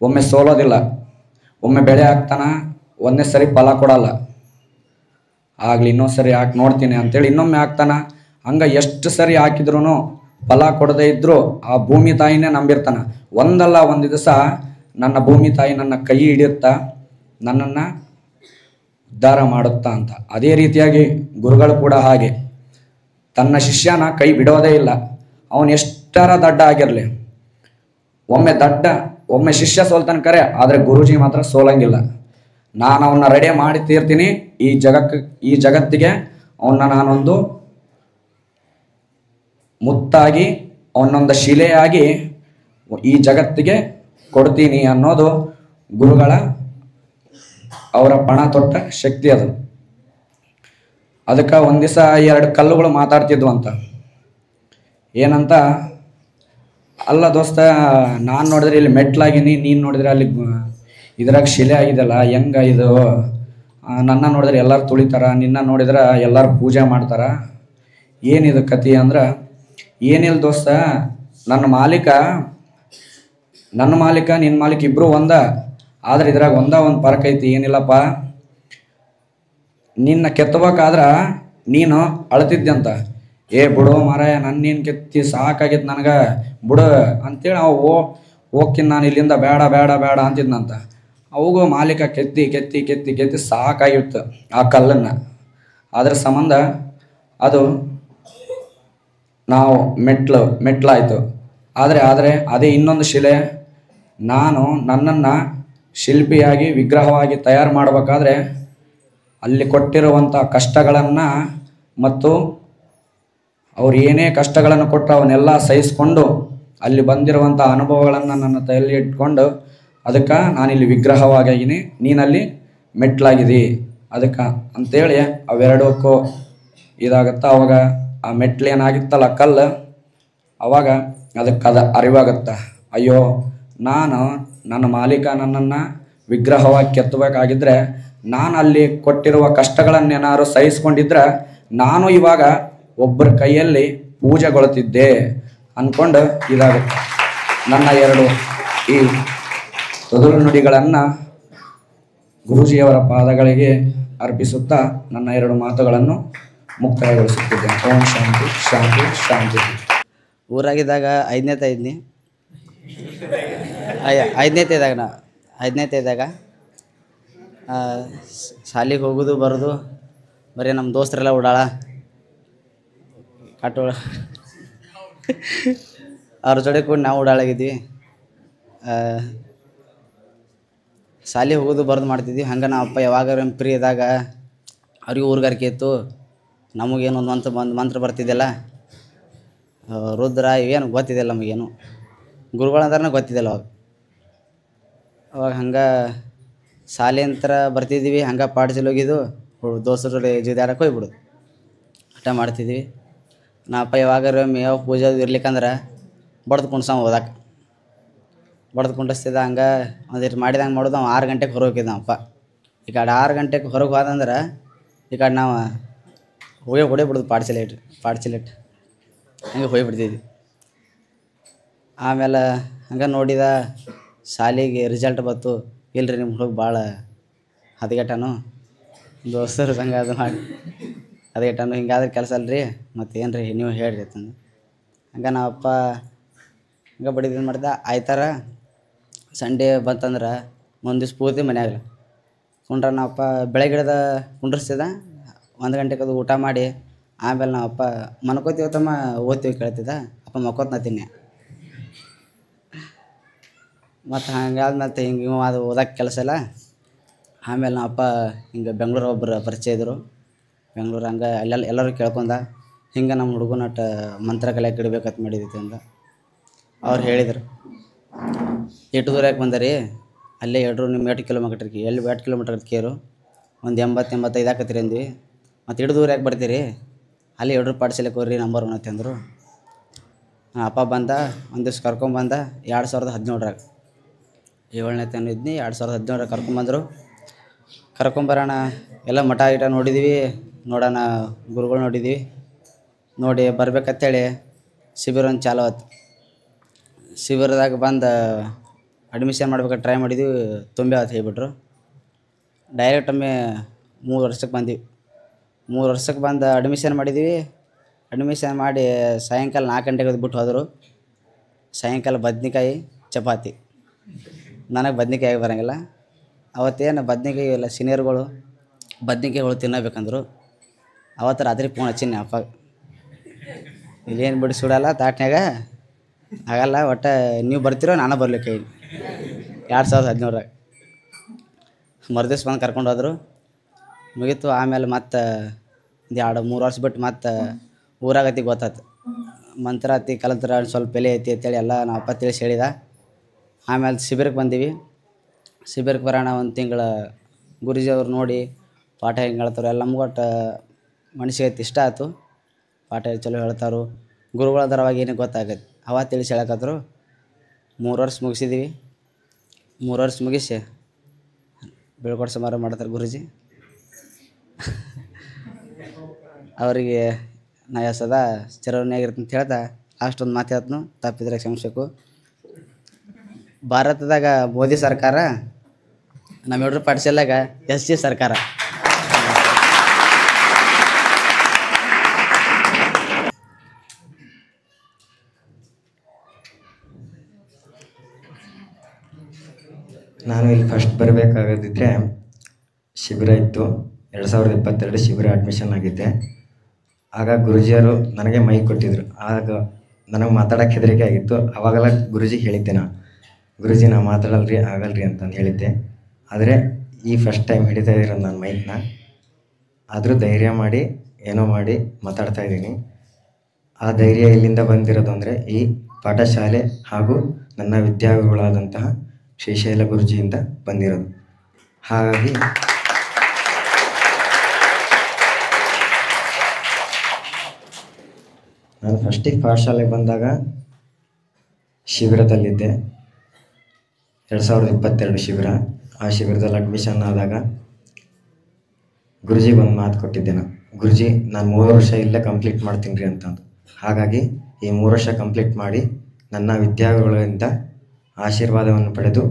B: ಒಮ್ಮೆ ಸೋಲೋದಿಲ್ಲ, ಒಮ್ಮೆ ಬೆಳೆ ಹಾಕ್ತಾನೆ, ಒಂದೇ ಸರಿ ಫಲ ಕೊಡಲ್ಲ, ಆಗಲಿ ಇನ್ನೊಂದು ಸರಿ ಹಾಕಿ ನೋಡ್ತೀನಿ ಅಂತೇಳಿ ಇನ್ನೊಮ್ಮೆ ಹಾಕ್ತಾನೆ. ಹಂಗೆ ಎಷ್ಟು ಸರಿ ಹಾಕಿದ್ರೂ ಫಲ ಕೊಡದೇ ಇದ್ದರೂ ಆ ಭೂಮಿ ತಾಯಿನೇ ನಂಬಿರ್ತಾನೆ. ಒಂದಲ್ಲ ಒಂದು ದಿವಸ ನನ್ನ ಭೂಮಿ ತಾಯಿ ನನ್ನ ಕೈ ಹಿಡಿಯುತ್ತಾ ನನ್ನನ್ನು ಉದ್ಧಾರ ಮಾಡುತ್ತಾ ಅಂತ. ಅದೇ ರೀತಿಯಾಗಿ ಗುರುಗಳು ಕೂಡ ಹಾಗೆ ತನ್ನ ಶಿಷ್ಯನ ಕೈ ಬಿಡೋದೇ ಇಲ್ಲ. ಅವನು ಎಷ್ಟರ ದಡ್ಡ ಆಗಿರಲಿ, ಒಮ್ಮೆ ಶಿಷ್ಯ ಸೋಲ್ತಾನೆ ಕರೆ, ಆದರೆ ಗುರೂಜಿ ಮಾತ್ರ ಸೋಲಂಗಿಲ್ಲ. ನಾನು ಅವನ್ನ ರೆಡಿ ಮಾಡಿ ತೀರ್ತೀನಿ. ಈ ಜಗತ್ತಿಗೆ ಅವನ್ನ ನಾನೊಂದು ಮುತ್ತಾಗಿ ಅವನೊಂದು ಶಿಲೆಯಾಗಿ ಈ ಜಗತ್ತಿಗೆ ಕೊಡ್ತೀನಿ ಅನ್ನೋದು ಗುರುಗಳ ಅವರ ಪಣ ತೊಟ್ಟ ಶಕ್ತಿ ಅದು. ಅದಕ್ಕೆ ಒಂದು ದಿವಸ 2 ಕಲ್ಲುಗಳು ಮಾತಾಡ್ತಿದ್ವು ಅಂತ. ಏನಂತ, ಅಲ್ಲ ದೋಸ್ತ, ನಾನು ನೋಡಿದ್ರೆ ಇಲ್ಲಿ ಮೆಟ್ಲಾಗಿನಿ, ನೀನು ನೋಡಿದ್ರೆ ಅಲ್ಲಿ ಇದ್ರಾಗ ಶಿಲೆ ಆಗಿದೆಲ್ಲ, ಹೆಂಗ ಇದು? ನನ್ನ ನೋಡಿದ್ರೆ ಎಲ್ಲರೂ ತುಳಿತಾರ, ನಿನ್ನ ನೋಡಿದ್ರೆ ಎಲ್ಲರೂ ಪೂಜೆ ಮಾಡ್ತಾರ, ಏನಿದು ಕತಿ ಅಂದ್ರೆ, ಏನಿಲ್ಲ ದೋಸ್ತ, ನನ್ನ ಮಾಲೀಕ ನಿನ್ನ ಮಾಲೀಕ ಇಬ್ಬರು ಒಂದ, ಆದ್ರೆ ಇದ್ರಾಗ ಒಂದು ಫರಕ್ ಐತಿ. ಏನಿಲ್ಲಪ್ಪ, ನಿನ್ನ ಕೆತ್ತಬೇಕಾದ್ರೆ ನೀನು ಅಳ್ತಿದ್ದಂತ. ಬಿಡು ಮಾರಾಯ, ನನ್ನೇನು ಕೆತ್ತಿ ಸಾಕಾಗಿತ್ತು ನನಗೆ, ಬಿಡು ಅಂತೇಳಿ ಅವು ಹೋಗ್ತೀನಿ ನಾನು ಇಲ್ಲಿಂದ, ಬೇಡ ಬೇಡ ಬೇಡ ಅಂತಿದ್ನಂತ. ಅವುಗೂ ಮಾಲೀಕ ಕೆತ್ತಿ ಕೆತ್ತಿ ಕೆತ್ತಿ ಕೆತ್ತಿ ಸಾಕಾಗಿತ್ತು ಆ ಕಲ್ಲನ್ನು. ಅದ್ರ ಸಂಬಂಧ ಅದು ನಾವು ಮೆಟ್ಲಾಯಿತು. ಆದರೆ ಅದೇ ಇನ್ನೊಂದು ಶಿಲೆ, ನಾನು ನನ್ನನ್ನು ಶಿಲ್ಪಿಯಾಗಿ ವಿಗ್ರಹವಾಗಿ ತಯಾರು ಮಾಡಬೇಕಾದ್ರೆ ಅಲ್ಲಿ ಕೊಟ್ಟಿರುವಂಥ ಕಷ್ಟಗಳನ್ನು ಮತ್ತು ಅವ್ರು ಏನೇ ಕಷ್ಟಗಳನ್ನು ಕೊಟ್ಟರು ಅವನ್ನೆಲ್ಲ ಸಹಿಸ್ಕೊಂಡು ಅಲ್ಲಿ ಬಂದಿರುವಂಥ ಅನುಭವಗಳನ್ನು ನನ್ನ ತಲೆಯಲ್ಲಿ ಇಟ್ಕೊಂಡು ಅದಕ್ಕೆ ನಾನಿಲ್ಲಿ ವಿಗ್ರಹವಾಗಿದ್ದೀನಿ, ನೀನಲ್ಲಿ ಮೆಟ್ಲಾಗಿದಿ. ಅದಕ್ಕೆ ಅಂತೇಳಿ ಅವೆರಡಕ್ಕೂ ಇದಾಗತ್ತೆ. ಅವಾಗ ಆ ಮೆಟ್ಲು ಏನಾಗಿತ್ತಲ್ಲ ಕಲ್ಲು, ಅವಾಗ ಅದಕ್ಕೆ ಅರಿವಾಗತ್ತೆ, ಅಯ್ಯೋ ನಾನು ನನ್ನ ಮಾಲೀಕ ನನ್ನನ್ನು ವಿಗ್ರಹವಾಗಿ ಕೆತ್ತಬೇಕಾಗಿದ್ದರೆ ನಾನು ಅಲ್ಲಿ ಕೊಟ್ಟಿರುವ ಕಷ್ಟಗಳನ್ನೇನಾದ್ರು ಸಹಿಸ್ಕೊಂಡಿದ್ರೆ ನಾನು ಇವಾಗ ಒಬ್ಬರ ಕೈಯಲ್ಲಿ ಪೂಜೆಗೊಳ್ತಿದ್ದೆ ಅಂದ್ಕೊಂಡು ಇದಾಗುತ್ತೆ. ನನ್ನ ಎರಡು ಈ ತೊದಲು ನುಡಿಗಳನ್ನು ಗುರೂಜಿಯವರ ಪಾದಗಳಿಗೆ ಅರ್ಪಿಸುತ್ತಾ ನನ್ನ ಎರಡು ಮಾತುಗಳನ್ನು ಮುಕ್ತಾಯಗೊಳಿಸುತ್ತಿದ್ದೇನೆ. ಓಂ ಶಾಂತಿ ಶಾಂತಿ ಶಾಂತಿ.
K: ಊರಾಗಿದ್ದಾಗ ಐದನೇತೆ ಇದ್ದಾಗ ಶಾಲೆಗೆ ಹೋಗೋದು ಬರೋದು ಬರೀ ನಮ್ಮ ದೋಸ್ತರೆಲ್ಲ ಓಡಾಳ ಕಾಟೋಳ ಅವ್ರ ಜೋಡಿ ಕೂಡ ನಾವು ಓಡಾಳಾಗಿದ್ವಿ. ಶಾಲೆಗೆ ಹೋಗೋದು ಬರೋದು ಮಾಡ್ತಿದ್ವಿ. ಹಂಗೆ ನಮ್ಮ ಅಪ್ಪ ಯಾವಾಗ ಫ್ರೀ ಇದ್ದಾಗ ಅವ್ರಿಗೆ ಊರುಗಾರಿಕೆ ಇತ್ತು, ನಮಗೇನು ಒಂದು ಮಂತ್ರ ಬರ್ತಿದ್ದಿಲ್ಲ, ರುದ್ರ ಇವೇನು ಗೊತ್ತಿದ್ದಿಲ್ಲ ನಮಗೇನು, ಗುರುಗಳಂದ್ರೆ ಗೊತ್ತಿದ್ದಿಲ್ಲ ಅವಾಗ ಹಂಗೆ ಶಾಲೆ ಅಂತರ ಬರ್ತಿದ್ವಿ. ಹಂಗೆ ಪಾಠಶಾಲೆ ಹೋಗಿದ್ದು ದೋಸ್ತರ ಜೋಡಿ ಜಿದಾಡಕ್ಕೆ ಹೋಗ್ಬಿಡೋದು, ಆಟ ಮಾಡ್ತಿದ್ವಿ. ನಮ್ಮಪ್ಪ ಯಾವಾಗಾರ ಯಾವ ಪೂಜೆ ಇರ್ಲಿಕ್ಕಂದ್ರೆ ಬಡ್ದು ಕುಣ್ಸವ ಓದಕ್ಕೆ ಬಡ್ದು ಕುಂಡಿಸ್ತಿದ್ದ. ಹಂಗೆ ಒಂದಿಟ್ಟು ಮಾಡಿದಂಗೆ ಮಾಡೋದು. ನಾವು 6 ಗಂಟೆಗೆ ಹೊರಗೆ ಹೋಗಿದ್ದ ನಮ್ಮಪ್ಪ. ಈ ಕಡೆ 6 ಗಂಟೆಗೆ ಹೊರಗೆ ಹೋದಂದ್ರೆ ಈ ಕಡೆ ನಾವು ಹೊಡೆಬಿಡೋದು ಪಾಠಶಾಲೆ ಹಂಗೆ ಹೋಗಿಬಿಡ್ತಿದ್ವಿ. ಆಮೇಲೆ ಹಂಗೆ ನೋಡಿದ ಶಾಲೆಗೆ ರಿಸಲ್ಟ್ ಬಂತು, ಇಲ್ಲರಿ ನಿಮ್ಮ ಹುಡುಗ ಭಾಳ ಹದಗೆಟ್ಟನು, ದೋಸ್ತರು ಹಂಗೆ ಅದು ಮಾಡಿ ಹದಗೆಟ್ಟನು, ಹಿಂಗಾದ್ರೆ ಕೆಲಸ ಅಲ್ರಿ, ಮತ್ತು ಏನು ರೀ ನೀವು ಹೇಳ್ರಿ ಅಂತಂದು. ಹಂಗೆ ನಾವಪ್ಪ ಹಂಗೆ ಬಡಿದು ಮಾಡ್ದೆ. ಆಯ್ತಾರ ಸಂಡೇ ಬಂತಂದ್ರೆ ಒಂದು ದಿವ್ಸ ಪೂರ್ತಿ ಮನ್ಯಾಗ ಕುಂಡ್ರ ನಾವಪ್ಪ ಬೆಳಗಿಡದ ಕುಂಡ್ರಿಸ್ತಿದ್ದ. 1 ಗಂಟೆಗೆ ಅದು ಊಟ ಮಾಡಿ ಆಮೇಲೆ ನಾವಪ್ಪ ಮನ್ಕೋತೀವಿ ತಮ್ಮ ಓದ್ತೀವಿ ಕೇಳ್ತಿದ್ದ. ಅಪ್ಪ ಮಕ್ಕೋತ ತಿನ್ನೆ. ಮತ್ತು ಹಂಗಾದ್ಮೇಲೆ ಹಿಂಗೆ ಅದು ಓದಕ್ಕೆ ಕೆಲಸ ಇಲ್ಲ. ಆಮೇಲೆ ನಾವಪ್ಪ ಹಿಂಗೆ ಬೆಂಗ್ಳೂರು ಒಬ್ಬರು ಪರಿಚಯ ಇದ್ದರು. ಬೆಂಗ್ಳೂರು ಹಂಗೆ ಎಲ್ಲರೂ ಕೇಳ್ಕೊಂಡ ಹಿಂಗೆ ನಮ್ಮ ಹುಡುಗನ ಮಂತ್ರ ಕಲಿಯಕ್ಕೆ ಇಡಬೇಕಂತ ಮಾಡಿದೈತಿ ಅಂದ. ಅವ್ರು ಹೇಳಿದರು, ಎಷ್ಟು ದೂರ ಯಾಕೆ ಬಂದರಿ, ಅಲ್ಲೇ ಹೇಳ್ರು ನಿಮ್ಮ 8 ಕಿಲೋಮೀಟ್ರಿಗೆ, 8 ಕಿಲೋಮೀಟ್ರ್ ಕೇರು, ಒಂದು 80-85 ಆಕತ್ತೀರಿ ಅಂದ್ವಿ. ಮತ್ತು ಇಷ್ಟು ದೂರ ಯಾಕೆ ಬರ್ತೀರಿ, ಅಲ್ಲಿ ಹೇಳ್ರು ಪಾಠಶಾಲೆಗೆ ಹೋಗ್ರಿ ನಂಬರ್ 1 ಅಂದರು. ಅಪ್ಪ ಬಂದ ಒಂದು ದಿವ್ಸ ಕರ್ಕೊಂಬಂದ 2017ರಾಗ 7ನೇ ತನ ಇದ್ನಿ. 2017ರಾಗ ಕರ್ಕೊಂಬಂದರು. ಕರ್ಕೊಂಬರೋಣ ಎಲ್ಲ ಮಠ ಗಿಟ ನೋಡಿದ್ವಿ, ನೋಡೋಣ ಗುರುಗಳು ನೋಡಿದ್ವಿ. ನೋಡಿ ಬರ್ಬೇಕಂತೇಳಿ ಶಿಬಿರ ಒಂದು ಚಾಲು ಆಯ್ತು. ಶಿಬಿರದಾಗ ಬಂದು ಅಡ್ಮಿಷನ್ ಮಾಡ್ಬೇಕಾದ್ರೆ ಟ್ರೈ ಮಾಡಿದ್ವಿ, ತುಂಬೆ ಆಯ್ತು ಹೇಳ್ಬಿಟ್ರು. ಡೈರೆಕ್ಟ್ ಒಮ್ಮೆ 3 ವರ್ಷಕ್ಕೆ ಬಂದ್ವಿ. 3 ವರ್ಷಕ್ಕೆ ಬಂದು ಅಡ್ಮಿಷನ್ ಮಾಡಿದ್ವಿ. ಅಡ್ಮಿಷನ್ ಮಾಡಿ ಸಾಯಂಕಾಲ 4 ಗಂಟೆಗೆ ಬಿಟ್ಟು ಹೋದರು. ಸಾಯಂಕಾಲ ಬದ್ನಿಕಾಯಿ ಚಪಾತಿ. ನನಗೆ ಬದ್ನಿಕಾಯಿ ಬರೋಂಗಿಲ್ಲ. ಅವತ್ತೇನು ಬದ್ನಿಕಾಯಿ ಇಲ್ಲ, ಸೀನಿಯರ್ಗಳು ಬದ್ನಿಕಾಯಿಗಳು ತಿನ್ನಬೇಕಂದ್ರು. ಅವತ್ತು ರಾತ್ರಿ ಫೋನ್ ಹಚ್ಚಿನಿ ಅಪ್ಪ, ಇಲ್ಲೇನು ಬಿಡಿ ಸುಡಲ್ಲ ತಾಟ್ನ್ಯಾಗ ಆಗಲ್ಲ, ಒಟ್ಟು ನೀವು ಬರ್ತಿರೋ ನಾನು ಬರ್ಲಿಕ್ಕೆ 2017ರಾಗ. ಮರುದಿವ್ಸ ಬಂದು ಕರ್ಕೊಂಡು ಹೋದರು, ಮುಗೀತು. ಆಮೇಲೆ ಮತ್ತೆ 2-3 ವರ್ಷ ಬಿಟ್ಟು ಮತ್ತೆ ಊರಾಗತಿ ಗೊತ್ತಾಯ್ತು, ಮಂತ್ರ ಅತಿ ಕಲಿತ್ರ ಸ್ವಲ್ಪ ಬೆಲೆ ಐತಿ ಅಂತೇಳಿ ಎಲ್ಲ ನಾವು ಅಪ್ಪ ತಿಳಿಸಿ ಹೇಳಿದ. ಆಮೇಲೆ ಶಿಬಿರಕ್ಕೆ ಬಂದೀವಿ. ಶಿಬಿರಕ್ಕೆ ಬರೋಣ 1 ತಿಂಗಳ ಗುರುಜಿಯವ್ರು ನೋಡಿ ಪಾಠ ಹೆಂಗೆ ಹೇಳ್ತಾರೆ ಎಲ್ಲ ನಮ್ಗೊಟ್ಟು ಮನುಷ್ಯಗೆ ಇಷ್ಟ ಆಯ್ತು. ಪಾಠ ಚಲೋ ಹೇಳ್ತಾರು, ಗುರುಗಳ ದರವಾಗಿ ಏನಕ್ಕೆ ಗೊತ್ತಾಗತ್ತೆ ಅವ ತಿಳಿಸಿ ಹೇಳಕತ್ರು. 3 ವರ್ಷ ಮುಗಿಸಿದ್ದೀವಿ. 3 ವರ್ಷ ಮುಗಿಸಿ ಬೀಳ್ಕೊಡು ಸಮಾರಂಭ ಮಾಡ್ತಾರೆ ಗುರುಜಿ. ಅವರಿಗೆ ನಾ ಸದಾ ಚಿರಋಣಿಯಾಗಿರ್ತಂತ ಹೇಳ್ತಾ ಲಾಸ್ಟ್ ಒಂದು ಮಾತು ಹೇಳ್ತನು, ತಪ್ಪಿದ್ರೆ ಕ್ಷಮಿಸಬೇಕು. ಭಾರತದಾಗ ಮೋದಿ ಸರ್ಕಾರ, ನಮ್ಮ ಹುಡುಗರ ಪಾಠಶಾಲೆಯಾಗ SC ಸರ್ಕಾರ.
L: ನಾನು ಇಲ್ಲಿ ಫಸ್ಟ್ ಬರಬೇಕಾಗದಿದ್ದರೆ ಶಿಬಿರ ಇತ್ತು, 2022 ಶಿಬಿರ ಅಡ್ಮಿಷನ್ ಆಗಿದ್ದೆ. ಆಗ ಗುರುಜಿಯವರು ನನಗೆ ಮೈಕ್ ಕೊಟ್ಟಿದ್ದರು. ಆಗ ನನಗೆ ಮಾತಾಡೋಕ್ಕೆ ಹೆದರಿಕೆ ಆಗಿತ್ತು. ಆವಾಗೆಲ್ಲ ಗುರುಜಿ ಹೇಳಿದ್ದೆ, ಗುರುಜಿ ನಾ ಮಾತಾಡಲ್ರಿ ಆಗಲ್ರಿ ಅಂತಂದು ಹೇಳಿದ್ದೆ. ಆದರೆ ಈ ಫಸ್ಟ್ ಟೈಮ್ ಹಿಡಿತಾ ಇದ್ದೀರ ನಾನು ಮೈಕ್ನ, ಆದರೂ ಧೈರ್ಯ ಮಾಡಿ ಏನೋ ಮಾಡಿ ಮಾತಾಡ್ತಾ ಇದ್ದೀನಿ. ಆ ಧೈರ್ಯ ಎಲ್ಲಿಂದ ಬಂದಿರೋದು ಅಂದರೆ ಈ ಪಾಠಶಾಲೆ ಹಾಗೂ ನನ್ನ ವಿದ್ಯಾಗುರುಗಳಾದಂತಹ ಶ್ರೀಶೈಲ ಗುರುಜಿಯಿಂದ ಬಂದಿರೋದು. ಹಾಗಾಗಿ ನಾನು ಫಸ್ಟಿಗೆ ಪಾಠಶಾಲೆಗೆ ಬಂದಾಗ ಶಿಬಿರದಲ್ಲಿದ್ದೆ. 2022 ಶಿಬಿರ. ಆ ಶಿಬಿರದಲ್ಲಿ ಅಡ್ಮಿಷನ್ ಆದಾಗ ಗುರುಜಿಗೆ ಒಂದು ಮಾತು ಕೊಟ್ಟಿದ್ದೆ ನಾನು. ಗುರುಜಿ, ನಾನು 3 ವರ್ಷ ಇಲ್ಲೇ ಕಂಪ್ಲೀಟ್ ಮಾಡ್ತೀನಿ ರೀ ಅಂತಂದು. ಹಾಗಾಗಿ ಈ 3 ವರ್ಷ ಕಂಪ್ಲೀಟ್ ಮಾಡಿ ನನ್ನ ವಿದ್ಯಾಗುರುಗಳಿಂದ ಆಶೀರ್ವಾದವನ್ನು ಪಡೆದು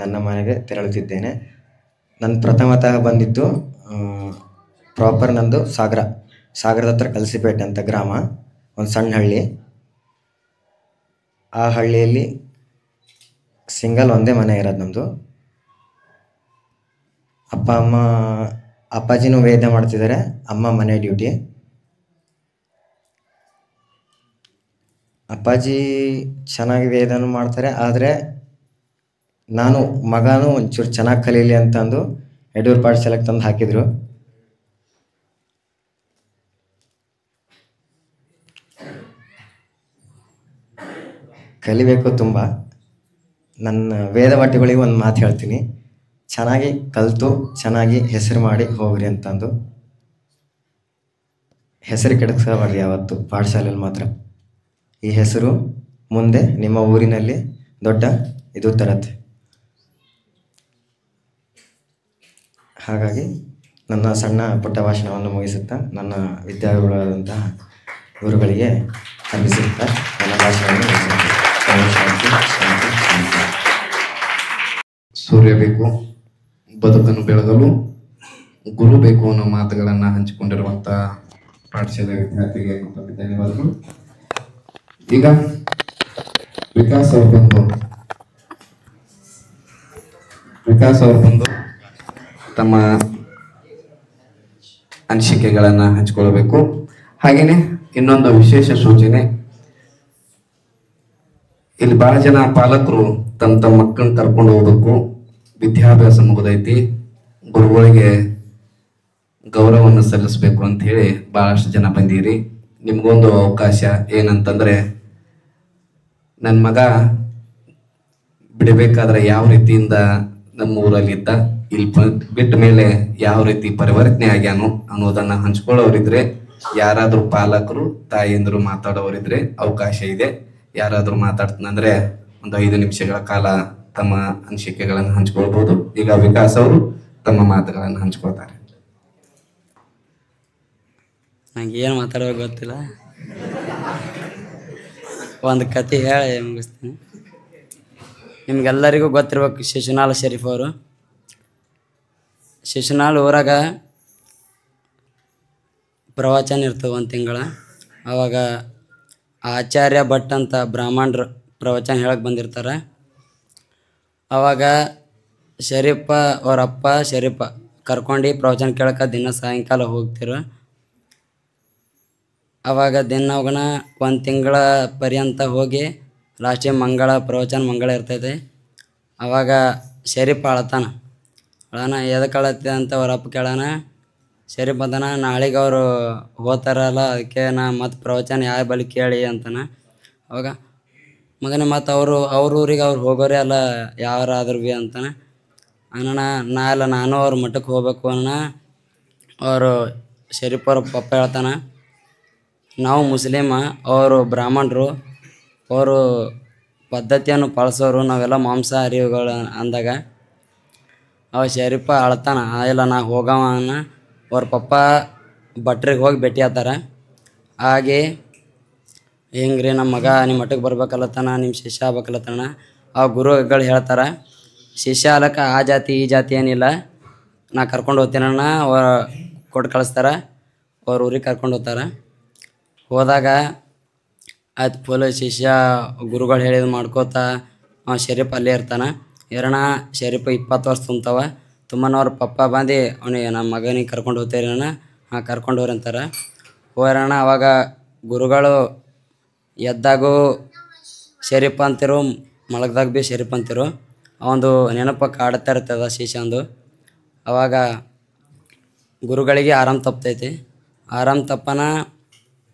L: ನನ್ನ ಮನೆಗೆ ತೆರಳುತ್ತಿದ್ದೇನೆ. ನನ್ನ ಪ್ರಥಮತಃ ಬಂದಿದ್ದು ಪ್ರಾಪರ್ ನಂದು ಸಾಗರದ ಹತ್ರ ಕಲಸಿಪೇಟೆ ಅಂತ ಗ್ರಾಮ, ಒಂದು ಸಣ್ಣ ಹಳ್ಳಿ. ಆ ಹಳ್ಳಿಯಲ್ಲಿ ಸಿಂಗಲ್ ಒಂದೇ ಮನೆ ಇರೋದು ನಮ್ಮದು. ಅಪ್ಪಾಜಿನೂ ವೇದ ಮಾಡ್ತಿದ್ದಾರೆ, ಅಮ್ಮ ಮನೆ ಡ್ಯೂಟಿ. ಅಪ್ಪಾಜಿ ಚೆನ್ನಾಗಿ ವೇದನೂ ಮಾಡ್ತಾರೆ, ಆದರೆ ನಾನು ಮಗನೂ ಒಂಚೂರು ಚೆನ್ನಾಗಿ ಕಲೀಲಿ ಅಂತಂದು ಯಡೂರು ಪಾಠಶಾಲೆಗೆ ತಂದು ಹಾಕಿದರು. ಕಲಿಬೇಕು ತುಂಬ. ನನ್ನ ವೇದವಾಟಿಗಳಿಗೆ ಒಂದು ಮಾತು ಹೇಳ್ತೀನಿ, ಚೆನ್ನಾಗಿ ಕಲಿತು ಚೆನ್ನಾಗಿ ಹೆಸರು ಮಾಡಿ ಹೋಗ್ರಿ ಅಂತಂದು. ಹೆಸರು ಕೆಡಿಸ್ಕೋಬಾರ್ದು ಯಾವತ್ತು ಪಾಠಶಾಲೆಯಲ್ಲಿ ಮಾತ್ರ. ಈ ಹೆಸರು ಮುಂದೆ ನಿಮ್ಮ ಊರಿನಲ್ಲಿ ದೊಡ್ಡ ಇದು ತರತ್ತೆ. ಹಾಗಾಗಿ ನನ್ನ ಸಣ್ಣ ಪುಟ್ಟ ಭಾಷಣವನ್ನು ಮುಗಿಸುತ್ತಾ ನನ್ನ ವಿದ್ಯಾಗುರುಗಳಾದಂತಹ ಗುರುಗಳಿಗೆ ವಂದಿಸುತ್ತಾ ನನ್ನ ಭಾಷಣವನ್ನು ಮುಗಿಸುತ್ತೇನೆ.
A: ಸೂರ್ಯ ಬೇಕು, ಬದುಕನ್ನು ಬೆಳಗಲು ಗುರು ಬೇಕು ಅನ್ನೋ ಮಾತುಗಳನ್ನು ಹಂಚಿಕೊಂಡಿರುವಂಥ ಪಾಠಶಾಲೆ ವಿದ್ಯಾರ್ಥಿಗೆ ಮತ್ತೊಮ್ಮೆ ಧನ್ಯವಾದಗಳು. ಈಗ ವಿಕಾಸ್ ಅವರು ಬಂದು ತಮ್ಮ ಅನಿಸಿಕೆಗಳನ್ನು ಹಂಚಿಕೊಳ್ಳಬೇಕು. ಹಾಗೆಯೇ ಇನ್ನೊಂದು ವಿಶೇಷ ಸೂಚನೆ, ಇಲ್ಲಿ ಬಹಳ ಜನ ಪಾಲಕರು ತಮ್ಮ ಮಕ್ಕಳನ್ನ ಕರ್ಕೊಂಡು ಹೋಗ್ಬೇಕು, ವಿದ್ಯಾಭ್ಯಾಸ ಮುಗಿದೈತಿ, ಗುರುಗಳಿಗೆ ಗೌರವವನ್ನು ಸಲ್ಲಿಸಬೇಕು ಅಂತ ಹೇಳಿ ಬಹಳಷ್ಟು ಜನ ಬಂದಿರಿ. ನಿಮ್ಗೊಂದು ಅವಕಾಶ ಏನಂತಂದ್ರೆ, ನನ್ನ ಮಗ ಬಿಡಬೇಕಾದ್ರೆ ಯಾವ ರೀತಿಯಿಂದ ನಮ್ಮ ಊರಲ್ಲಿದ್ದ, ಇಲ್ಲಿ ಬಿಟ್ಟ ಮೇಲೆ ಯಾವ ರೀತಿ ಪರಿವರ್ತನೆ ಆಗ್ಯಾನು ಅನ್ನೋದನ್ನ ಹಂಚ್ಕೊಳ್ಳೋರಿದ್ರೆ, ಯಾರಾದ್ರೂ ಪಾಲಕರು ತಾಯಿಯಂದ್ರು ಮಾತಾಡೋರಿದ್ರೆ ಅವಕಾಶ ಇದೆ. ಯಾರಾದ್ರೂ ಮಾತಾಡ್ತಾನಂದ್ರೆ ಒಂದು 5 ನಿಮಿಷಗಳ ಕಾಲ ತಮ್ಮ ಅನಿಸಿಕೆಗಳನ್ನು ಹಂಚ್ಕೊಳ್ಬಹುದು. ಈಗ ವಿಕಾಸ್ ಅವರು ತಮ್ಮ ಮಾತುಗಳನ್ನು ಹಂಚ್ಕೊಳ್ತಾರೆ.
B: ನಂಗೆ ಏನು ಮಾತಾಡೋದು ಗೊತ್ತಿಲ್ಲ, ಒಂದು ಕತೆ ಹೇಳಿ ಮುಗಿಸ್ತೀನಿ. ನಿಮ್ಗೆಲ್ಲರಿಗೂ ಗೊತ್ತಿರ್ಬೇಕು, ಶಿಶುನಾಳ ಶರೀಫ್ ಅವರು. ಶಿಶುನಾಳ ಊರಾಗ ಪ್ರವಚನ ಇರ್ತವೆ 1 ತಿಂಗಳ. ಆವಾಗ ಆಚಾರ್ಯ ಭಟ್ ಅಂತ ಬ್ರಾಹ್ಮಣರು ಪ್ರವಚನ ಹೇಳಕ್ಕೆ ಬಂದಿರ್ತಾರೆ. ಆವಾಗ ಶರೀಫ ಅವರಪ್ಪ ಶರೀಫ ಕರ್ಕೊಂಡು ಪ್ರವಚನ ಕೇಳಕ್ಕೆ ದಿನ ಸಾಯಂಕಾಲ ಹೋಗ್ತಿರು. ಆವಾಗ ದಿನ ಹೋಗೋಣ 1 ತಿಂಗಳ ಪರ್ಯಂತ ಹೋಗಿ ಲಾಸ್ಟಿಗೆ ಪ್ರವಚನ ಇರ್ತೈತೆ. ಆವಾಗ ಶರೀಫ ಅಳತಾನ ಎದಕ್ಕೆ ಅಳತ್ತೆ ಅಂತ ಅವರಪ್ಪ ಕೇಳೋಣ. ಶರೀಫ್ ಅಂತಾನ, ನಾಳೆಗೆ ಅವರು ಹೋಗ್ತಾರಲ್ಲ, ಅದಕ್ಕೆ ನಾ ಮತ್ತು ಪ್ರವಚನ ಯಾವ ಬಳಿ ಕೇಳಿ ಅಂತಾನ. ಅವಾಗ ಮಗನೇ ಮತ್ತು ಅವ್ರ ಊರಿಗೆ ಅವ್ರು ಹೋಗೋರೆ ಅಲ್ಲ ಯಾರಾದ್ರೂ ಭೀ ಅಂತಾನೆ. ಅಣ್ಣ ನಾನು ಅವ್ರ ಮಠಕ್ಕೆ ಹೋಗ್ಬೇಕು ಅಣ್ಣ. ಅವರು ಶರೀಫ್ ಅವ್ರ ಪಪ್ಪ ಹೇಳ್ತಾನ, ನಾವು ಮುಸ್ಲಿಮ, ಅವರು ಬ್ರಾಹ್ಮಣರು, ಅವರು ಪದ್ಧತಿಯನ್ನು ಪಾಲಿಸೋರು, ನಾವೆಲ್ಲ ಮಾಂಸಾಹಾರಿಗಳು ಅಂದಾಗ ಅವ ಶರೀಫ ಅಳ್ತಾನ. ಇಲ್ಲ ನಾ ಹೋಗವನ. ಅವ್ರ ಪಪ್ಪ ಭಟ್ರಿಗೆ ಹೋಗಿ ಭೇಟಿ ಆತಾರ. ಹಾಗೆ ಹಿಂಗ್ರಿ ನಮ್ಮ ಮಗ ನಿಮ್ಮ ಮಠಕ್ಕೆ ಬರ್ಬೇಕಲ್ಲತ್ತಾನ, ನಿಮ್ಮ ಶಿಷ್ಯ ಆಗ್ಬೇಕಲ್ಲತ್ತಾನ. ಆ ಗುರುಗಳು ಹೇಳ್ತಾರೆ, ಶಿಷ್ಯ ಅಲಕ್ಕ ಆ ಜಾತಿ ಈ ಜಾತಿ ಏನಿಲ್ಲ, ನಾ ಕರ್ಕೊಂಡು ಹೋಗ್ತೀನಣ್ಣ. ಕೊಟ್ಟು ಕಳಿಸ್ತಾರೆ, ಅವ್ರ ಊರಿಗೆ ಕರ್ಕೊಂಡು ಹೋಗ್ತಾರೆ. ಹೋದಾಗ ಆಯ್ತು ಫುಲ್ ಶಿಷ್ಯ ಗುರುಗಳು ಹೇಳಿದ್ ಮಾಡ್ಕೋತಾ ಶರೀಫ್ ಅಲ್ಲೇ ಇರ್ತಾನೆ. ಶರೀಫ್ 20 ವರ್ಷ ತುಂಬನವ್ರ ಪಪ್ಪ ಬಂದು ಅವನಿಗೆ ನಮ್ಮ ಮಗನಿಗೆ ಕರ್ಕೊಂಡು ಹೋಗ್ತೀರಣ್ಣ. ಕರ್ಕೊಂಡು ಹೋಗ್ರಿ ಅಂತಾರೆ. ಹೋರಣ್ಣ. ಅವಾಗ ಗುರುಗಳು ಎದ್ದಾಗೂ ಶರೀಫ್ ಅಂತಿರು, ಮಲಗ್ದಾಗ ಭೀ ಶರೀಫ್ ಅಂತಿರು. ಅವನು ನೆನಪು ಕಾಡ್ತಾ ಇರ್ತದ ಶಿಷ್ಯಂದು. ಅವಾಗ ಗುರುಗಳಿಗೆ ಆರಾಮ್ ತಪ್ತೈತಿ. ಆರಾಮ್ ತಪ್ಪನ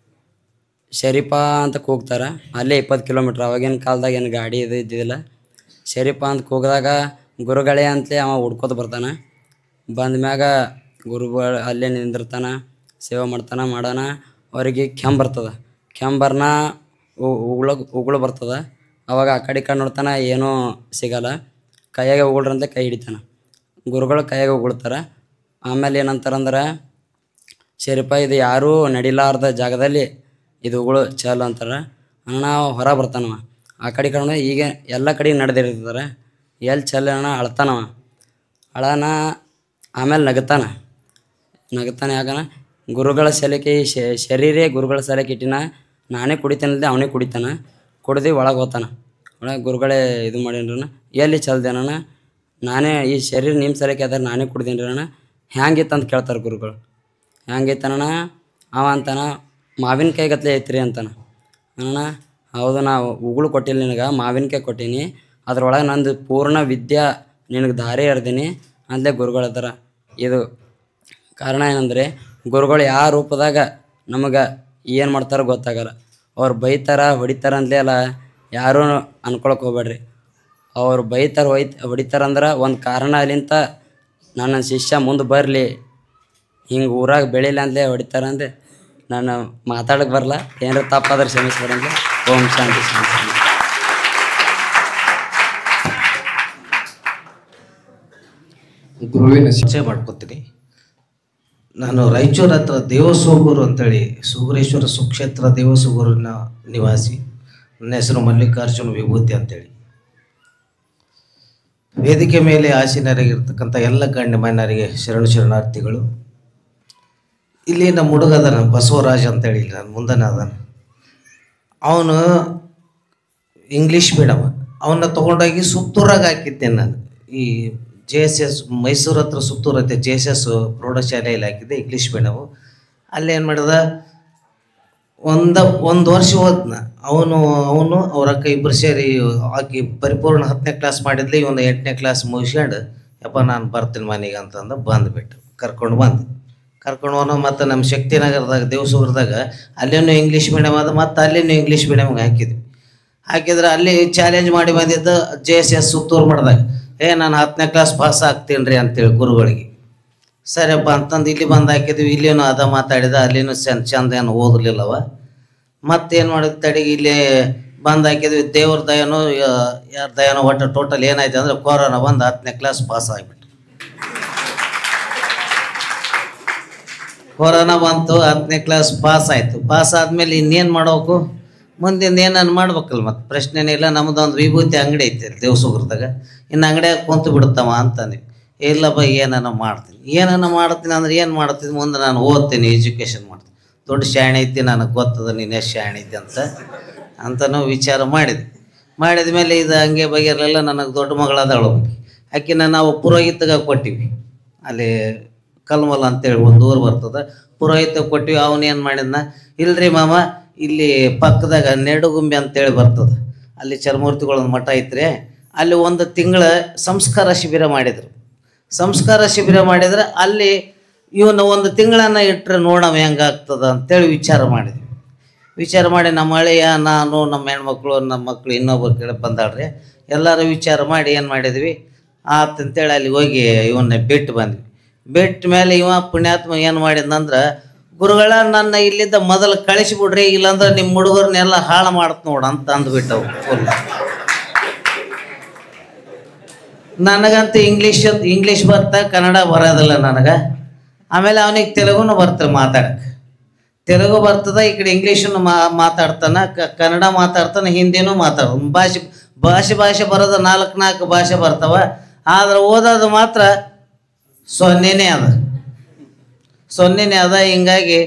B: ಶರೀಫ ಅಂತ ಕೂಗ್ತಾರೆ. ಅಲ್ಲೇ 20 ಕಿಲೋಮೀಟ್ರ್. ಅವಾಗಿನ ಕಾಲದಾಗ ಏನು ಗಾಡಿ ಇದು ಇದ್ದಿದ್ದಿಲ್ಲ.
M: ಶರೀಫ ಅಂತ ಕೂಗಿದಾಗ ಗುರುಗಳೇ ಅಂತಲೇ ಅವ ಹುಡ್ಕೋತ ಬರ್ತಾನೆ. ಬಂದ ಮ್ಯಾಗ ಗುರುಗಳು ಅಲ್ಲೇ ನಿಂದಿರ್ತಾನೆ, ಸೇವೆ ಮಾಡ್ತಾನೆ ಮಾಡೋಣ. ಅವರಿಗೆ ಬರ್ತದೆ, ಕೆಂಬರ್ನ ಉಗುಳು ಬರ್ತದೆ. ಅವಾಗ ಆ ಕಡೆ ನೋಡ್ತಾನೆ, ಏನೂ ಸಿಗಲ್ಲ. ಕೈಯಾಗೆ ಉಗುಳ್ರಂತೆ ಕೈ ಹಿಡಿತಾನೆ. ಗುರುಗಳು ಕೈಯಾಗೆ ಉಗುಳ್ತಾರೆ. ಆಮೇಲೆ ಏನಂತಾರಂದ್ರೆ, ಶರೀಫ ಇದು ಯಾರೂ ನಡಿಲಾರ್ದ ಜಾಗದಲ್ಲಿ ಇದು ಉಗುಳು ಚಲ್ ಅಂತಾರೆ. ಅಣ್ಣ ಹೊರ ಬರ್ತಾನವ. ಆ ಕಡೆ ಈಗ ಎಲ್ಲ ಕಡೆ ನಡೆದಿರ್ತಾರೆ. ಎಲ್ಲಿ ಚಲ್ ಅಣ್ಣ ಅಳ್ತಾನವ. ಅಳನ ಆಮೇಲೆ ನಗ್ತಾನೆ. ಯಾಕನ ಗುರುಗಳ ಸಲಕ್ಕೆ ಶರೀರೇ ಗುರುಗಳ ಸಲಕ್ಕೆ ಇಟ್ಟಿನ, ನಾನೇ ಕುಡಿತೇನಲ್ದೆ ಅವನೇ ಕುಡಿತಾನೆ. ಕುಡ್ದು ಒಳಗೆ ಹೋಗ್ತಾನೆ. ಒಳಗೆ ಗುರುಗಳೇ ಇದು ಮಾಡೀನ್ರಣ್ಣ, ಎಲ್ಲಿ ಚಲ್ದೇನಣ್ಣ, ನಾನೇ ಈ ಶರೀರ ನಿಮ್ಮ ಸಲಕ್ಕೆ ಅದಾರ, ನಾನೇ ಕುಡ್ದೀನಿ ರೀ ಅಣ್ಣ. ಹ್ಯಾಂಗಿತ್ತು ಅಂತ ಕೇಳ್ತಾರೆ ಗುರುಗಳು. ಹ್ಯಾಂಗೈತಣ್ಣ? ಅವ ಅಂತಾನ, ಮಾವಿನಕಾಯಿ ಗತ್ಲೆ ಐತ್ರಿ ಅಂತಾನೆ. ಅಣ್ಣ ಹೌದು, ನಾ ಉಗುಳು ಕೊಟ್ಟಿಲ್ಲ ನಿನಗೆ, ಮಾವಿನಕಾಯಿ ಕೊಟ್ಟೀನಿ. ಅದ್ರೊಳಗೆ ನಂದು ಪೂರ್ಣ ವಿದ್ಯೆ ನಿನಗೆ ದಾರಿ ಎರ್ದೀನಿ ಅಂತಲೇ ಗುರುಗಳು ಅದಾರ. ಇದು ಕಾರಣ ಏನಂದರೆ, ಗುರುಗಳು ಯಾವ ರೂಪದಾಗ ನಮಗೆ ಏನು ಮಾಡ್ತಾರೋ ಗೊತ್ತಾಗಲ್ಲ. ಅವ್ರು ಬೈತಾರ ಹೊಡಿತಾರ ಅಂತಲೇ ಅಲ್ಲ, ಯಾರೂ ಅನ್ಕೊಳಕ್ಕೆ ಹೋಗ್ಬೇಡ್ರಿ. ಅವ್ರು ಬೈತಾರ ಹೊಡಿತಾರಂದ್ರೆ ಒಂದು ಕಾರಣ ಅಲ್ಲಿಂತ ನನ್ನ ಶಿಷ್ಯ ಮುಂದೆ ಬರಲಿ, ಹಿಂಗೆ ಊರಾಗ ಬೆಳೀಲಿ ಅಂತಲೇ ಹೊಡಿತಾರ ಅಂದೆ. ನಾನು ಮಾತಾಡೋಕ್ಕೆ ಬರಲ್ಲ, ಏನಾರ ತಪ್ಪಾದ್ರೆ ಕ್ಷಮಿಸ್ಬೇಡಂದ್ರೆ. ಓಂ ಶಾಂತಿ ಶಾಂತಿ.
N: ಗುರುವಿನ ಶಿಕ್ಷೆ ಮಾಡ್ಕೊತೀನಿ. ನಾನು ರಾಯಚೂರು ಹತ್ರ ದೇವಸೂಗೂರು ಅಂತೇಳಿ, ಸೂಗರೇಶ್ವರ ಸುಕ್ಷೇತ್ರ ದೇವಸೂಗೂರಿನ ನಿವಾಸಿ. ನನ್ನ ಹೆಸರು ಮಲ್ಲಿಕಾರ್ಜುನ ವಿಭೂತಿ ಅಂತೇಳಿ. ವೇದಿಕೆ ಮೇಲೆ ಆಸೀನರಾಗಿರ್ತಕ್ಕಂಥ ಎಲ್ಲ ಗಣ್ಯಮಾನ್ಯರಿಗೆ ಶರಣಾರ್ಥಿಗಳು. ಇಲ್ಲಿ ನಮ್ಮ ಹುಡುಗ ಅದಾನ ಬಸವರಾಜ್ ಅಂತೇಳಿ, ನಾನು ಮುಂದನೇ ಅದಾನ. ಅವನು ಇಂಗ್ಲೀಷ್ ಮೀಡಿಯಮ್. ಅವನ್ನ ತೊಗೊಂಡೋಗಿ ಸುತ್ತೂರಾಗ ಹಾಕಿದ್ದೆ ನಾನು. ಈ JSS ಮೈಸೂರು ಹತ್ರ ಸುತ್ತೂರು ಐತೆ, JSS ಪ್ರೌಢಶಾಲೆಯಲ್ಲಿ ಹಾಕಿದ್ದೆ ಇಂಗ್ಲೀಷ್ ಮೀಡಿಯಮು. ಅಲ್ಲೇನು ಮಾಡಿದ, ಒಂದು ವರ್ಷ ಹೋದ್ನ. ಅವನು ಅವ್ರ ಅಕ್ಕ ಇಬ್ಬರು ಸೇರಿ ಆಕಿ ಪರಿಪೂರ್ಣ 10ನೇ ಕ್ಲಾಸ್ ಮಾಡಿದ್ಲಿ, ಇವನು 8ನೇ ಕ್ಲಾಸ್ ಮುಗಿಸ್ಕೊಂಡು ಯಪ್ಪ ನಾನು ಬರ್ತೀನಿ ಮನೆಗೆ ಅಂತಂದು ಬಂದುಬಿಟ್ಟು ಕರ್ಕೊಂಡು ಹೋನೋ. ಮತ್ತು ನಮ್ಮ ಶಕ್ತಿನಗರದಾಗ ದೇವಸೂರದಾಗ ಅಲ್ಲೇನು ಇಂಗ್ಲೀಷ್ ಮೀಡಿಯಮ್ ಅದ, ಮತ್ತು ಅಲ್ಲೇನು ಇಂಗ್ಲೀಷ್ ಮೀಡಿಯಮ್ಗೆ ಹಾಕಿದ್ರೆ ಅಲ್ಲಿ ಚಾಲೆಂಜ್ ಮಾಡಿ ಬಂದಿದ್ದು JSS ಸುತ್ತೂರು ಮಾಡಿದಾಗ, ನಾನು 10ನೇ ಕ್ಲಾಸ್ ಪಾಸ್ ಆಗ್ತೀನಿ ರೀ ಅಂತೇಳಿ ಗುರುಗಳಿಗೆ. ಸರಿಯಪ್ಪ ಅಂತಂದು ಇಲ್ಲಿ ಬಂದು ಹಾಕಿದ್ವಿ. ಇಲ್ಲೇನು ಅದ ಮಾತಾಡಿದ, ಅಲ್ಲೇನು ಚಂದ ಏನು ಓದಲಿಲ್ಲವ. ಮತ್ತೇನು ಮಾಡಿದ ತಡೆಗೆ ಇಲ್ಲಿ ಬಂದು ಹಾಕಿದ್ವಿ. ದೇವ್ರ ದಯನೋ ಯಾರ ದಯನೋ ಒಟ್ಟು ಟೋಟಲ್ ಏನಾಯ್ತು ಅಂದರೆ ಕೊರೋನಾ ಬಂದು 10ನೇ ಕ್ಲಾಸ್ ಪಾಸ್ ಆಗಿಬಿಟ್ಟು. ಕೊರೋನಾ ಬಂತು, 10ನೇ ಕ್ಲಾಸ್ ಪಾಸ್ ಆಯಿತು. ಪಾಸ್ ಆದಮೇಲೆ ಇನ್ನೇನು ಮಾಡಬೇಕು, ಮುಂದಿನ ಏನನ್ನು ಮಾಡ್ಬೇಕಲ್ಲ. ಮತ್ತು ಪ್ರಶ್ನೆನೇ ಇಲ್ಲ. ನಮ್ಮದೊಂದು ವಿಭೂತಿ ಅಂಗಡಿ ಐತೆ ದೇವಸೂಗರದಾಗ. ಇನ್ನು ಅಂಗಡಿಯಾಗ ಕುಂತು ಬಿಡ್ತಾವ ಅಂತಂದು. ಇಲ್ಲಪ್ಪ ಏನನ್ನ ಮಾಡ್ತೀನಿ ಅಂದ್ರೆ ಏನು ಮಾಡ್ತೀನಿ, ಮುಂದೆ ನಾನು ಓದ್ತೀನಿ, ಎಜುಕೇಷನ್ ಮಾಡ್ತೀನಿ, ದೊಡ್ಡ ಶಾಣೆ ಐತಿ, ನನಗೆ ಗೊತ್ತದ ನೀನು ಎಷ್ಟು ಶಾಣೆ ಐತಿ ಅಂತನೂ ವಿಚಾರ ಮಾಡಿದ ಮೇಲೆ ಇದು ಹಂಗೆ ಬಗೆಯರಲಿಲ್ಲ. ನನಗೆ ದೊಡ್ಡ ಮಗಳಾದಳು, ಆಕಿನ ನಾವು ಪುರೋಹಿತಗೆ ಕೊಟ್ಟಿವಿ. ಅಲ್ಲಿ ಕಲ್ಮಲ್ ಅಂತೇಳಿ ಒಂದು ಊರು ಬರ್ತದೆ, ಪುರೋಹಿತ ಕೊಟ್ಟಿವಿ. ಅವನೇನು ಮಾಡಿದ್ನ, ಇಲ್ರಿ ಮಾಮ ಇಲ್ಲಿ ಪಕ್ಕದಾಗ ನೆಡುಗುಂಬೆ ಅಂತೇಳಿ ಬರ್ತದೆ, ಅಲ್ಲಿ ಚರ್ಮೂರ್ತಿಗಳೊಂದು ಮಠ ಐತ್ರಿ, ಅಲ್ಲಿ ಒಂದು ತಿಂಗಳ ಸಂಸ್ಕಾರ ಶಿಬಿರ ಮಾಡಿದ್ರೆ ಅಲ್ಲಿ ಇವನು ಒಂದು ತಿಂಗಳನ್ನು ಇಟ್ಟರೆ ನೋಡೋಣ ಹೆಂಗಾಗ್ತದೆ ಅಂತೇಳಿ ವಿಚಾರ ಮಾಡಿ ನಮ್ಮ ಹಳೆಯ ನಾನು ನಮ್ಮ ಹೆಣ್ಮಕ್ಳು ನಮ್ಮ ಮಕ್ಕಳು ಇನ್ನೊಬ್ಬರು ಕಡೆ ಬಂದಾಳ್ರಿ, ಎಲ್ಲರೂ ವಿಚಾರ ಮಾಡಿ ಏನು ಮಾಡಿದ್ವಿ ಆತಂತೇಳಿ ಅಲ್ಲಿ ಹೋಗಿ ಇವನ್ನ ಬಿಟ್ಟ ಮೇಲೆ ಇವ ಪುಣ್ಯಾತ್ಮ ಏನು ಮಾಡಿದ್ನಂದ್ರೆ, ಗುರುಗಳ ನನ್ನ ಇಲ್ಲಿದ್ದ ಮೊದಲು ಕಳಿಸಿಬಿಡ್ರಿ, ಇಲ್ಲಾಂದ್ರೆ ನಿಮ್ಮ ಹುಡುಗರನ್ನೆಲ್ಲ ಹಾಳು ಮಾಡತ್ ನೋಡು ಅಂತ ಅಂದ್ಬಿಟ್ಟವು. ನನಗಂತೂ ಇಂಗ್ಲೀಷ್ ಬರ್ತಾ, ಕನ್ನಡ ಬರೋದಿಲ್ಲ ನನಗೆ. ಆಮೇಲೆ ಅವನಿಗೆ ತೆಲುಗುನು ಬರ್ತದೆ ಮಾತಾಡಕ್ಕೆ, ತೆಲುಗು ಬರ್ತದೆ, ಈ ಕಡೆ ಇಂಗ್ಲೀಷನ್ನು ಮಾತಾಡ್ತಾನೆ, ಕನ್ನಡ ಮಾತಾಡ್ತಾನೆ, ಹಿಂದಿನೂ ಭಾಷೆ ಬರೋದು 4 ಭಾಷೆ ಬರ್ತಾವ. ಆದ್ರೆ ಓದೋದು ಮಾತ್ರ ಸೊನ್ನೆನೇ ಅದ. ಹಿಂಗಾಗಿ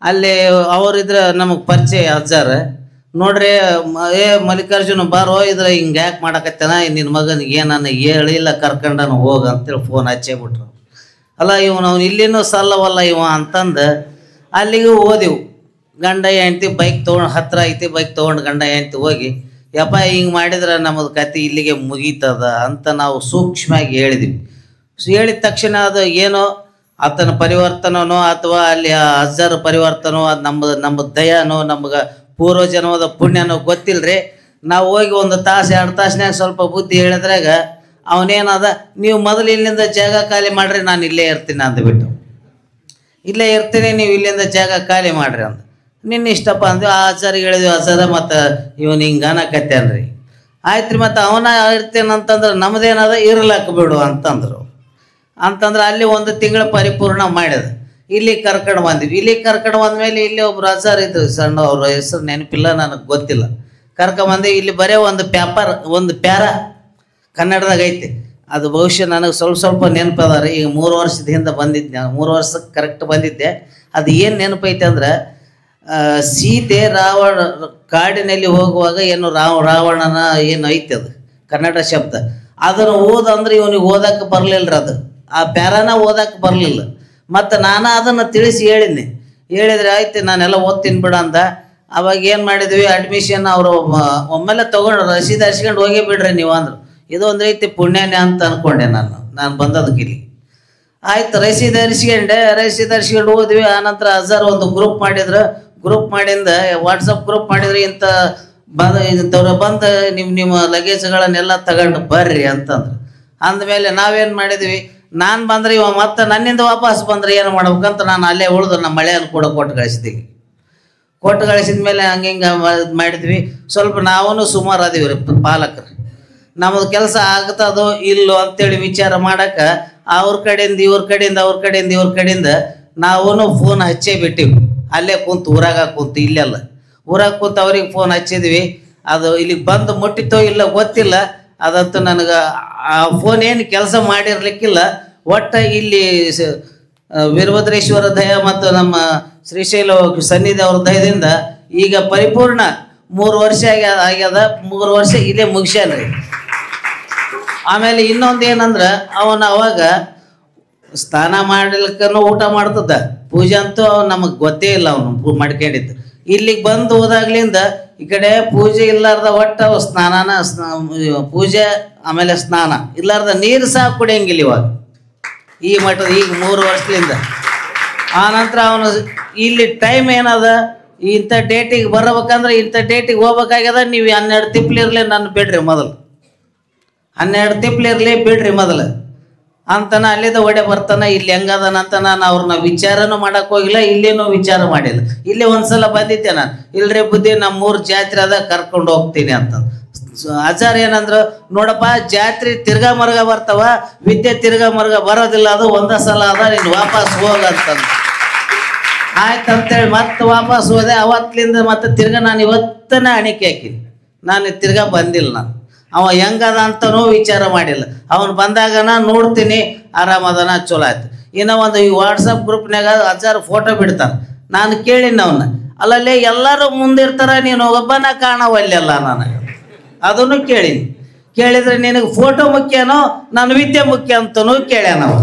N: ಅಲ್ಲಿ ಅವರಿದ್ರೆ ನಮಗೆ ಪರಿಚಯ ಅಜ್ಜಾರ, ನೋಡ್ರಿ ಮಲ್ಲಿಕಾರ್ಜುನ ಬಾರೋ ಇದ್ರೆ ಹಿಂಗೆ ಯಾಕೆ ಮಾಡಕತ್ತಾನ, ನಿನ್ನ ಮಗನಿಗೆ ಏನನ್ನ ಹೇಳಿಲ್ಲ ಕರ್ಕೊಂಡನು ಹೋಗ ಅಂತೇಳಿ ಫೋನ್ ಹಚ್ಚೇಬಿಟ್ರು. ಅಲ್ಲ ಅವನು ಇಲ್ಲಿನೂ ಸಲ್ಲವಲ್ಲ ಇವ ಅಂತಂದು ಅಲ್ಲಿಗೂ ಹೋದೆವು. ಗಂಡ ಹೆಂಡ್ತಿ ಬೈಕ್ ತೊಗೊಂಡು ಹತ್ರ ಐತಿ, ಬೈಕ್ ತೊಗೊಂಡು ಗಂಡ ಹೆಂಡ್ತಿ ಹೋಗಿ, ಯಪ್ಪ ಹಿಂಗೆ ಮಾಡಿದ್ರೆ ನಮ್ಮದು ಕತೆ ಇಲ್ಲಿಗೆ ಮುಗೀತದ ಅಂತ ನಾವು ಸೂಕ್ಷ್ಮವಾಗಿ ಹೇಳಿದ್ವಿ. ಹೇಳಿದ ತಕ್ಷಣ ಅದು ಏನೋ ಆತನ ಪರಿವರ್ತನೋ ಅಥವಾ ಅಲ್ಲಿ ಅಜ್ಜರ ಪರಿವರ್ತನೋ, ಅದು ನಮ್ಮ ದಯಾನೋ, ನಮ್ಗೆ ಪೂರ್ವಜನ್ಮದ ಪುಣ್ಯನೋ ಗೊತ್ತಿಲ್ಲರಿ. ನಾವು ಹೋಗಿ ಒಂದು ತಾಸು 2 ತಾಸ್ನ್ಯಾಗ ಸ್ವಲ್ಪ ಬುದ್ಧಿ ಹೇಳಿದ್ರಾಗ ಅವನೇನದ ನೀವು ಮೊದಲು ಇಲ್ಲಿಂದ ಜಾಗ ಖಾಲಿ ಮಾಡ್ರಿ, ನಾನು ಇಲ್ಲೇ ಇರ್ತೀನಿ ಅಂದ್ಬಿಟ್ಟು. ಇಲ್ಲೇ ಇರ್ತೀನಿ, ನೀವು ಇಲ್ಲಿಂದ ಜಾಗ ಖಾಲಿ ಮಾಡ್ರಿ ಅಂದ. ನಿನ್ನ ಇಷ್ಟಪ್ಪ ಅಂದ್ವಿ. ಆ ಆಚಾರಿಗೆ ಹೇಳಿದ್ವಿ, ಆಚಾರ ಮತ್ತು ಇವನು ಹಿಂಗೆ ಅನ್ನಕತ್ತೇನ್ರಿ. ಆಯ್ತು ರೀ, ಮತ್ತು ಅವನ ಇರ್ತೇನಂತಂದ್ರೆ ನಮ್ಮದೇನದ ಇರ್ಲಕ್ಕ ಬಿಡು ಅಂತಂದ್ರು. ಅಲ್ಲಿ 1 ತಿಂಗಳು ಪರಿಪೂರ್ಣ ಮಾಡಿದ. ಇಲ್ಲಿ ಕರ್ಕೊಂಡು ಬಂದ್ವಿ. ಇಲ್ಲಿ ಕರ್ಕೊಂಡು ಬಂದ್ಮೇಲೆ ಇಲ್ಲಿ ಒಬ್ರು ಆಚಾರ ಇದ್ರು, ಸಣ್ಣ ಅವ್ರ ಹೆಸರು ನೆನಪಿಲ್ಲ, ನನಗೆ ಗೊತ್ತಿಲ್ಲ. ಕರ್ಕೊಂಬಂದು ಇಲ್ಲಿ ಬರೀ ಒಂದು ಪ್ಯಾರ ಕನ್ನಡದಾಗ ಐತಿ. ಅದು ಬಹುಶಃ ನನಗೆ ಸ್ವಲ್ಪ ನೆನಪದಾರೆ. ಈಗ 3 ವರ್ಷದ ಹಿಂದೆ ಬಂದಿದ್ದೆ, 3 ವರ್ಷಕ್ಕೆ ಕರೆಕ್ಟ್ ಬಂದಿದ್ದೆ. ಅದು ಏನು ನೆನಪೈತೆ ಅಂದ್ರೆ, ಸೀತೆ ಕಾಡಿನಲ್ಲಿ ಹೋಗುವಾಗ ಏನು ರಾವಣನ ಏನು ಐತೆ ಅದು ಕನ್ನಡ ಶಬ್ದ, ಅದನ್ನು ಓದಂದ್ರೆ ಇವನಿಗೆ ಓದಕ್ಕೆ ಬರಲಿಲ್ಲ. ಅದು ಆ ಪ್ಯಾರಾನ ಓದಕ್ಕೆ ಬರಲಿಲ್ಲ. ಮತ್ತು ನಾನು ಅದನ್ನು ತಿಳಿಸಿ ಹೇಳಿದ್ರೆ ಆಯ್ತು ನಾನೆಲ್ಲ ಓದ್ತೀನಿ ಬಿಡ ಅಂದ. ಅವಾಗ ಏನು ಮಾಡಿದ್ವಿ, ಅಡ್ಮಿಷನ್ ಅವರು ಒಮ್ಮೆಲೆ ತೊಗೊಂಡು ರಸೀದ್ ಹರ್ಸ್ಕೊಂಡು ಹೋಗೇ ಬಿಡ್ರಿ ನೀವು ಅಂದರು. ಇದು ಒಂದು ರೀತಿ ಪುಣ್ಯನೇ ಅಂತ ಅಂದ್ಕೊಂಡೆ ನಾನು ಬಂದದಕ್ಕೆ ಇಲ್ಲಿ. ಆಯ್ತು, ರಸೀದ್ ಹರಿಸ್ಕೊಂಡು ಹೋದ್ವಿ. ಆನಂತರ ಅಜಾರ್ ಒಂದು ಗ್ರೂಪ್ ಮಾಡಿದ್ರು. ಗ್ರೂಪ್ ಮಾಡಿಂದ ವಾಟ್ಸಪ್ ಗ್ರೂಪ್ ಮಾಡಿದ್ರೆ ಇಂಥವ್ರು ಬಂದು ನಿಮ್ಮ ಲಗೇಜ್ಗಳನ್ನೆಲ್ಲ ತಗೊಂಡು ಬರ್ರಿ ಅಂತಂದ್ರು. ಅಂದಮೇಲೆ ನಾವೇನು ಮಾಡಿದ್ವಿ, ನಾನು ಬಂದ್ರೆ ಇವ ಮತ್ತೆ ನನ್ನಿಂದ ವಾಪಸ್ ಬಂದ್ರೆ ಏನು ಮಾಡ್ಬೇಕಂತ ನಾನು ಅಲ್ಲೇ ಉಳಿದು ನಮ್ಮ ಮಳೆಯನ್ನು ಕೂಡ ಕೊಟ್ಟು ಕಳಿಸಿದ ಮೇಲೆ ಹಂಗೆ ಮಾಡಿದ್ವಿ. ಸ್ವಲ್ಪ ನಾವೂ ಸುಮಾರು ಅದೀವಿ ರೀ ಪಾಲಕರು. ನಮ್ಮದು ಕೆಲಸ ಆಗ್ತದೋ ಇಲ್ಲೋ ಅಂತೇಳಿ ವಿಚಾರ ಮಾಡಕ್ಕೆ ಅವ್ರ ಕಡೆಯಿಂದ ನಾವೂ ಫೋನ್ ಹಚ್ಚೇ ಬಿಟ್ಟಿವಿ. ಅಲ್ಲೇ ಕುಂತು ಊರಾಗ ಇಲ್ಲೆಲ್ಲ ಊರಾಗ ಕುಂತು ಅವ್ರಿಗೆ ಫೋನ್ ಹಚ್ಚಿದ್ವಿ. ಅದು ಇಲ್ಲಿಗೆ ಬಂದು ಮುಟ್ಟಿತೋ ಇಲ್ಲ ಗೊತ್ತಿಲ್ಲ. ಅದಂತೂ ನನಗೆ ಆ ಫೋನ್ ಏನು ಕೆಲಸ ಮಾಡಿರ್ಲಿಕ್ಕಿಲ್ಲ. ಒಟ್ಟು ಇಲ್ಲಿ ವೀರಭದ್ರೇಶ್ವರ ದಯ ಮತ್ತು ನಮ್ಮ ಶ್ರೀಶೈಲ ಸನ್ನಿಧಿ ಅವ್ರ ದಯದಿಂದ ಈಗ ಪರಿಪೂರ್ಣ 3 ವರ್ಷ ಆಗ್ಯದ. 3 ವರ್ಷ ಇಲ್ಲೇ ಮುಗಿಸ್ಯಾನ್ರಿ. ಆಮೇಲೆ ಇನ್ನೊಂದು ಏನಂದ್ರೆ, ಅವಾಗ ಸ್ನಾನ ಮಾಡ್ಲಿಕ್ಕೂ ಊಟ ಮಾಡ್ತದ. ಪೂಜೆ ಅಂತೂ ನಮಗೆ ಗೊತ್ತೇ ಇಲ್ಲ, ಅವನು ಮಾಡ್ಕೊಂಡಿದ್ದು. ಇಲ್ಲಿಗೆ ಬಂದು ಹೋದಾಗ್ಲಿಂದ ಈ ಕಡೆ ಪೂಜೆ ಇಲ್ಲಾರ್ದ ಒಟ್ಟು ಪೂಜೆ ಆಮೇಲೆ ಸ್ನಾನ ಇಲ್ಲಾರ್ದ ನೀರು ಸಹ ಕುಡಿಯಂಗಿಲ್ಲ ಇವಾಗ ಈ ಮಟ್ಟದ. ಈಗ 3 ವರ್ಷದಿಂದ ಆನಂತರ ಅವನು ಇಲ್ಲಿ ಟೈಮ್ ಏನದ, ಇಂಥ ಡೇಟಿಗೆ ಬರ್ಬೇಕಂದ್ರೆ ಇಂಥ ಡೇಟಿಗೆ ಹೋಗ್ಬೇಕಾಗ್ಯದ. ನೀವು 12 ತಿಪ್ಲಿರ್ಲಿ ನನ್ನ ಬಿಡ್ರಿ ಮೊದಲು, 12 ತಿಪ್ಲಿರ್ಲಿ ಬಿಡ್ರಿ ಮೊದಲು ಅಂತಾನ ಅಲ್ಲಿಂದ ಒಡೆ ಬರ್ತಾನ. ಇಲ್ಲಿ ಹೆಂಗದನಂತ ನಾನು ಅವ್ರನ್ನ ವಿಚಾರನೂ ಮಾಡಕ್ಕೆ ಹೋಗಿಲ್ಲ, ಇಲ್ಲೇನೂ ವಿಚಾರ ಮಾಡಿಲ್ಲ. ಇಲ್ಲಿ ಒಂದ್ಸಲ ಬಂದಿದ್ದೆ ನಾನು, ಇಲ್ರಿ ಬುದ್ಧಿ ನಮ್ಮ 3 ಜಾತ್ರೆ ಅದ ಕರ್ಕೊಂಡು ಹೋಗ್ತೀನಿ ಅಂತಂದು. ಆಚಾರ ಏನಂದ್ರು, ನೋಡಪ್ಪ ಜಾತ್ರೆ ತಿರ್ಗಾ ಮರ್ಗ ಬರ್ತಾವ, ವಿದ್ಯೆ ತಿರ್ಗಾ ಮರ್ಗ ಬರೋದಿಲ್ಲ, ಅದು ಒಂದೇ ಸಲ ಅದ, ನೀನು ವಾಪಸ್ ಹೋಗಂತಂದು. ಆಯ್ತಂತೇಳಿ ಮತ್ತೆ ವಾಪಸ್ ಹೋದೆ. ಅವತ್ತಿಂದ ಮತ್ತೆ ತಿರ್ಗಾ ನಾನು ಇವತ್ತನೇ ಅಣಿಕೆ ಹಾಕಿನಿ. ನಾನು ತಿರ್ಗಾ ಬಂದಿಲ್ಲ. ಅವ ಹೆಂಗದ ಅಂತನೂ ವಿಚಾರ ಮಾಡಿಲ್ಲ. ಅವನು ಬಂದಾಗನ ನೋಡ್ತೀನಿ, ಆರಾಮದನ, ಚಲೋ ಆಯ್ತು. ಇನ್ನು ಒಂದು ಈ ವಾಟ್ಸಪ್ ಗ್ರೂಪ್ನಾಗ ಆಚಾರ ಫೋಟೋ ಬಿಡ್ತಾನೆ. ನಾನು ಕೇಳಿನ ಅವನ್ನ, ಅಲ್ಲಲ್ಲೇ ಎಲ್ಲರೂ ಮುಂದಿರ್ತಾರ, ನೀನು ಒಬ್ಬನ ಕಾಣವಲ್ಲ ನನಗೆ. ಅದನ್ನು ಕೇಳಿದ್ರೆ ನಿನಗೆ ಫೋಟೋ ಮುಖ್ಯನೋ ನಾನು ವಿದ್ಯೆ ಮುಖ್ಯ ಅಂತನೂ ಕೇಳ್ಯಾನವ.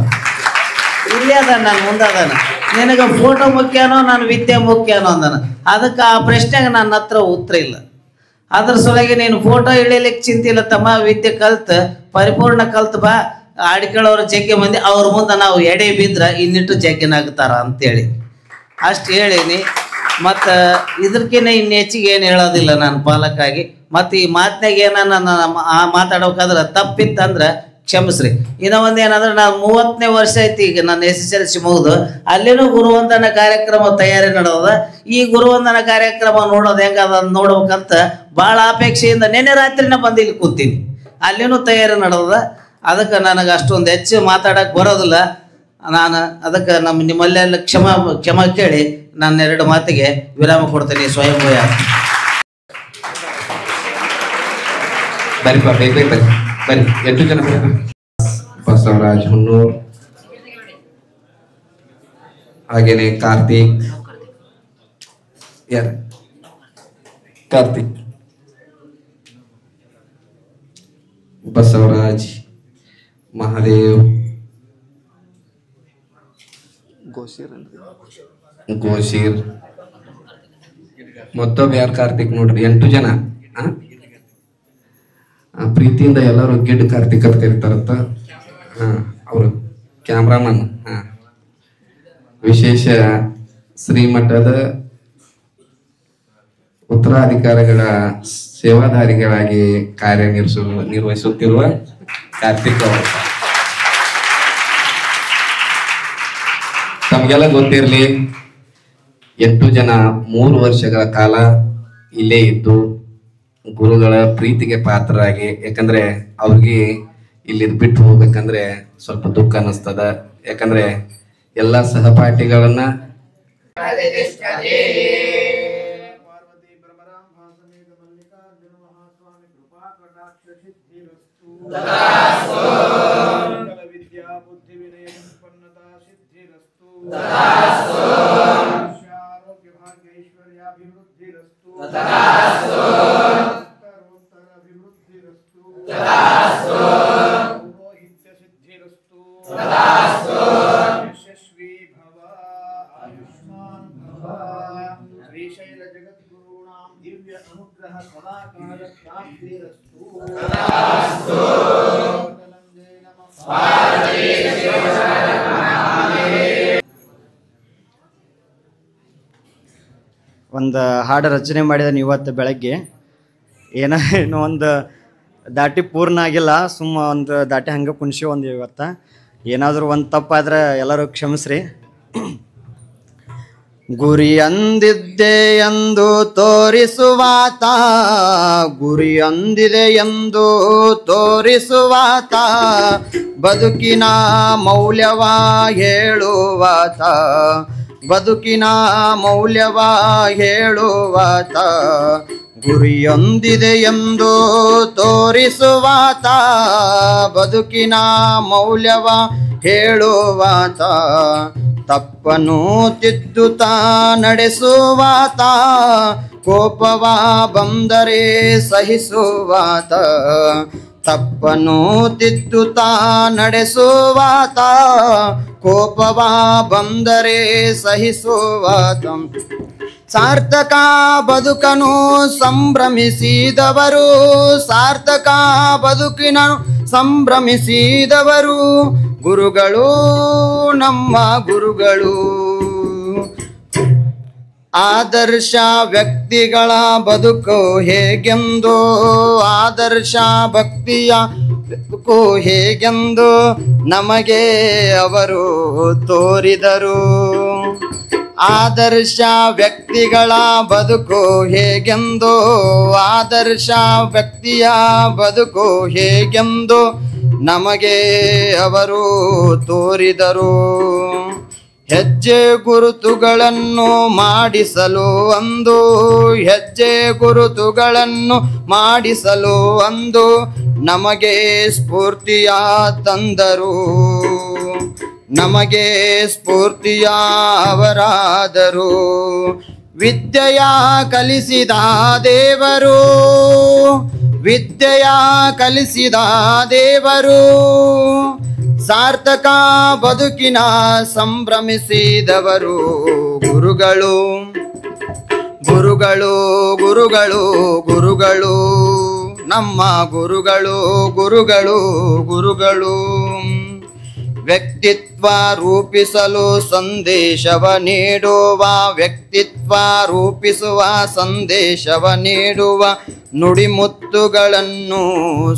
N: ಇಲ್ಲೇ ಅದ ನಾನು ಮುಂದದಾನ, ನಿನಗೆ ಫೋಟೋ ಮುಖ್ಯನೋ ನಾನು ವಿದ್ಯೆ ಮುಖ್ಯನೋ ಅಂದನ. ಅದಕ್ಕೆ ಆ ಪ್ರಶ್ನೆಗೆ ನನ್ನ ಹತ್ರ ಉತ್ತರ ಇಲ್ಲ. ಅದ್ರ ಸಲುವಾಗಿ ನೀನು ಫೋಟೋ ಇಳಿಲಿಕ್ಕೆ ಚಿಂತಿಲ್ಲ ತಮ್ಮ, ವಿದ್ಯೆ ಕಲ್ತು ಪರಿಪೂರ್ಣ ಕಲ್ತು ಬಾ. ಆಡಿಕೊಳ್ಳೋರು ಜಗ್ಗೆ ಮಂದಿ, ಅವ್ರ ಮುಂದೆ ನಾವು ಎಡೆ ಬಿದ್ರೆ ಇನ್ನಿಟ್ಟು ಜಗ್ಗಿನಾಗ್ತಾರ ಅಂತೇಳಿ ಅಷ್ಟು ಹೇಳೀನಿ. ಮತ್ತು ಇದಕ್ಕಿಂತ ಇನ್ನು ಹೆಚ್ಚಿಗೆ ಏನು ಹೇಳೋದಿಲ್ಲ ನಾನು ಪಾಲಕಾಗಿ. ಮತ್ತು ಈ ಮಾತಿನಾಗ ಏನಾನ ಮಾತಾಡ್ಬೇಕಾದ್ರೆ ತಪ್ಪಿತ್ತಂದ್ರೆ ಕ್ಷಮಿಸ್ರಿ. ಇನ್ನೂ ಒಂದು ಏನಂದ್ರೆ, ನಾನು 30ನೇ ವರ್ಷ ಐತಿ ಈಗ ನನ್ನ SSLC ಮುಗಿದು. ಅಲ್ಲಿನೂ ಗುರುವಂದನ ಕಾರ್ಯಕ್ರಮ ತಯಾರಿ ನಡೆದ. ಈ ಗುರುವಂದನ ಕಾರ್ಯಕ್ರಮ ನೋಡೋದು ಹೆಂಗದ ನೋಡ್ಬೇಕಂತ ಭಾಳ ಅಪೇಕ್ಷೆಯಿಂದ ನೆನ್ನೆ ರಾತ್ರಿನ ಬಂದು ಇಲ್ಲಿ ಕೂತೀನಿ. ಅಲ್ಲಿನೂ ತಯಾರಿ ನಡೆದ. ಅದಕ್ಕೆ ನನಗೆ ಅಷ್ಟೊಂದು ಹೆಚ್ಚು ಮಾತಾಡಕ್ಕೆ ಬರೋದಿಲ್ಲ. ನಾನು ಅದಕ್ಕೆ ನಿಮ್ಮಲ್ಲೆಲ್ಲ ಕ್ಷಮ ಕೇಳಿ ನಾನು 2 ಮಾತಿಗೆ ವಿರಾಮ ಕೊಡ್ತೀನಿ. ಸ್ವಯಂಭೂಯ
A: ಬನ್ನಿ 8 ಜನ ಬಸವರಾಜ್ ಹುನ್ನೂರ್, ಹಾಗೇನೆ ಕಾರ್ತಿಕ್, ಬಸವರಾಜ್, ಮಹಾದೇವ್, ಗೋಶೀರ್, ಮತ್ತೊಬ್ಬ ಯಾರು ಕಾರ್ತಿಕ್ ನೋಡ್ರಿ. 8 ಜನ ಪ್ರೀತಿಯಿಂದ ಎಲ್ಲರೂ ಗಿಡ್ ಕಾರ್ತಿಕ್ ಅಂತ ಕರೀತಾರತ್ತ. ಅವರು ಕ್ಯಾಮ್ರಾಮನ್. ವಿಶೇಷ ಶ್ರೀಮಠದ ಉತ್ತರಾಧಿಕಾರಿಗಳ ಸೇವಾಧಾರಿಗಳಾಗಿ ನಿರ್ವಹಿಸುತ್ತಿರುವ ಕಾರ್ತಿಕ್ ಅವರು. ತಮಗೆಲ್ಲ ಗೊತ್ತಿರಲಿ, 8 ಜನ 3 ವರ್ಷಗಳ ಕಾಲ ಇಲ್ಲೇ ಇದ್ದು ಗುರುಗಳ ಪ್ರೀತಿಗೆ ಪಾತ್ರರಾಗಿ, ಯಾಕಂದ್ರೆ ಅವ್ರಿಗೆ ಇಲ್ಲಿ ಬಿಟ್ಟು ಹೋಗ್ಬೇಕಂದ್ರೆ ಸ್ವಲ್ಪ ದುಃಖ ಅನ್ನಿಸ್ತದ. ಯಾಕಂದ್ರೆ ಎಲ್ಲ ಸಹಪಾಠಿಗಳನ್ನ
J: ಶ್ರೀಶೈಲ ಜಗದ್ಗುರುಣಾಂ ದಿವ್ಯ ಅನುಗ್ರಹ ಸದಾಕಾಲ ಪ್ರಾಪ್ತಿರಸ್ತು.
O: ಒಂದು ಹಾಡು ರಚನೆ ಮಾಡಿದ ಇವತ್ತು ಬೆಳಗ್ಗೆ ಏನೋ ಒಂದು ದಾಟಿ ಪೂರ್ಣ ಆಗಿಲ್ಲ, ಸುಮ್ಮ ಒಂದು ದಾಟಿ ಹಂಗೆ ಕುಣಿಸಿ ಒಂದು ಇವತ್ತು ಏನಾದರೂ ಒಂದು ತಪ್ಪಾದ್ರೆ ಎಲ್ಲರೂ ಕ್ಷಮಿಸ್ರಿ. ಗುರಿ ಅಂದಿದ್ದೆ ಎಂದು ತೋರಿಸುವಾತ, ಗುರಿ ಅಂದಿದೆ ಎಂದು ತೋರಿಸುವಾತ, ಬದುಕಿನ ಮೌಲ್ಯವ ಹೇಳುವಾತ, ಬದುಕಿನ ಮೌಲ್ಯವ ಹೇಳುವಾತ, ಗುರಿಯೊಂದಿದೆ ಎಂದು ತೋರಿಸುವಾತ, ಬದುಕಿನ ಮೌಲ್ಯವ ಹೇಳುವಾತ, ತಪ್ಪನು ತಿದ್ದುತ್ತಾ ನಡೆಸುವಾತ, ಕೋಪವ ಬಂದರೆ ಸಹಿಸುವಾತ, ತಪ್ಪನು ತಿದ್ದುತ್ತಾ ನಡೆಸುವಾತ, ಕೋಪವ ಬಂದರೆ ಸಹಿಸುವಾತ, ಸಾರ್ಥಕ ಬದುಕನು ಸಂಭ್ರಮಿಸಿದವರು, ಸಾರ್ಥಕ ಬದುಕಿನ ಸಂಭ್ರಮಿಸಿದವರು, ಗುರುಗಳು ನಮ್ಮ ಗುರುಗಳು, ಆದರ್ಶ ವ್ಯಕ್ತಿಗಳ ಬದುಕು ಹೇಗೆಂದು, ಆದರ್ಶ ಭಕ್ತಿಯ ಬದುಕು ಹೇಗೆಂದು ನಮಗೆ ಅವರು ತೋರಿದರು, ಆದರ್ಶ ವ್ಯಕ್ತಿಗಳ ಬದುಕು ಹೇಗೆಂದು, ಆದರ್ಶ ವ್ಯಕ್ತಿಯ ಬದುಕು ಹೇಗೆಂದು ನಮಗೆ ಅವರು ತೋರಿದರು, ಹೆಜ್ಜೆ ಗುರುತುಗಳನ್ನು ಮಾಡಿಸಲು ಅಂದು, ಹೆಜ್ಜೆ ಗುರುತುಗಳನ್ನು ಮಾಡಿಸಲು ಅಂದು ನಮಗೆ ಸ್ಫೂರ್ತಿಯ ತಂದರು, ನಮಗೆ ಸ್ಫೂರ್ತಿಯ ಅವರಾದರು, ವಿದ್ಯೆಯ ಕಲಿಸಿದ ದೇವರು, ವಿದ್ಯೆಯ ಕಲಿಸಿದ ದೇವರು, ಸಾರ್ಥಕ ಬದುಕಿನ ಸಂಭ್ರಮಿಸಿದವರು, ಗುರುಗಳು ಗುರುಗಳು ಗುರುಗಳು ಗುರುಗಳು ನಮ್ಮ ಗುರುಗಳು ಗುರುಗಳು ಗುರುಗಳು, ವ್ಯಕ್ತಿತ್ವ ರೂಪಿಸಲು ಸಂದೇಶವ ನೀಡುವ, ವ್ಯಕ್ತಿತ್ವ ರೂಪಿಸುವ ಸಂದೇಶವ ನೀಡುವ ನುಡಿಮುತ್ತುಗಳನ್ನು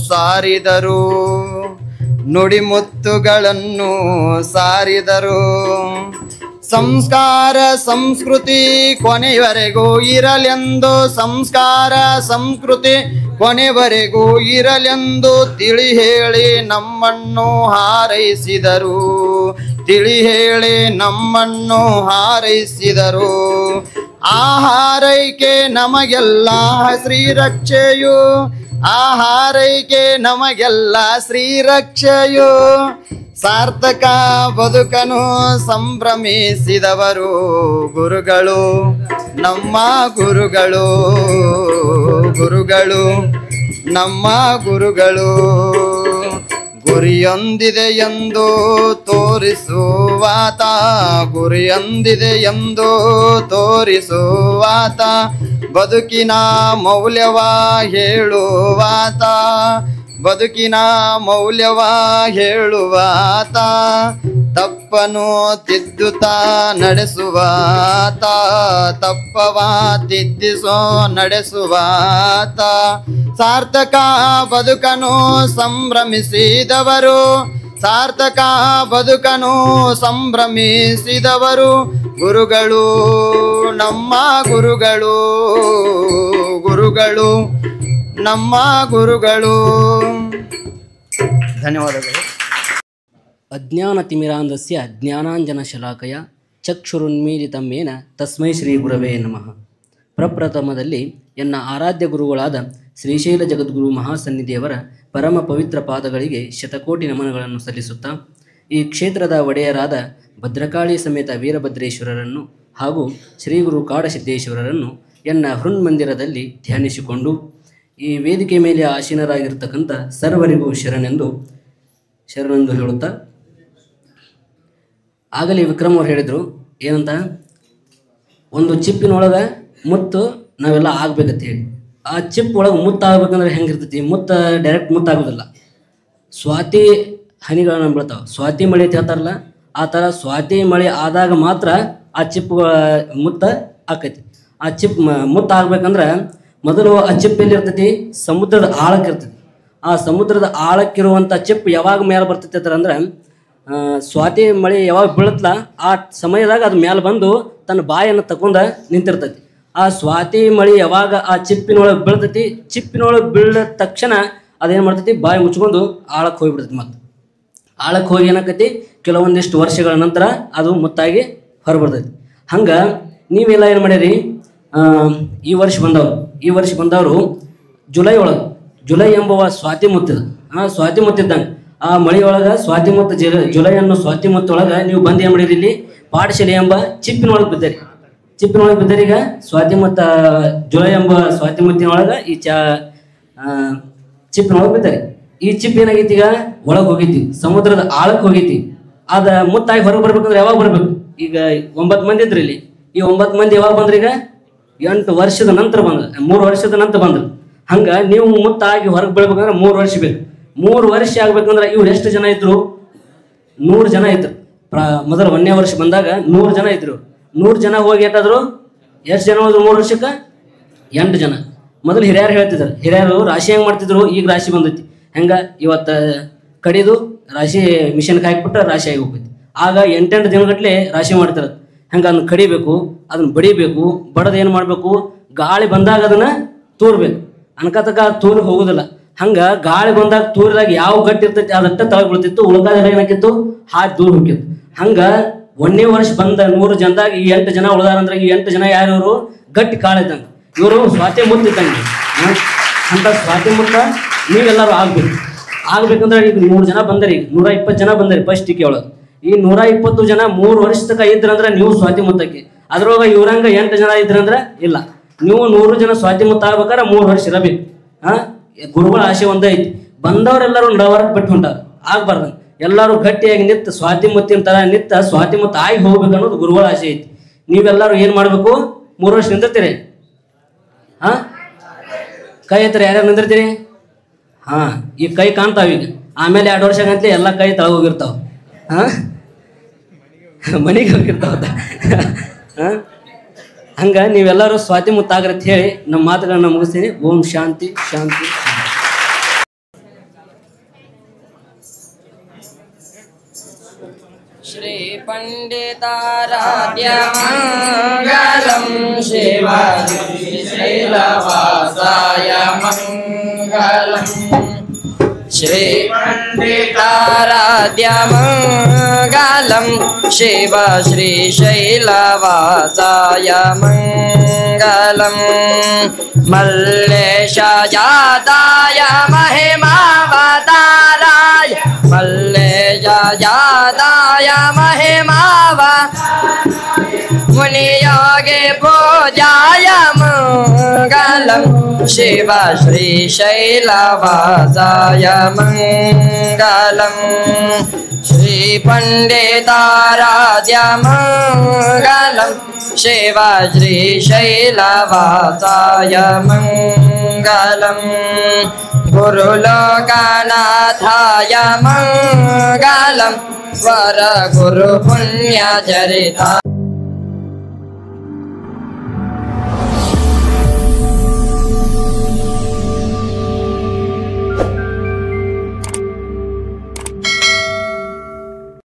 O: ಸಾರಿದರು, ನುಡಿಮುತ್ತುಗಳನ್ನು ಸಾರಿದರು, ಸಂಸ್ಕಾರ ಸಂಸ್ಕೃತಿ ಕೊನೆಯವರೆಗೂ ಇರಲೆಂದು, ಸಂಸ್ಕಾರ ಸಂಸ್ಕೃತಿ ಕೊನೆವರೆಗೂ ಇರಲೆಂದು ತಿಳಿ ಹೇಳಿ ನಮ್ಮನ್ನು ಹಾರೈಸಿದರು, ತಿಳಿ ಹೇಳಿ ನಮ್ಮನ್ನು ಹಾರೈಸಿದರು, ಆ ಹಾರೈಕೆ ನಮಗೆಲ್ಲ ಶ್ರೀರಕ್ಷೆಯು, ಆ ಹಾರೈಕೆ ನಮಗೆಲ್ಲ ಶ್ರೀರಕ್ಷೆಯು, ಸಾರ್ಥಕ ಬದುಕನು ಸಂಭ್ರಮಿಸಿದವರು, ಗುರುಗಳು ನಮ್ಮ ಗುರುಗಳು, ಗುರುಗಳು ನಮ್ಮ ಗುರುಗಳು, ಗುರಿಯೊಂದಿದೆ ಎಂದು ತೋರಿಸುವಾತ, ಗುರಿಯೊಂದಿದೆ ಎಂದು ತೋರಿಸುವಾತ, ಬದುಕಿನ ಮೌಲ್ಯವ ಹೇಳುವಾತ, ಬದುಕಿನ ಮೌಲ್ಯವ ಹೇಳುವಾತ, ತಪ್ಪನು ತಿದ್ದುತ್ತಾ ನಡೆಸುವಾತ, ತಪ್ಪವ ತಿದ್ದಿಸೋ ನಡೆಸುವಾತ. ಸಾರ್ಥಕ ಬದುಕನು ಸಂಭ್ರಮಿಸಿದವರು, ಸಾರ್ಥಕ ಬದುಕನು ಸಂಭ್ರಮಿಸಿದವರು ಗುರುಗಳು, ನಮ್ಮ ಗುರುಗಳು, ಗುರುಗಳು ನಮ್ಮ ಗುರುಗಳು. ಧನ್ಯವಾದಗಳು.
P: ಅಜ್ಞಾನತಿಮಿರಾಂಧಸ್ಯ ಜ್ಞಾನಾಂಜನಶಲಾಕಯ ಚಕ್ಷುರುನ್ಮೀಲಿತಂ ಯೇನ ತಸ್ಮೈ ಶ್ರೀ ಗುರವೇ ನಮಃ. ಪ್ರಪ್ರಥಮದಲ್ಲಿ ಎನ್ನ ಆರಾಧ್ಯ ಗುರುಗಳಾದ ಶ್ರೀಶೈಲ ಜಗದ್ಗುರು ಮಹಾಸನ್ನಿಧಿಯವರ ಪರಮ ಪವಿತ್ರ ಪಾದಗಳಿಗೆ ಶತಕೋಟಿ ನಮನಗಳನ್ನು ಸಲ್ಲಿಸುತ್ತಾ, ಈ ಕ್ಷೇತ್ರದ ಒಡೆಯರಾದ ಭದ್ರಕಾಳಿ ಸಮೇತ ವೀರಭದ್ರೇಶ್ವರರನ್ನು ಹಾಗೂ ಶ್ರೀ ಗುರು ಕಾಡಸಿದ್ದೇಶ್ವರರನ್ನು ಎನ್ನ ಹೃನ್ಮಂದಿರದಲ್ಲಿ ಧ್ಯಾನಿಸಿಕೊಂಡು, ಈ ವೇದಿಕೆ ಮೇಲೆ ಆಸೀನರಾಗಿರ್ತಕ್ಕಂಥ ಸರ್ವರಿಗೂ ಶರಣೆಂದು ಹೇಳುತ್ತಾ, ಆಗಲೇ ವಿಕ್ರಮ್ ಅವ್ರು ಹೇಳಿದರು ಏನಂತ, ಒಂದು ಚಿಪ್ಪಿನೊಳಗೆ ಮುತ್ತು ನಾವೆಲ್ಲ ಆಗ್ಬೇಕಂತ ಹೇಳಿ. ಆ ಚಿಪ್ ಒಳಗೆ ಮುತ್ತು ಆಗ್ಬೇಕಂದ್ರೆ ಹೆಂಗಿರ್ತೈತಿ? ಮುತ್ತ ಡೈರೆಕ್ಟ್ ಮುತ್ತಾಗೋದಿಲ್ಲ, ಸ್ವಾತಿ ಹನಿಗಳನ್ನ ಬೀಳ್ತಾವೆ. ಸ್ವಾತಿ ಮಳೆ ಅಂತ ಹೇಳ್ತಾರಲ್ಲ, ಆ ಥರ ಸ್ವಾತಿ ಮಳೆ ಆದಾಗ ಮಾತ್ರ ಆ ಚಿಪ್ ಮುತ್ತ ಆಕೈತಿ. ಆ ಚಿಪ್ ಮುತ್ತ ಆಗ್ಬೇಕಂದ್ರೆ ಮೊದಲು ಆ ಚಿಪ್ ಎಲ್ಲಿ ಇರ್ತೈತಿ? ಸಮುದ್ರದ ಆಳಕ್ಕೆ ಇರ್ತೈತಿ. ಆ ಸಮುದ್ರದ ಆಳಕ್ಕಿರುವಂಥ ಚಿಪ್ ಯಾವಾಗ ಮೇಲೆ ಬರ್ತೈತೆ ಅಂದ್ರೆ, ಸ್ವಾತಿ ಮಳೆ ಯಾವಾಗ ಬೀಳತ್ತಲ್ಲ ಆ ಸಮಯದಾಗ ಅದು ಮೇಲೆ ಬಂದು ತನ್ನ ಬಾಯನ್ನು ತಗೊಂಡ ನಿಂತಿರ್ತೈತಿ. ಆ ಸ್ವಾತಿ ಮಳೆ ಯಾವಾಗ ಆ ಚಿಪ್ಪಿನೊಳಗೆ ಬೀಳ್ತೈತಿ, ಚಿಪ್ಪಿನೊಳಗೆ ಬೀಳಿದ ತಕ್ಷಣ ಅದೇನು ಮಾಡ್ತೈತಿ? ಬಾಯಿ ಮುಚ್ಕೊಂಡು ಆಳಕ್ಕೆ ಹೋಗಿಬಿಡ್ತೈತಿ. ಮತ್ತು ಆಳಕ್ಕೆ ಹೋಗಿ ಏನಾಕೈತಿ? ಕೆಲವೊಂದಿಷ್ಟು ವರ್ಷಗಳ ನಂತರ ಅದು ಮುತ್ತಾಗಿ ಹೊರಬರ್ತೈತಿ. ಹಂಗೆ ನೀವೆಲ್ಲ ಏನು ಮಾಡಿರಿ? ಈ ವರ್ಷ ಬಂದವರು ಜುಲೈ ಎಂಬುವ ಸ್ವಾತಿ ಮುತ್ತಿದ, ಸ್ವಾತಿ ಮುತ್ತಿದ್ದಂಗೆ ಆ ಮಳೆಯೊಳಗೆ ಸ್ವಾತಿ ಮುತ್ತು ಜುಲೈ ಅನ್ನೋ ಸ್ವಾತಿ ಮುತ್ತೊಳಗೆ ನೀವು ಬಂದು ಏನು ಮಾಡಿರಿ? ಇಲ್ಲಿ ಪಾಠಶಾಲೆ ಎಂಬ ಚಿಪ್ಪಿನೊಳಗೆ ಬಿದ್ದರಿ. ಚಿಪ್ಪಿನೊಳಗೆ ಬಿದ್ದರೀಗ ಸ್ವಾತಿ ಮುತ್ತ ಜುಲೈ ಎಂಬ ಸ್ವಾತಿ ಮುತ್ತಿನೊಳಗೆ ಈ ಚಿಪ್ಪಿನೊಳಗೆ ಬಿದ್ದರಿ. ಈ ಚಿಪ್ ಏನಾಗೈತಿ? ಈಗ ಒಳಗೆ ಹೋಗೈತಿ, ಸಮುದ್ರದ ಆಳಕ್ಕೆ ಹೋಗೈತಿ. ಅದ ಮುತ್ತಾಗಿ ಹೊರಗೆ ಬರ್ಬೇಕಂದ್ರೆ ಯಾವಾಗ ಬರ್ಬೇಕು? ಈಗ 9 ಮಂದಿ ಇದ್ರಿ ಇಲ್ಲಿ. ಈ 9 ಮಂದಿ ಯಾವಾಗ ಬಂದ್ರಿ? ಈಗ 8 ವರ್ಷದ ನಂತರ ಬಂದ್ರು, 3 ವರ್ಷದ ನಂತರ ಬಂದ್ರು. ಹಂಗೆ ನೀವು ಮುತ್ತಾಗಿ ಹೊರಗೆ ಬೀಳ್ಬೇಕಂದ್ರೆ 3 ವರ್ಷ ಬೇಕು. 3 ವರ್ಷ ಆಗ್ಬೇಕಂದ್ರೆ ಇವ್ರು ಎಷ್ಟು ಜನ ಇದ್ರು? 100 ಜನ ಇದ್ರು. ಮೊದಲು 1ನೇ ವರ್ಷ ಬಂದಾಗ 100 ಜನ ಇದ್ರು. 100 ಜನ ಹೋಗಿ ಎಷ್ಟಾದ್ರು? ಎಷ್ಟು ಜನ ಹೋದ್ರು 3 ವರ್ಷಕ್ಕೆ? 8 ಜನ. ಮೊದಲು ಹಿರಿಯರು ಹೇಳ್ತಿದ್ರು, ಹಿರಿಯರು ರಾಶಿ ಹೆಂಗೆ ಮಾಡ್ತಿದ್ರು? ಈಗ ರಾಶಿ ಬಂದೈತಿ. ಹೆಂಗೆ ಇವತ್ತು ಕಡಿದು ರಾಶಿ ಮಿಷನ್ಗೆ ಹಾಕಿಬಿಟ್ರೆ ರಾಶಿ ಆಗಿ ಹೋಗ್ತೈತಿ. ಆಗ 8 ದಿನಗಟ್ಟಲೆ ರಾಶಿ ಮಾಡ್ತಾರೆ. ಹಂಗೆ ಅದನ್ನ ಕಡಿಬೇಕು, ಅದನ್ನ ಬಡಿಬೇಕು. ಬಡದು ಏನು ಮಾಡಬೇಕು? ಗಾಳಿ ಬಂದಾಗ ಅದನ್ನು ತೂರ್ಬೇಕು. ಅನ್ಕತಕ್ಕ ತೂರಿ ಹೋಗೋದಿಲ್ಲ. ಹಂಗೆ ಗಾಳಿ ಬಂದಾಗ ತೂರಿದಾಗ ಯಾವ ಗಟ್ಟಿ ಇರ್ತೈತಿ ಅದಟ್ಟ ತಳಗೆ ಬೀಳ್ತಿತ್ತು, ಉಳ್ಕಾದೆಲ್ಲ ಏನಾಕಿತ್ತು? ಹಾಕಿ ದೂರ ಹೋಗಿತ್ತು. ಹಂಗೆ 1ನೇ ವರ್ಷ ಬಂದ 100 ಜನದಾಗ ಈ 8 ಜನ ಉಳ್ದಾರಂದ್ರೆ ಈ 8 ಜನ ಯಾರು? ಗಟ್ಟಿ ಕಾಳಿದ್ದಂಗೆ. ಇವರು ಸ್ವಾತಿ ಮುತ್ತಿದ್ದಂಗೆ. ಅಂತ ಸ್ವಾತಿ ಮುತ್ತ ನೀವೆಲ್ಲರೂ ಆಗ್ಬೇಕಂದ್ರೆ ಈಗ 100 ಜನ ಬಂದರಿ, 120 ಜನ ಬಂದರಿ ಫಸ್ಟಿಗೆ ಒಳಗೆ. ಈ 120 ಜನ 3 ವರ್ಷ ತನಕ ಇದ್ರಂದ್ರೆ ನೀವು ಸ್ವಾತಿ ಮುತ್ತಕ್ಕೆ. ಅದ್ರೊಳಗೆ ಇವ್ರಂಗ 8 ಜನ ಇದ್ರಂದ್ರೆ ಇಲ್ಲ. ನೀವು 100 ಜನ ಸ್ವಾತಿ ಮುತ್ತ ಆಗ್ಬೇಕಾದ್ರೆ 3 ವರ್ಷ ಇರಬೇಕು. ಗುರುಗಳ ಆಸೆ ಒಂದೇ ಐತಿ. ಬಂದವರೆಲ್ಲರೂ ನಡವರಕ್ಕೆ ಬಿಟ್ಟು ಹೊಂಟಾರ, ಆಗ್ಬಾರ್ದು. ಎಲ್ಲರೂ ಗಟ್ಟಿಯಾಗಿ ನಿಂತು ಸ್ವಾತಿ ಮುತ್ತಿನ ತರ ನಿಂತ ಸ್ವಾತಿ ಮುತ್ತ ಆಗಿ ಹೋಗ್ಬೇಕು ಅನ್ನೋದು ಗುರುಗಳ ಆಸೆ ಐತಿ. ನೀವೆಲ್ಲರೂ ಏನ್ ಮಾಡ್ಬೇಕು? 3 ವರ್ಷ ನಿಂತಿರ್ತೀರಿ. ಕೈ ಎತ್ತರ ಯಾರ್ಯಾರು ನಿಂದಿರ್ತೀರಿ? ಈ ಕೈ ಕಾಣ್ತಾವ. ಈಗ ಆಮೇಲೆ 2 ವರ್ಷ ಗಂಟ್ಲೆ ಎಲ್ಲ ಕೈ ತಳಗ ಹೋಗಿರ್ತಾವ, ಮನೆಗೆ ಹೋಗಿರ್ತಾವ. ಹಂಗ ನೀವೆಲ್ಲರೂ ಸ್ವಾತಿ ಮುತ್ತಾಗ್ರತ್ ಹೇಳಿ ನಮ್ಮ ಮಾತುಗಳನ್ನ ಮುಗಿಸ್ತೀನಿ. ಓಂ ಶಾಂತಿ ಶಾಂತಿ.
M: ಶ್ರೀ ಪಂಡಿತಾರಾಧ್ಯ ಮಂಗಲಂ ಶಿವ ಶ್ರೀಶೈಲವಾಸಾಯ ಮಂಗಲಂ. ಶ್ರೀ ಪಂಡಿತಾರಾಧ್ಯ ಮಂಗಲಂ ಶಿವ ಶ್ರೀಶೈಲವಾಸಾಯ ಮಂಗಲಂ. ಮಲ್ಲೇಶ ಜಾತಾಯ ಮಹಿಮಾವತಾರಾಯ ಮಲ್ಲೇಶ ಜಾತಾಯ ಮಹಿಮಾವ ಮುನಿಯೋಗಿ ಪೂಜಾಯ ಮಂಗಲಂ ಶಿವ ಶ್ರೀಶೈಲವಾಸಾಯ ಮಂಗಲಂ. ಶ್ರೀ ಪಂಡಿತಾರಾಧ್ಯ ಮಂಗಲಂ ಶಿವ ಶ್ರೀಶೈಲವಾಸಾಯ ಮಂಗಲಂ.
Q: मङ्गलम् गुरुलोकनाथाय मङ्गलम् वर गुरु पुण्यचरिता